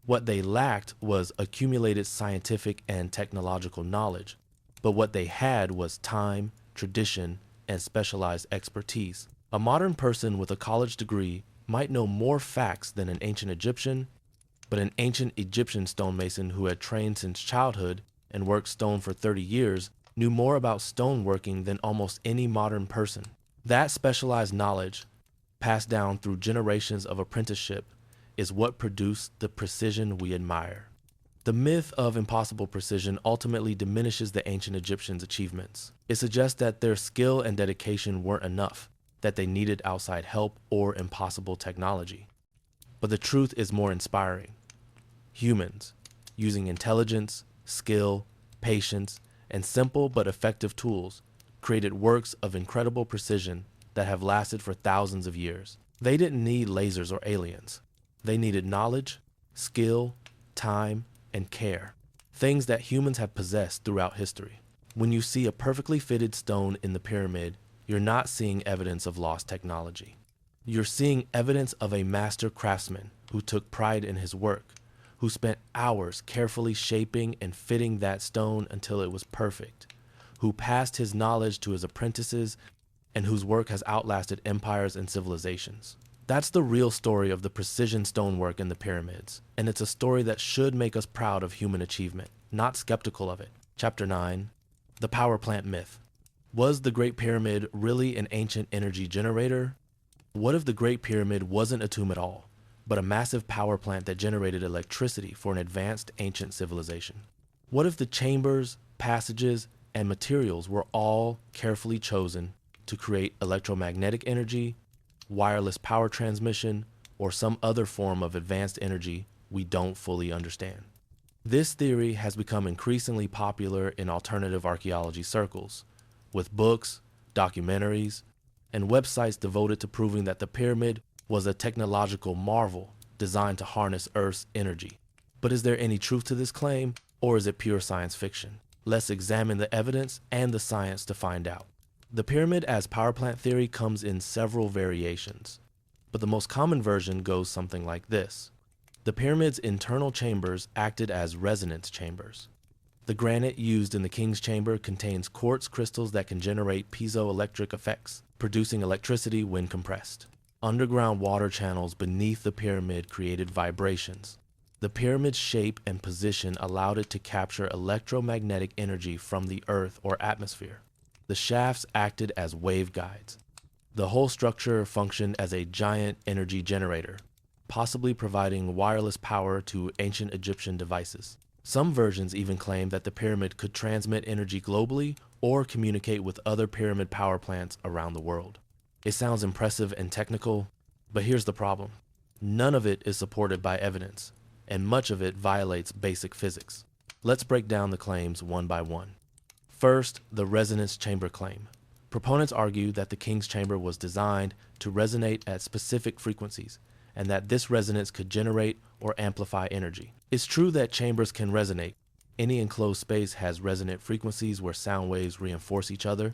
What they lacked was accumulated scientific and technological knowledge, but what they had was time, tradition, and specialized expertise. A modern person with a college degree might know more facts than an ancient Egyptian, but an ancient Egyptian stonemason who had trained since childhood and worked stone for 30 years knew more about stoneworking than almost any modern person. That specialized knowledge, passed down through generations of apprenticeship, is what produced the precision we admire. The myth of impossible precision ultimately diminishes the ancient Egyptians' achievements. It suggests that their skill and dedication weren't enough, that they needed outside help or impossible technology. But the truth is more inspiring. Humans, using intelligence, skill, patience, and simple but effective tools, created works of incredible precision that have lasted for thousands of years. They didn't need lasers or aliens. They needed knowledge, skill, time, and care, things that humans have possessed throughout history. When you see a perfectly fitted stone in the pyramid, you're not seeing evidence of lost technology. You're seeing evidence of a master craftsman who took pride in his work, who spent hours carefully shaping and fitting that stone until it was perfect, who passed his knowledge to his apprentices, and whose work has outlasted empires and civilizations. That's the real story of the precision stonework in the pyramids, and it's a story that should make us proud of human achievement, not skeptical of it. Chapter 9, The Power Plant Myth. Was the Great Pyramid really an ancient energy generator? What if the Great Pyramid wasn't a tomb at all, but a massive power plant that generated electricity for an advanced ancient civilization? What if the chambers, passages, and materials were all carefully chosen to create electromagnetic energy, wireless power transmission, or some other form of advanced energy we don't fully understand? This theory has become increasingly popular in alternative archaeology circles, with books, documentaries, and websites devoted to proving that the pyramid was a technological marvel designed to harness Earth's energy. But is there any truth to this claim, or is it pure science fiction? Let's examine the evidence and the science to find out. The pyramid as power plant theory comes in several variations, but the most common version goes something like this. The pyramid's internal chambers acted as resonance chambers. The granite used in the king's chamber contains quartz crystals that can generate piezoelectric effects, producing electricity when compressed. Underground water channels beneath the pyramid created vibrations. The pyramid's shape and position allowed it to capture electromagnetic energy from the earth or atmosphere. The shafts acted as waveguides. The whole structure functioned as a giant energy generator, possibly providing wireless power to ancient Egyptian devices. Some versions even claim that the pyramid could transmit energy globally or communicate with other pyramid power plants around the world. It sounds impressive and technical, but here's the problem. None of it is supported by evidence, and much of it violates basic physics. Let's break down the claims one by one. First, the resonance chamber claim. Proponents argue that the king's chamber was designed to resonate at specific frequencies, and that this resonance could generate or amplify energy. It's true that chambers can resonate. Any enclosed space has resonant frequencies where sound waves reinforce each other.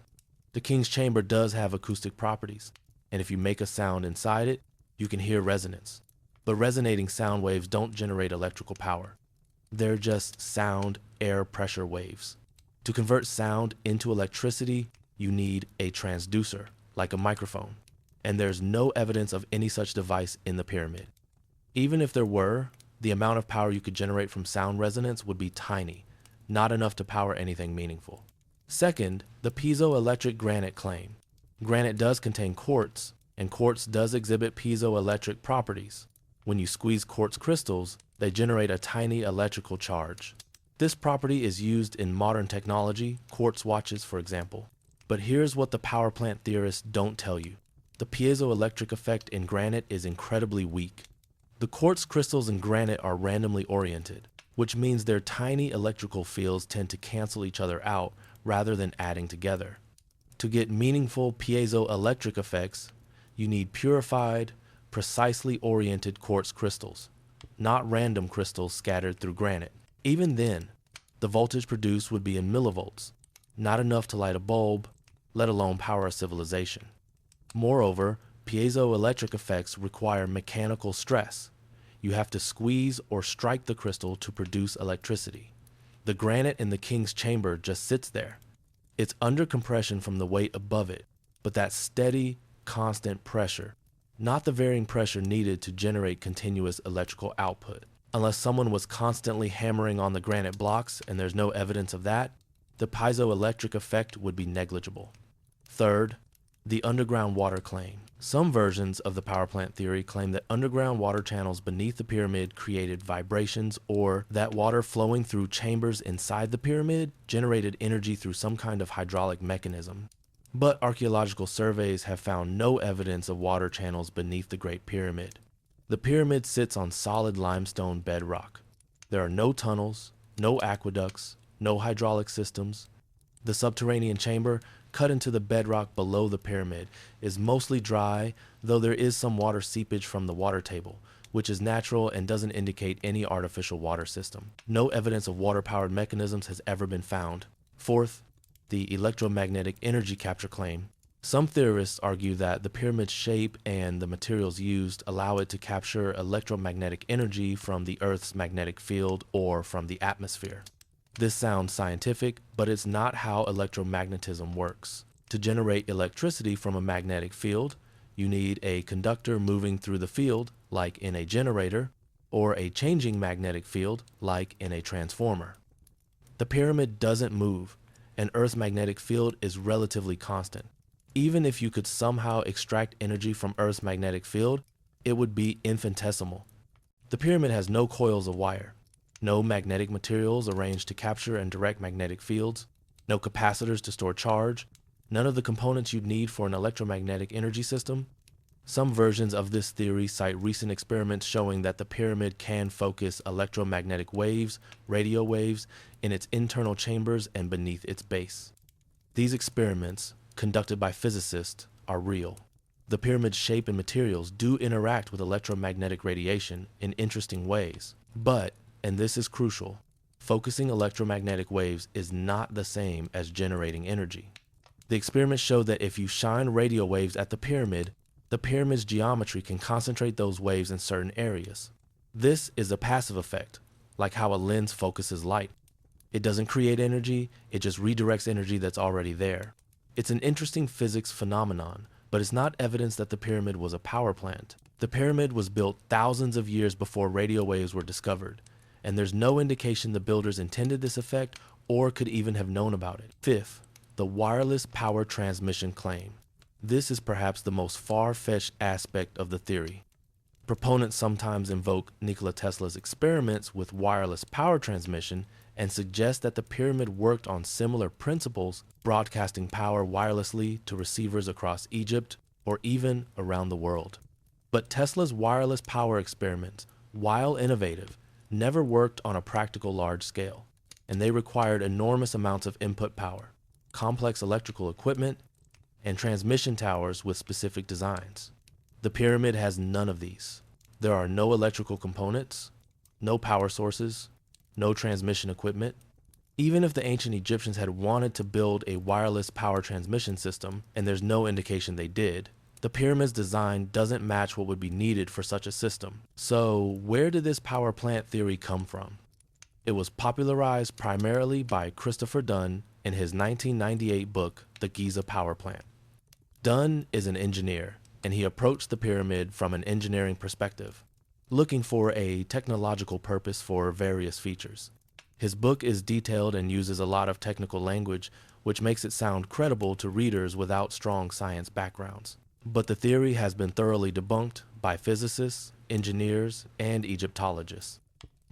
The king's chamber does have acoustic properties, and if you make a sound inside it, you can hear resonance. But resonating sound waves don't generate electrical power. They're just sound air pressure waves. To convert sound into electricity, you need a transducer, like a microphone, and there's no evidence of any such device in the pyramid. Even if there were, the amount of power you could generate from sound resonance would be tiny, not enough to power anything meaningful. Second, the piezoelectric granite claim. Granite does contain quartz, and quartz does exhibit piezoelectric properties. When you squeeze quartz crystals, they generate a tiny electrical charge. This property is used in modern technology, quartz watches for example. But here's what the power plant theorists don't tell you. The piezoelectric effect in granite is incredibly weak. The quartz crystals in granite are randomly oriented, which means their tiny electrical fields tend to cancel each other out rather than adding together. To get meaningful piezoelectric effects, you need purified, precisely oriented quartz crystals, not random crystals scattered through granite. Even then, the voltage produced would be in millivolts, not enough to light a bulb, let alone power a civilization. Moreover, piezoelectric effects require mechanical stress. You have to squeeze or strike the crystal to produce electricity. The granite in the king's chamber just sits there. It's under compression from the weight above it, but that steady, constant pressure, not the varying pressure needed to generate continuous electrical output. Unless someone was constantly hammering on the granite blocks and there's no evidence of that, the piezoelectric effect would be negligible. Third, the underground water claim. Some versions of the power plant theory claim that underground water channels beneath the pyramid created vibrations, or that water flowing through chambers inside the pyramid generated energy through some kind of hydraulic mechanism. But archaeological surveys have found no evidence of water channels beneath the Great Pyramid. The pyramid sits on solid limestone bedrock. There are no tunnels, no aqueducts, no hydraulic systems. The subterranean chamber, cut into the bedrock below the pyramid, is mostly dry, though there is some water seepage from the water table, which is natural and doesn't indicate any artificial water system. No evidence of water-powered mechanisms has ever been found. Fourth, the electromagnetic energy capture claim. Some theorists argue that the pyramid's shape and the materials used allow it to capture electromagnetic energy from the Earth's magnetic field or from the atmosphere. This sounds scientific, but it's not how electromagnetism works. To generate electricity from a magnetic field, you need a conductor moving through the field, like in a generator, or a changing magnetic field, like in a transformer. The pyramid doesn't move, and Earth's magnetic field is relatively constant. Even if you could somehow extract energy from Earth's magnetic field, it would be infinitesimal. The pyramid has no coils of wire, no magnetic materials arranged to capture and direct magnetic fields, no capacitors to store charge, none of the components you'd need for an electromagnetic energy system. Some versions of this theory cite recent experiments showing that the pyramid can focus electromagnetic waves, radio waves, in its internal chambers and beneath its base. These experiments, conducted by physicists, are real. The pyramid's shape and materials do interact with electromagnetic radiation in interesting ways. But, and this is crucial, focusing electromagnetic waves is not the same as generating energy. The experiments show that if you shine radio waves at the pyramid's geometry can concentrate those waves in certain areas. This is a passive effect, like how a lens focuses light. It doesn't create energy, it just redirects energy that's already there. It's an interesting physics phenomenon, but it's not evidence that the pyramid was a power plant. The pyramid was built thousands of years before radio waves were discovered, and there's no indication the builders intended this effect or could even have known about it. Fifth, the wireless power transmission claim. This is perhaps the most far-fetched aspect of the theory. Proponents sometimes invoke Nikola Tesla's experiments with wireless power transmission and suggest that the pyramid worked on similar principles, broadcasting power wirelessly to receivers across Egypt or even around the world. But Tesla's wireless power experiments, while innovative, never worked on a practical large scale, and they required enormous amounts of input power, complex electrical equipment, and transmission towers with specific designs. The pyramid has none of these. There are no electrical components, no power sources, no transmission equipment. Even if the ancient Egyptians had wanted to build a wireless power transmission system, and there's no indication they did, the pyramid's design doesn't match what would be needed for such a system. So where did this power plant theory come from? It was popularized primarily by Christopher Dunn in his 1998 book, The Giza Power Plant. Dunn is an engineer, and he approached the pyramid from an engineering perspective, looking for a technological purpose for various features. His book is detailed and uses a lot of technical language, which makes it sound credible to readers without strong science backgrounds. But the theory has been thoroughly debunked by physicists, engineers, and Egyptologists.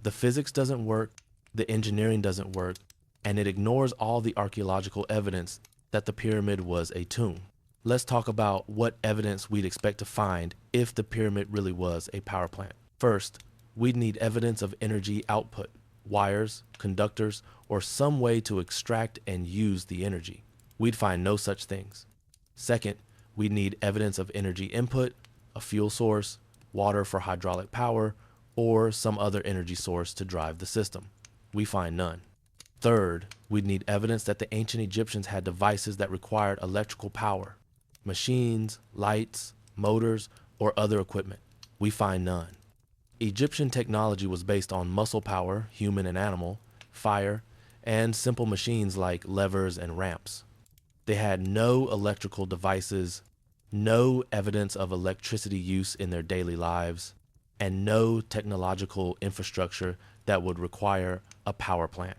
The physics doesn't work, the engineering doesn't work, and it ignores all the archaeological evidence that the pyramid was a tomb. Let's talk about what evidence we'd expect to find if the pyramid really was a power plant. First, we'd need evidence of energy output, wires, conductors, or some way to extract and use the energy. We'd find no such things. Second, we'd need evidence of energy input, a fuel source, water for hydraulic power, or some other energy source to drive the system. We find none. Third, we'd need evidence that the ancient Egyptians had devices that required electrical power, machines, lights, motors, or other equipment. We find none. Egyptian technology was based on muscle power, human and animal, fire, and simple machines like levers and ramps. They had no electrical devices, no evidence of electricity use in their daily lives, and no technological infrastructure that would require a power plant.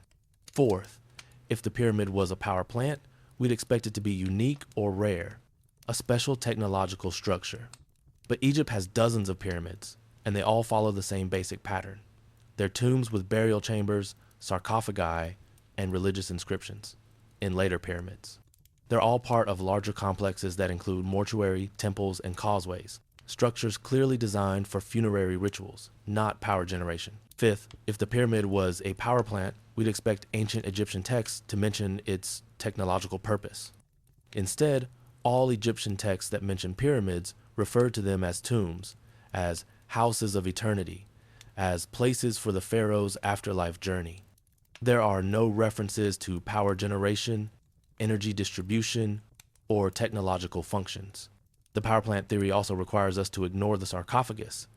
Fourth, if the pyramid was a power plant, we'd expect it to be unique or rare, a special technological structure. But Egypt has dozens of pyramids, and they all follow the same basic pattern. They're tombs with burial chambers, sarcophagi, and religious inscriptions in later pyramids. They're all part of larger complexes that include mortuary, temples, and causeways, structures clearly designed for funerary rituals, not power generation. Fifth, if the pyramid was a power plant, we'd expect ancient Egyptian texts to mention its technological purpose. Instead, all Egyptian texts that mention pyramids refer to them as tombs, as houses of eternity, as places for the pharaoh's afterlife journey. There are no references to power generation, energy distribution, or technological functions. The power plant theory also requires us to ignore the sarcophagus.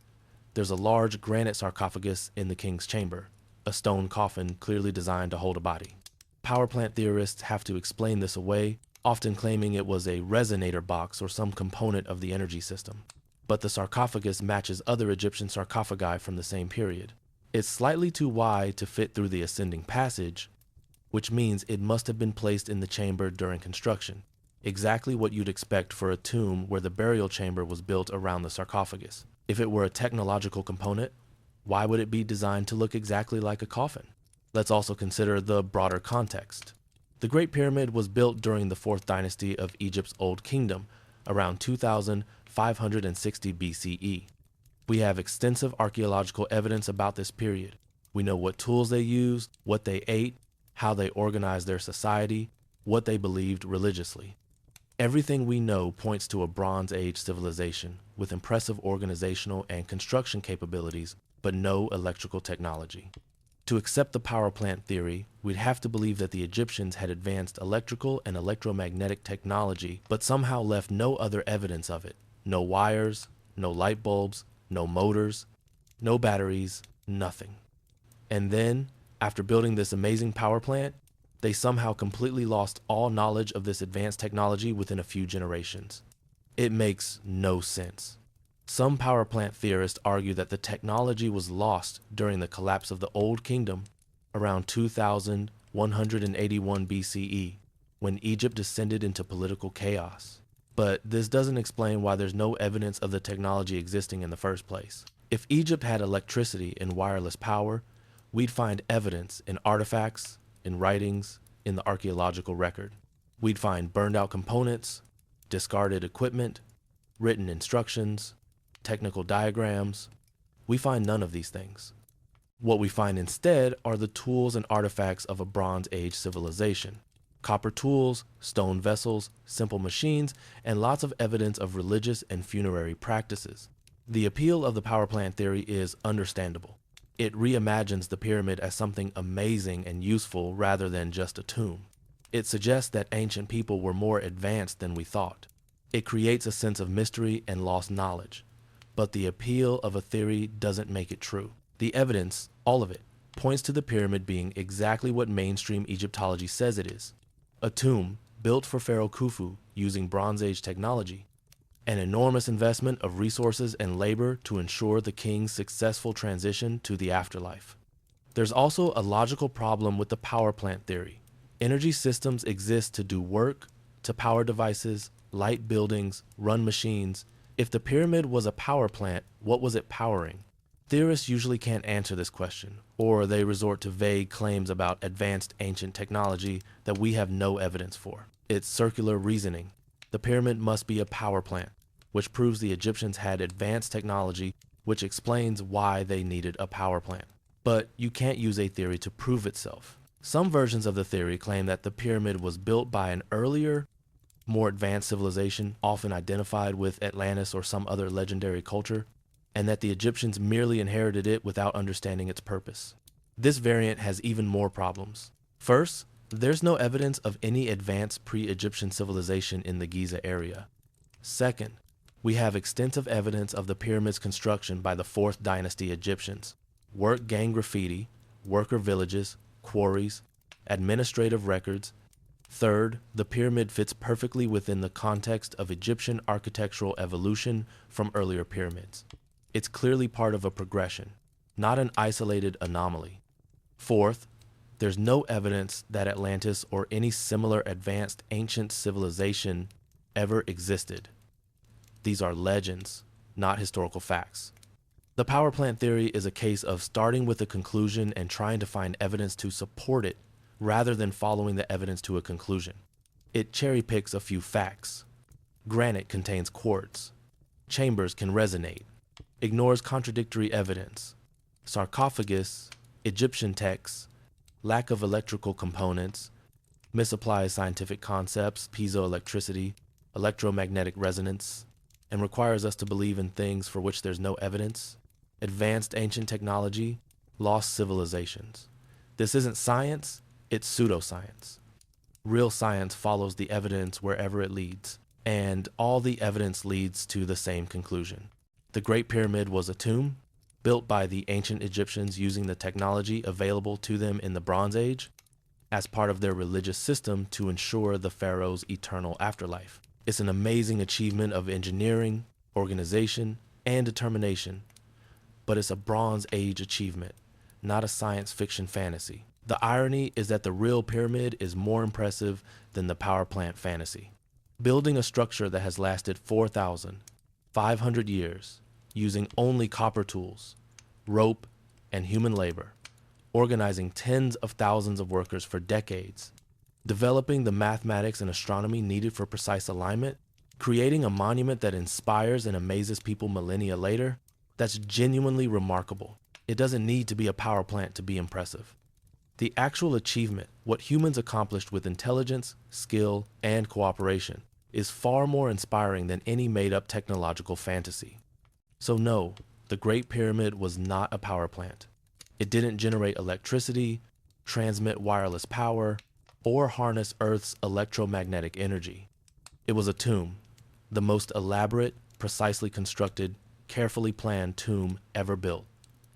There's a large granite sarcophagus in the king's chamber, a stone coffin clearly designed to hold a body. Power plant theorists have to explain this away, often claiming it was a resonator box or some component of the energy system. But the sarcophagus matches other Egyptian sarcophagi from the same period. It's slightly too wide to fit through the ascending passage, which means it must have been placed in the chamber during construction, exactly what you'd expect for a tomb where the burial chamber was built around the sarcophagus. If it were a technological component, why would it be designed to look exactly like a coffin? Let's also consider the broader context. The Great Pyramid was built during the 4th dynasty of Egypt's Old Kingdom, around 2560 BCE. We have extensive archaeological evidence about this period. We know what tools they used, what they ate, how they organized their society, what they believed religiously. Everything we know points to a Bronze Age civilization with impressive organizational and construction capabilities, but no electrical technology. To accept the power plant theory, we'd have to believe that the Egyptians had advanced electrical and electromagnetic technology, but somehow left no other evidence of it. No wires, no light bulbs, no motors, no batteries, nothing. And then, after building this amazing power plant, they somehow completely lost all knowledge of this advanced technology within a few generations. It makes no sense. Some power plant theorists argue that the technology was lost during the collapse of the Old Kingdom around 2181 BCE, when Egypt descended into political chaos. But this doesn't explain why there's no evidence of the technology existing in the first place. If Egypt had electricity and wireless power, we'd find evidence in artifacts, in writings, in the archaeological record. We'd find burned out components, discarded equipment, written instructions, technical diagrams. We find none of these things. What we find instead are the tools and artifacts of a Bronze Age civilization. Copper tools, stone vessels, simple machines, and lots of evidence of religious and funerary practices. The appeal of the power plant theory is understandable. It reimagines the pyramid as something amazing and useful rather than just a tomb. It suggests that ancient people were more advanced than we thought. It creates a sense of mystery and lost knowledge. But the appeal of a theory doesn't make it true. The evidence, all of it, points to the pyramid being exactly what mainstream Egyptology says it is. A tomb built for Pharaoh Khufu using Bronze Age technology. An enormous investment of resources and labor to ensure the king's successful transition to the afterlife. There's also a logical problem with the power plant theory. Energy systems exist to do work, to power devices, light buildings, run machines. If the pyramid was a power plant, what was it powering? Theorists usually can't answer this question, or they resort to vague claims about advanced ancient technology that we have no evidence for. It's circular reasoning. The pyramid must be a power plant, which proves the Egyptians had advanced technology, which explains why they needed a power plant. But you can't use a theory to prove itself. Some versions of the theory claim that the pyramid was built by an earlier, more advanced civilization, often identified with Atlantis or some other legendary culture, and that the Egyptians merely inherited it without understanding its purpose. This variant has even more problems. First, there's no evidence of any advanced pre-Egyptian civilization in the Giza area. Second, we have extensive evidence of the pyramid's construction by the 4th dynasty Egyptians. Work gang graffiti, worker villages, quarries, administrative records. Third, the pyramid fits perfectly within the context of Egyptian architectural evolution from earlier pyramids. It's clearly part of a progression, not an isolated anomaly. Fourth, there's no evidence that Atlantis or any similar advanced ancient civilization ever existed. These are legends, not historical facts. The power plant theory is a case of starting with a conclusion and trying to find evidence to support it, rather than following the evidence to a conclusion. It cherry picks a few facts. Granite contains quartz. Chambers can resonate. Ignores contradictory evidence. Sarcophagus, Egyptian texts, lack of electrical components, misapplies scientific concepts, piezoelectricity, electromagnetic resonance, and requires us to believe in things for which there's no evidence. Advanced ancient technology, lost civilizations. This isn't science, it's pseudoscience. Real science follows the evidence wherever it leads, and all the evidence leads to the same conclusion. The Great Pyramid was a tomb built by the ancient Egyptians using the technology available to them in the Bronze Age as part of their religious system to ensure the pharaoh's eternal afterlife. It's an amazing achievement of engineering, organization, and determination, but it's a Bronze Age achievement, not a science fiction fantasy. The irony is that the real pyramid is more impressive than the power plant fantasy. Building a structure that has lasted 4,500 years, using only copper tools, rope, and human labor, organizing tens of thousands of workers for decades, developing the mathematics and astronomy needed for precise alignment, creating a monument that inspires and amazes people millennia later, that's genuinely remarkable. It doesn't need to be a power plant to be impressive. The actual achievement, what humans accomplished with intelligence, skill, and cooperation, is far more inspiring than any made-up technological fantasy. So no, the Great Pyramid was not a power plant. It didn't generate electricity, transmit wireless power, or harness Earth's electromagnetic energy. It was a tomb, the most elaborate, precisely constructed, carefully planned tomb ever built.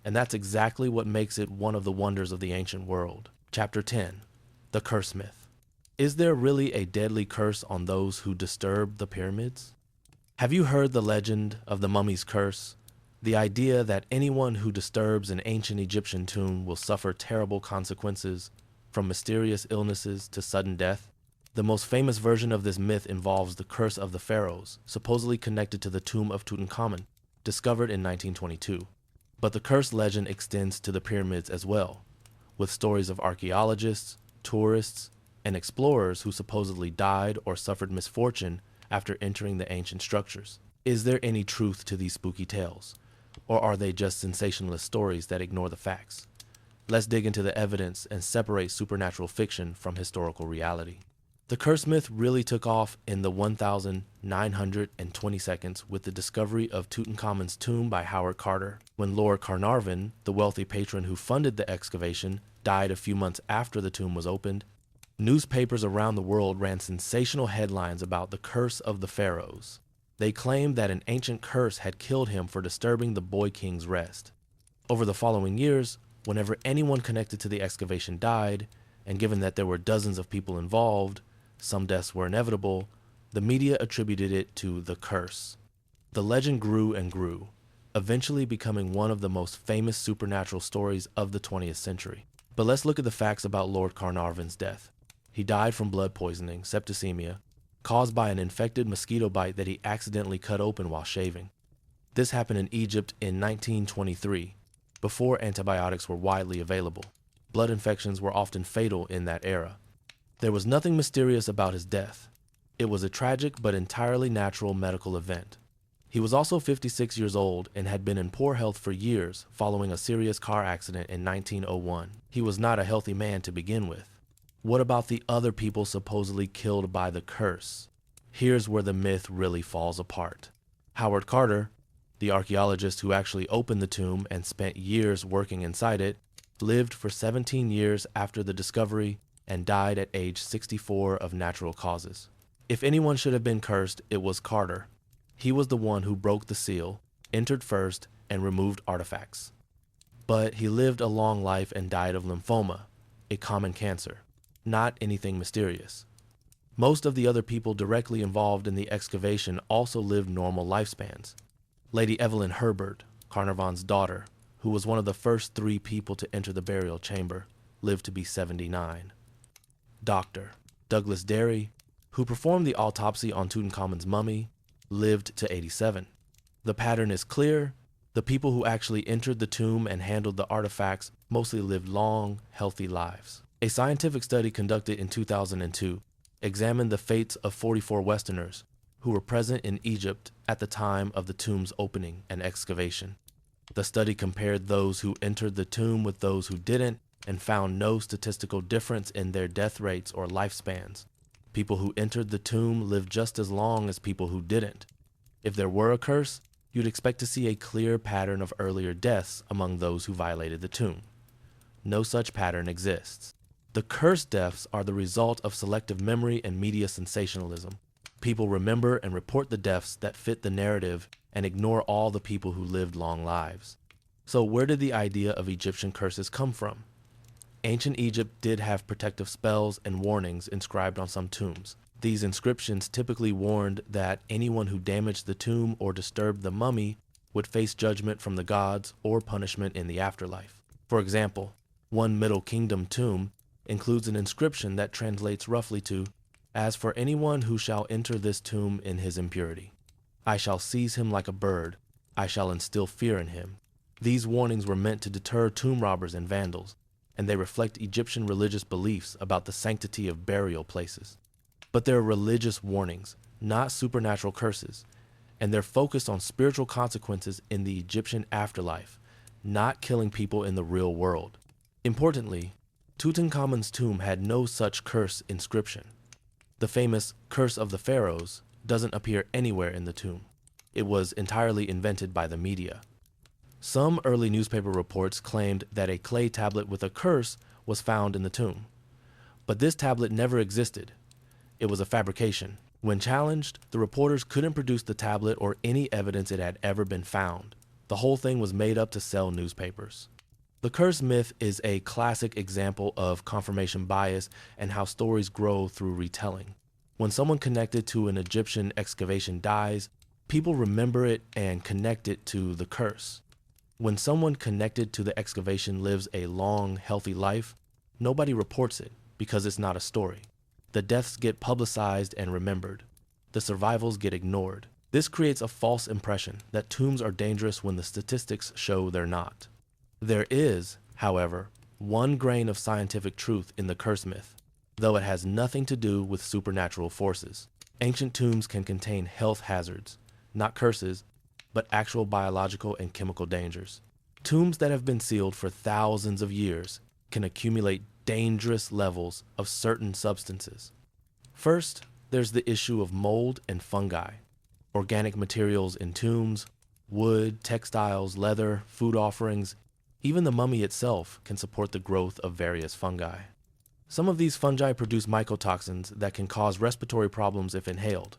And that's exactly what makes it one of the wonders of the ancient world. Chapter 10, The Curse Myth. Is there really a deadly curse on those who disturb the pyramids? Have you heard the legend of the mummy's curse? The idea that anyone who disturbs an ancient Egyptian tomb will suffer terrible consequences, from mysterious illnesses to sudden death? The most famous version of this myth involves the curse of the pharaohs, supposedly connected to the tomb of Tutankhamun, discovered in 1922. But the curse legend extends to the pyramids as well, with stories of archaeologists, tourists, and explorers who supposedly died or suffered misfortune after entering the ancient structures. Is there any truth to these spooky tales, or are they just sensationalist stories that ignore the facts? Let's dig into the evidence and separate supernatural fiction from historical reality. The curse myth really took off in the 1920 seconds with the discovery of Tutankhamun's tomb by Howard Carter. When Lord Carnarvon, the wealthy patron who funded the excavation, died a few months after the tomb was opened, newspapers around the world ran sensational headlines about the curse of the pharaohs. They claimed that an ancient curse had killed him for disturbing the boy king's rest. Over the following years, whenever anyone connected to the excavation died, and given that there were dozens of people involved, some deaths were inevitable, the media attributed it to the curse. The legend grew and grew, eventually becoming one of the most famous supernatural stories of the 20th century. But let's look at the facts about Lord Carnarvon's death. He died from blood poisoning, septicemia, caused by an infected mosquito bite that he accidentally cut open while shaving. This happened in Egypt in 1923, before antibiotics were widely available. Blood infections were often fatal in that era. There was nothing mysterious about his death. It was a tragic but entirely natural medical event. He was also 56 years old and had been in poor health for years following a serious car accident in 1901. He was not a healthy man to begin with. What about the other people supposedly killed by the curse? Here's where the myth really falls apart. Howard Carter, the archaeologist who actually opened the tomb and spent years working inside it, lived for 17 years after the discovery and died at age 64 of natural causes. If anyone should have been cursed, it was Carter. He was the one who broke the seal, entered first, and removed artifacts. But he lived a long life and died of lymphoma, a common cancer, not anything mysterious. Most of the other people directly involved in the excavation also lived normal lifespans. Lady Evelyn Herbert, Carnarvon's daughter, who was one of the first 3 people to enter the burial chamber, lived to be 79. Dr. Douglas Derry, who performed the autopsy on Tutankhamun's mummy, lived to 87. The pattern is clear. The people who actually entered the tomb and handled the artifacts mostly lived long, healthy lives. A scientific study conducted in 2002 examined the fates of 44 Westerners who were present in Egypt at the time of the tomb's opening and excavation. The study compared those who entered the tomb with those who didn't and found no statistical difference in their death rates or lifespans. People who entered the tomb lived just as long as people who didn't. If there were a curse, you'd expect to see a clear pattern of earlier deaths among those who violated the tomb. No such pattern exists. The curse deaths are the result of selective memory and media sensationalism. People remember and report the deaths that fit the narrative and ignore all the people who lived long lives. So where did the idea of Egyptian curses come from? Ancient Egypt did have protective spells and warnings inscribed on some tombs. These inscriptions typically warned that anyone who damaged the tomb or disturbed the mummy would face judgment from the gods or punishment in the afterlife. For example, one Middle Kingdom tomb includes an inscription that translates roughly to, "As for anyone who shall enter this tomb in his impurity, I shall seize him like a bird, I shall instill fear in him." These warnings were meant to deter tomb robbers and vandals, and they reflect Egyptian religious beliefs about the sanctity of burial places. But they're religious warnings, not supernatural curses, and they're focused on spiritual consequences in the Egyptian afterlife, not killing people in the real world. Importantly, Tutankhamun's tomb had no such curse inscription. The famous Curse of the Pharaohs doesn't appear anywhere in the tomb. It was entirely invented by the media. Some early newspaper reports claimed that a clay tablet with a curse was found in the tomb. But this tablet never existed. It was a fabrication. When challenged, the reporters couldn't produce the tablet or any evidence it had ever been found. The whole thing was made up to sell newspapers. The curse myth is a classic example of confirmation bias and how stories grow through retelling. When someone connected to an Egyptian excavation dies, people remember it and connect it to the curse. When someone connected to the excavation lives a long, healthy life, nobody reports it because it's not a story. The deaths get publicized and remembered. The survivals get ignored. This creates a false impression that tombs are dangerous when the statistics show they're not. There is, however, one grain of scientific truth in the curse myth, though it has nothing to do with supernatural forces. Ancient tombs can contain health hazards, not curses, but actual biological and chemical dangers. Tombs that have been sealed for thousands of years can accumulate dangerous levels of certain substances. First, there's the issue of mold and fungi. Organic materials in tombs, wood, textiles, leather, food offerings, even the mummy itself can support the growth of various fungi. Some of these fungi produce mycotoxins that can cause respiratory problems if inhaled.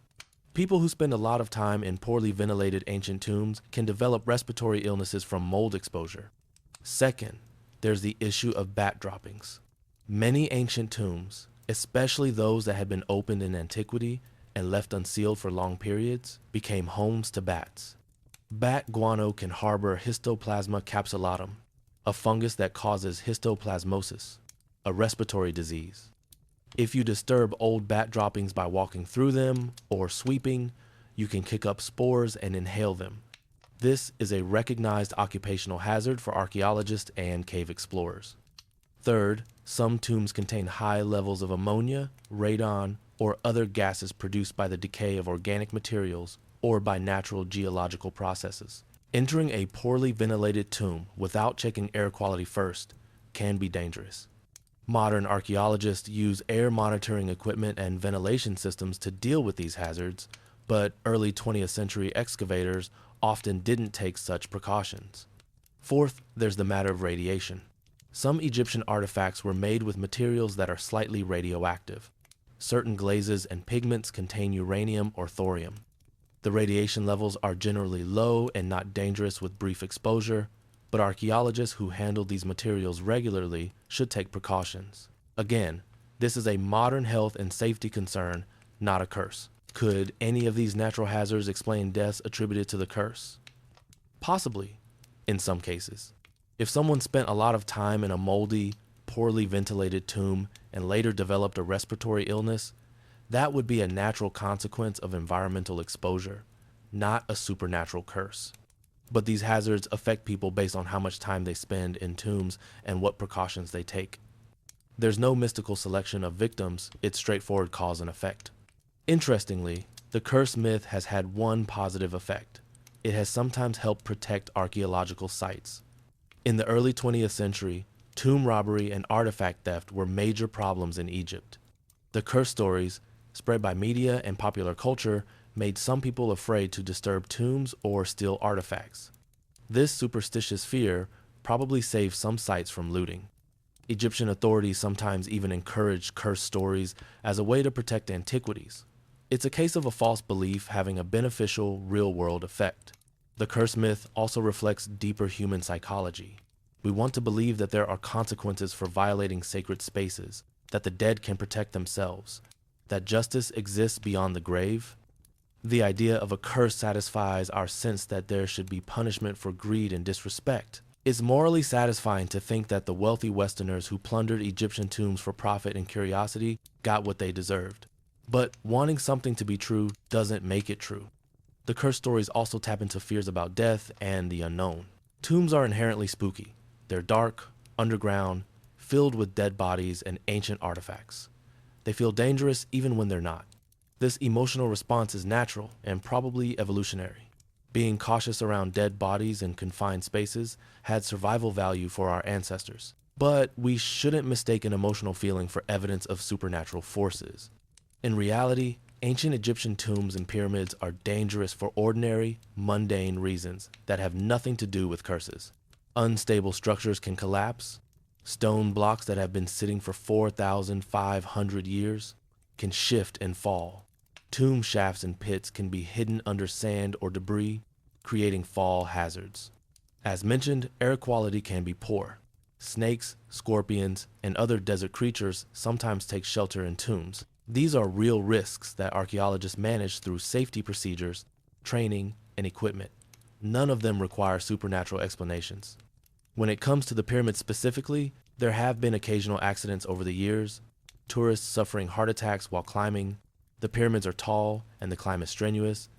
People who spend a lot of time in poorly ventilated ancient tombs can develop respiratory illnesses from mold exposure. Second, there's the issue of bat droppings. Many ancient tombs, especially those that had been opened in antiquity and left unsealed for long periods, became homes to bats. Bat guano can harbor Histoplasma capsulatum, a fungus that causes histoplasmosis, a respiratory disease. If you disturb old bat droppings by walking through them or sweeping, you can kick up spores and inhale them. This is a recognized occupational hazard for archaeologists and cave explorers. Third, some tombs contain high levels of ammonia, radon, or other gases produced by the decay of organic materials or by natural geological processes. Entering a poorly ventilated tomb without checking air quality first can be dangerous. Modern archaeologists use air monitoring equipment and ventilation systems to deal with these hazards, but early 20th century excavators often didn't take such precautions. Fourth, there's the matter of radiation. Some Egyptian artifacts were made with materials that are slightly radioactive. Certain glazes and pigments contain uranium or thorium. The radiation levels are generally low and not dangerous with brief exposure, but archaeologists who handle these materials regularly should take precautions. Again, this is a modern health and safety concern, not a curse. Could any of these natural hazards explain deaths attributed to the curse? Possibly, in some cases. If someone spent a lot of time in a moldy, poorly ventilated tomb and later developed a respiratory illness, that would be a natural consequence of environmental exposure, not a supernatural curse. But these hazards affect people based on how much time they spend in tombs and what precautions they take. There's no mystical selection of victims, it's straightforward cause and effect. Interestingly, the curse myth has had one positive effect. It has sometimes helped protect archaeological sites. In the early 20th century, tomb robbery and artifact theft were major problems in Egypt. The curse stories, spread by media and popular culture, made some people afraid to disturb tombs or steal artifacts. This superstitious fear probably saved some sites from looting. Egyptian authorities sometimes even encouraged cursed stories as a way to protect antiquities. It's a case of a false belief having a beneficial, real-world effect. The curse myth also reflects deeper human psychology. We want to believe that there are consequences for violating sacred spaces, that the dead can protect themselves, that justice exists beyond the grave. The idea of a curse satisfies our sense that there should be punishment for greed and disrespect. It's morally satisfying to think that the wealthy Westerners who plundered Egyptian tombs for profit and curiosity got what they deserved. But wanting something to be true doesn't make it true. The curse stories also tap into fears about death and the unknown. Tombs are inherently spooky. They're dark, underground, filled with dead bodies and ancient artifacts. They feel dangerous even when they're not. This emotional response is natural and probably evolutionary. Being cautious around dead bodies in confined spaces had survival value for our ancestors. But we shouldn't mistake an emotional feeling for evidence of supernatural forces. In reality, ancient Egyptian tombs and pyramids are dangerous for ordinary, mundane reasons that have nothing to do with curses. Unstable structures can collapse. Stone blocks that have been sitting for 4,500 years can shift and fall. Tomb shafts and pits can be hidden under sand or debris, creating fall hazards. As mentioned, air quality can be poor. Snakes, scorpions, and other desert creatures sometimes take shelter in tombs. These are real risks that archaeologists manage through safety procedures, training, and equipment. None of them require supernatural explanations. When it comes to the pyramids specifically, there have been occasional accidents over the years, tourists suffering heart attacks while climbing. The pyramids are tall and the climb is strenuous.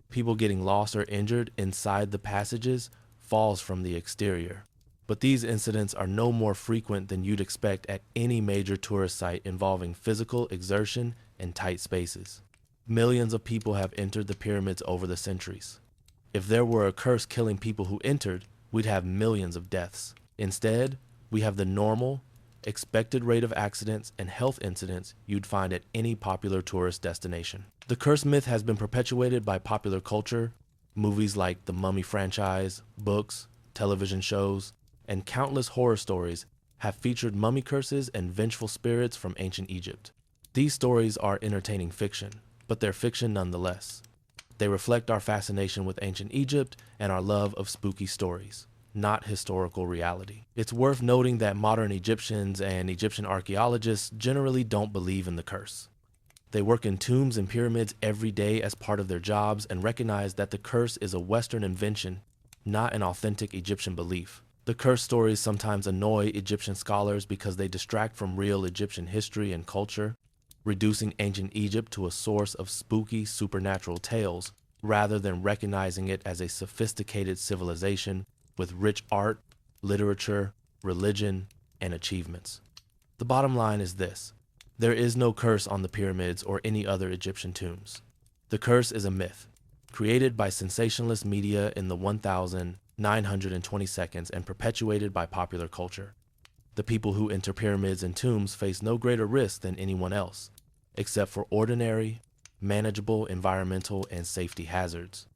People getting lost or injured inside the passages falls from the exterior. But these incidents are no more frequent than you'd expect at any major tourist site involving physical exertion and tight spaces. Millions of people have entered the pyramids over the centuries. If there were a curse killing people who entered, we'd have millions of deaths. Instead, we have the normal, expected rate of accidents and health incidents you'd find at any popular tourist destination. The curse myth has been perpetuated by popular culture. Movies like the Mummy franchise, books, television shows, and countless horror stories have featured mummy curses and vengeful spirits from ancient Egypt. These stories are entertaining fiction, but they're fiction nonetheless. They reflect our fascination with ancient Egypt and our love of spooky stories, not historical reality. It's worth noting that modern Egyptians and Egyptian archaeologists generally don't believe in the curse. They work in tombs and pyramids every day as part of their jobs and recognize that the curse is a Western invention, not an authentic Egyptian belief. The curse stories sometimes annoy Egyptian scholars because they distract from real Egyptian history and culture, reducing ancient Egypt to a source of spooky supernatural tales rather than recognizing it as a sophisticated civilization with rich art, literature, religion, and achievements. The bottom line is this: there is no curse on the pyramids or any other Egyptian tombs. The curse is a myth, created by sensationalist media in the 1,920 seconds and perpetuated by popular culture. The people who enter pyramids and tombs face no greater risk than anyone else, except for ordinary, manageable environmental and safety hazards.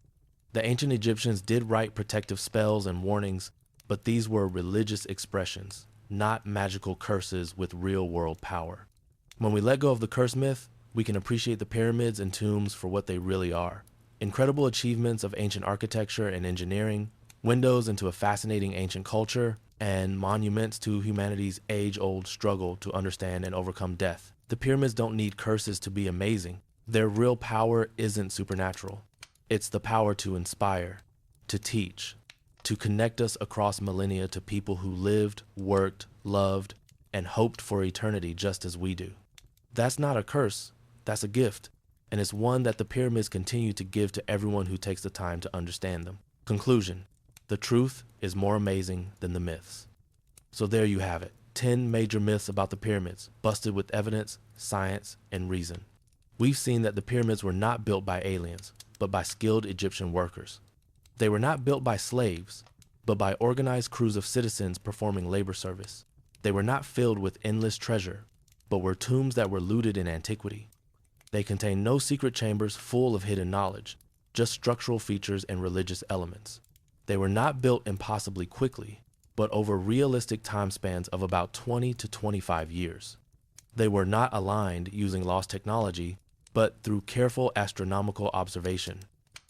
The ancient Egyptians did write protective spells and warnings, but these were religious expressions, not magical curses with real-world power. When we let go of the curse myth, we can appreciate the pyramids and tombs for what they really are: incredible achievements of ancient architecture and engineering, windows into a fascinating ancient culture, and monuments to humanity's age-old struggle to understand and overcome death. The pyramids don't need curses to be amazing. Their real power isn't supernatural. It's the power to inspire, to teach, to connect us across millennia to people who lived, worked, loved, and hoped for eternity just as we do. That's not a curse, that's a gift, and it's one that the pyramids continue to give to everyone who takes the time to understand them. Conclusion: the truth is more amazing than the myths. So there you have it, 10 major myths about the pyramids, busted with evidence, science, and reason. We've seen that the pyramids were not built by aliens, but by skilled Egyptian workers. They were not built by slaves, but by organized crews of citizens performing labor service. They were not filled with endless treasure, but were tombs that were looted in antiquity. They contained no secret chambers full of hidden knowledge, just structural features and religious elements. They were not built impossibly quickly, but over realistic time spans of about 20 to 25 years. They were not aligned using lost technology, but through careful astronomical observation.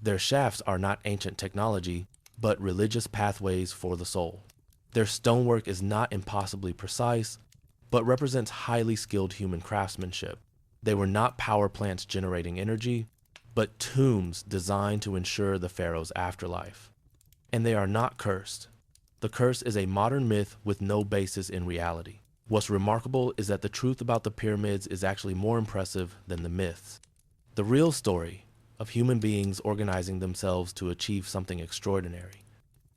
Their shafts are not ancient technology, but religious pathways for the soul. Their stonework is not impossibly precise, but represents highly skilled human craftsmanship. They were not power plants generating energy, but tombs designed to ensure the pharaoh's afterlife. And they are not cursed. The curse is a modern myth with no basis in reality. What's remarkable is that the truth about the pyramids is actually more impressive than the myths. The real story of human beings organizing themselves to achieve something extraordinary,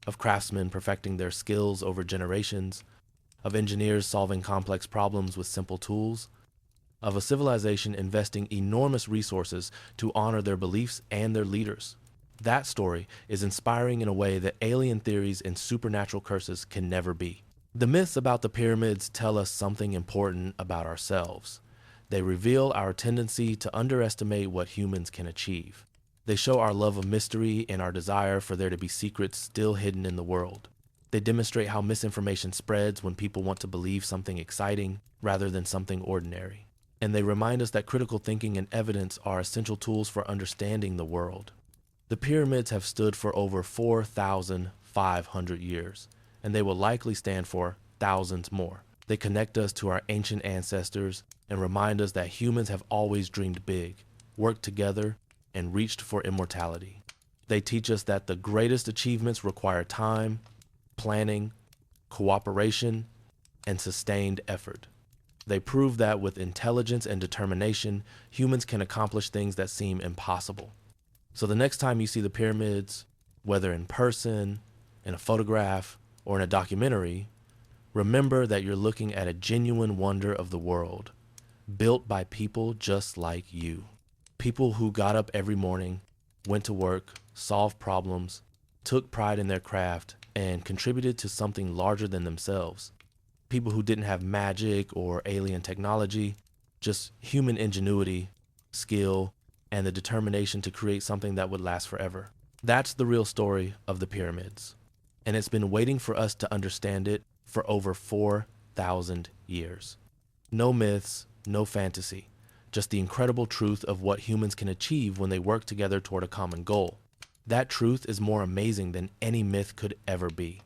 of craftsmen perfecting their skills over generations, of engineers solving complex problems with simple tools, of a civilization investing enormous resources to honor their beliefs and their leaders. That story is inspiring in a way that alien theories and supernatural curses can never be. The myths about the pyramids tell us something important about ourselves. They reveal our tendency to underestimate what humans can achieve. They show our love of mystery and our desire for there to be secrets still hidden in the world. They demonstrate how misinformation spreads when people want to believe something exciting rather than something ordinary. And they remind us that critical thinking and evidence are essential tools for understanding the world. The pyramids have stood for over 4,500 years, and they will likely stand for thousands more. They connect us to our ancient ancestors and remind us that humans have always dreamed big, worked together, and reached for immortality. They teach us that the greatest achievements require time, planning, cooperation, and sustained effort. They prove that with intelligence and determination, humans can accomplish things that seem impossible. So the next time you see the pyramids, whether in person, in a photograph, or in a documentary, remember that you're looking at a genuine wonder of the world, built by people just like you. People who got up every morning, went to work, solved problems, took pride in their craft, and contributed to something larger than themselves. People who didn't have magic or alien technology, just human ingenuity, skill, and the determination to create something that would last forever. That's the real story of the pyramids. And it's been waiting for us to understand it for over 4,000 years. No myths, no fantasy, just the incredible truth of what humans can achieve when they work together toward a common goal. That truth is more amazing than any myth could ever be.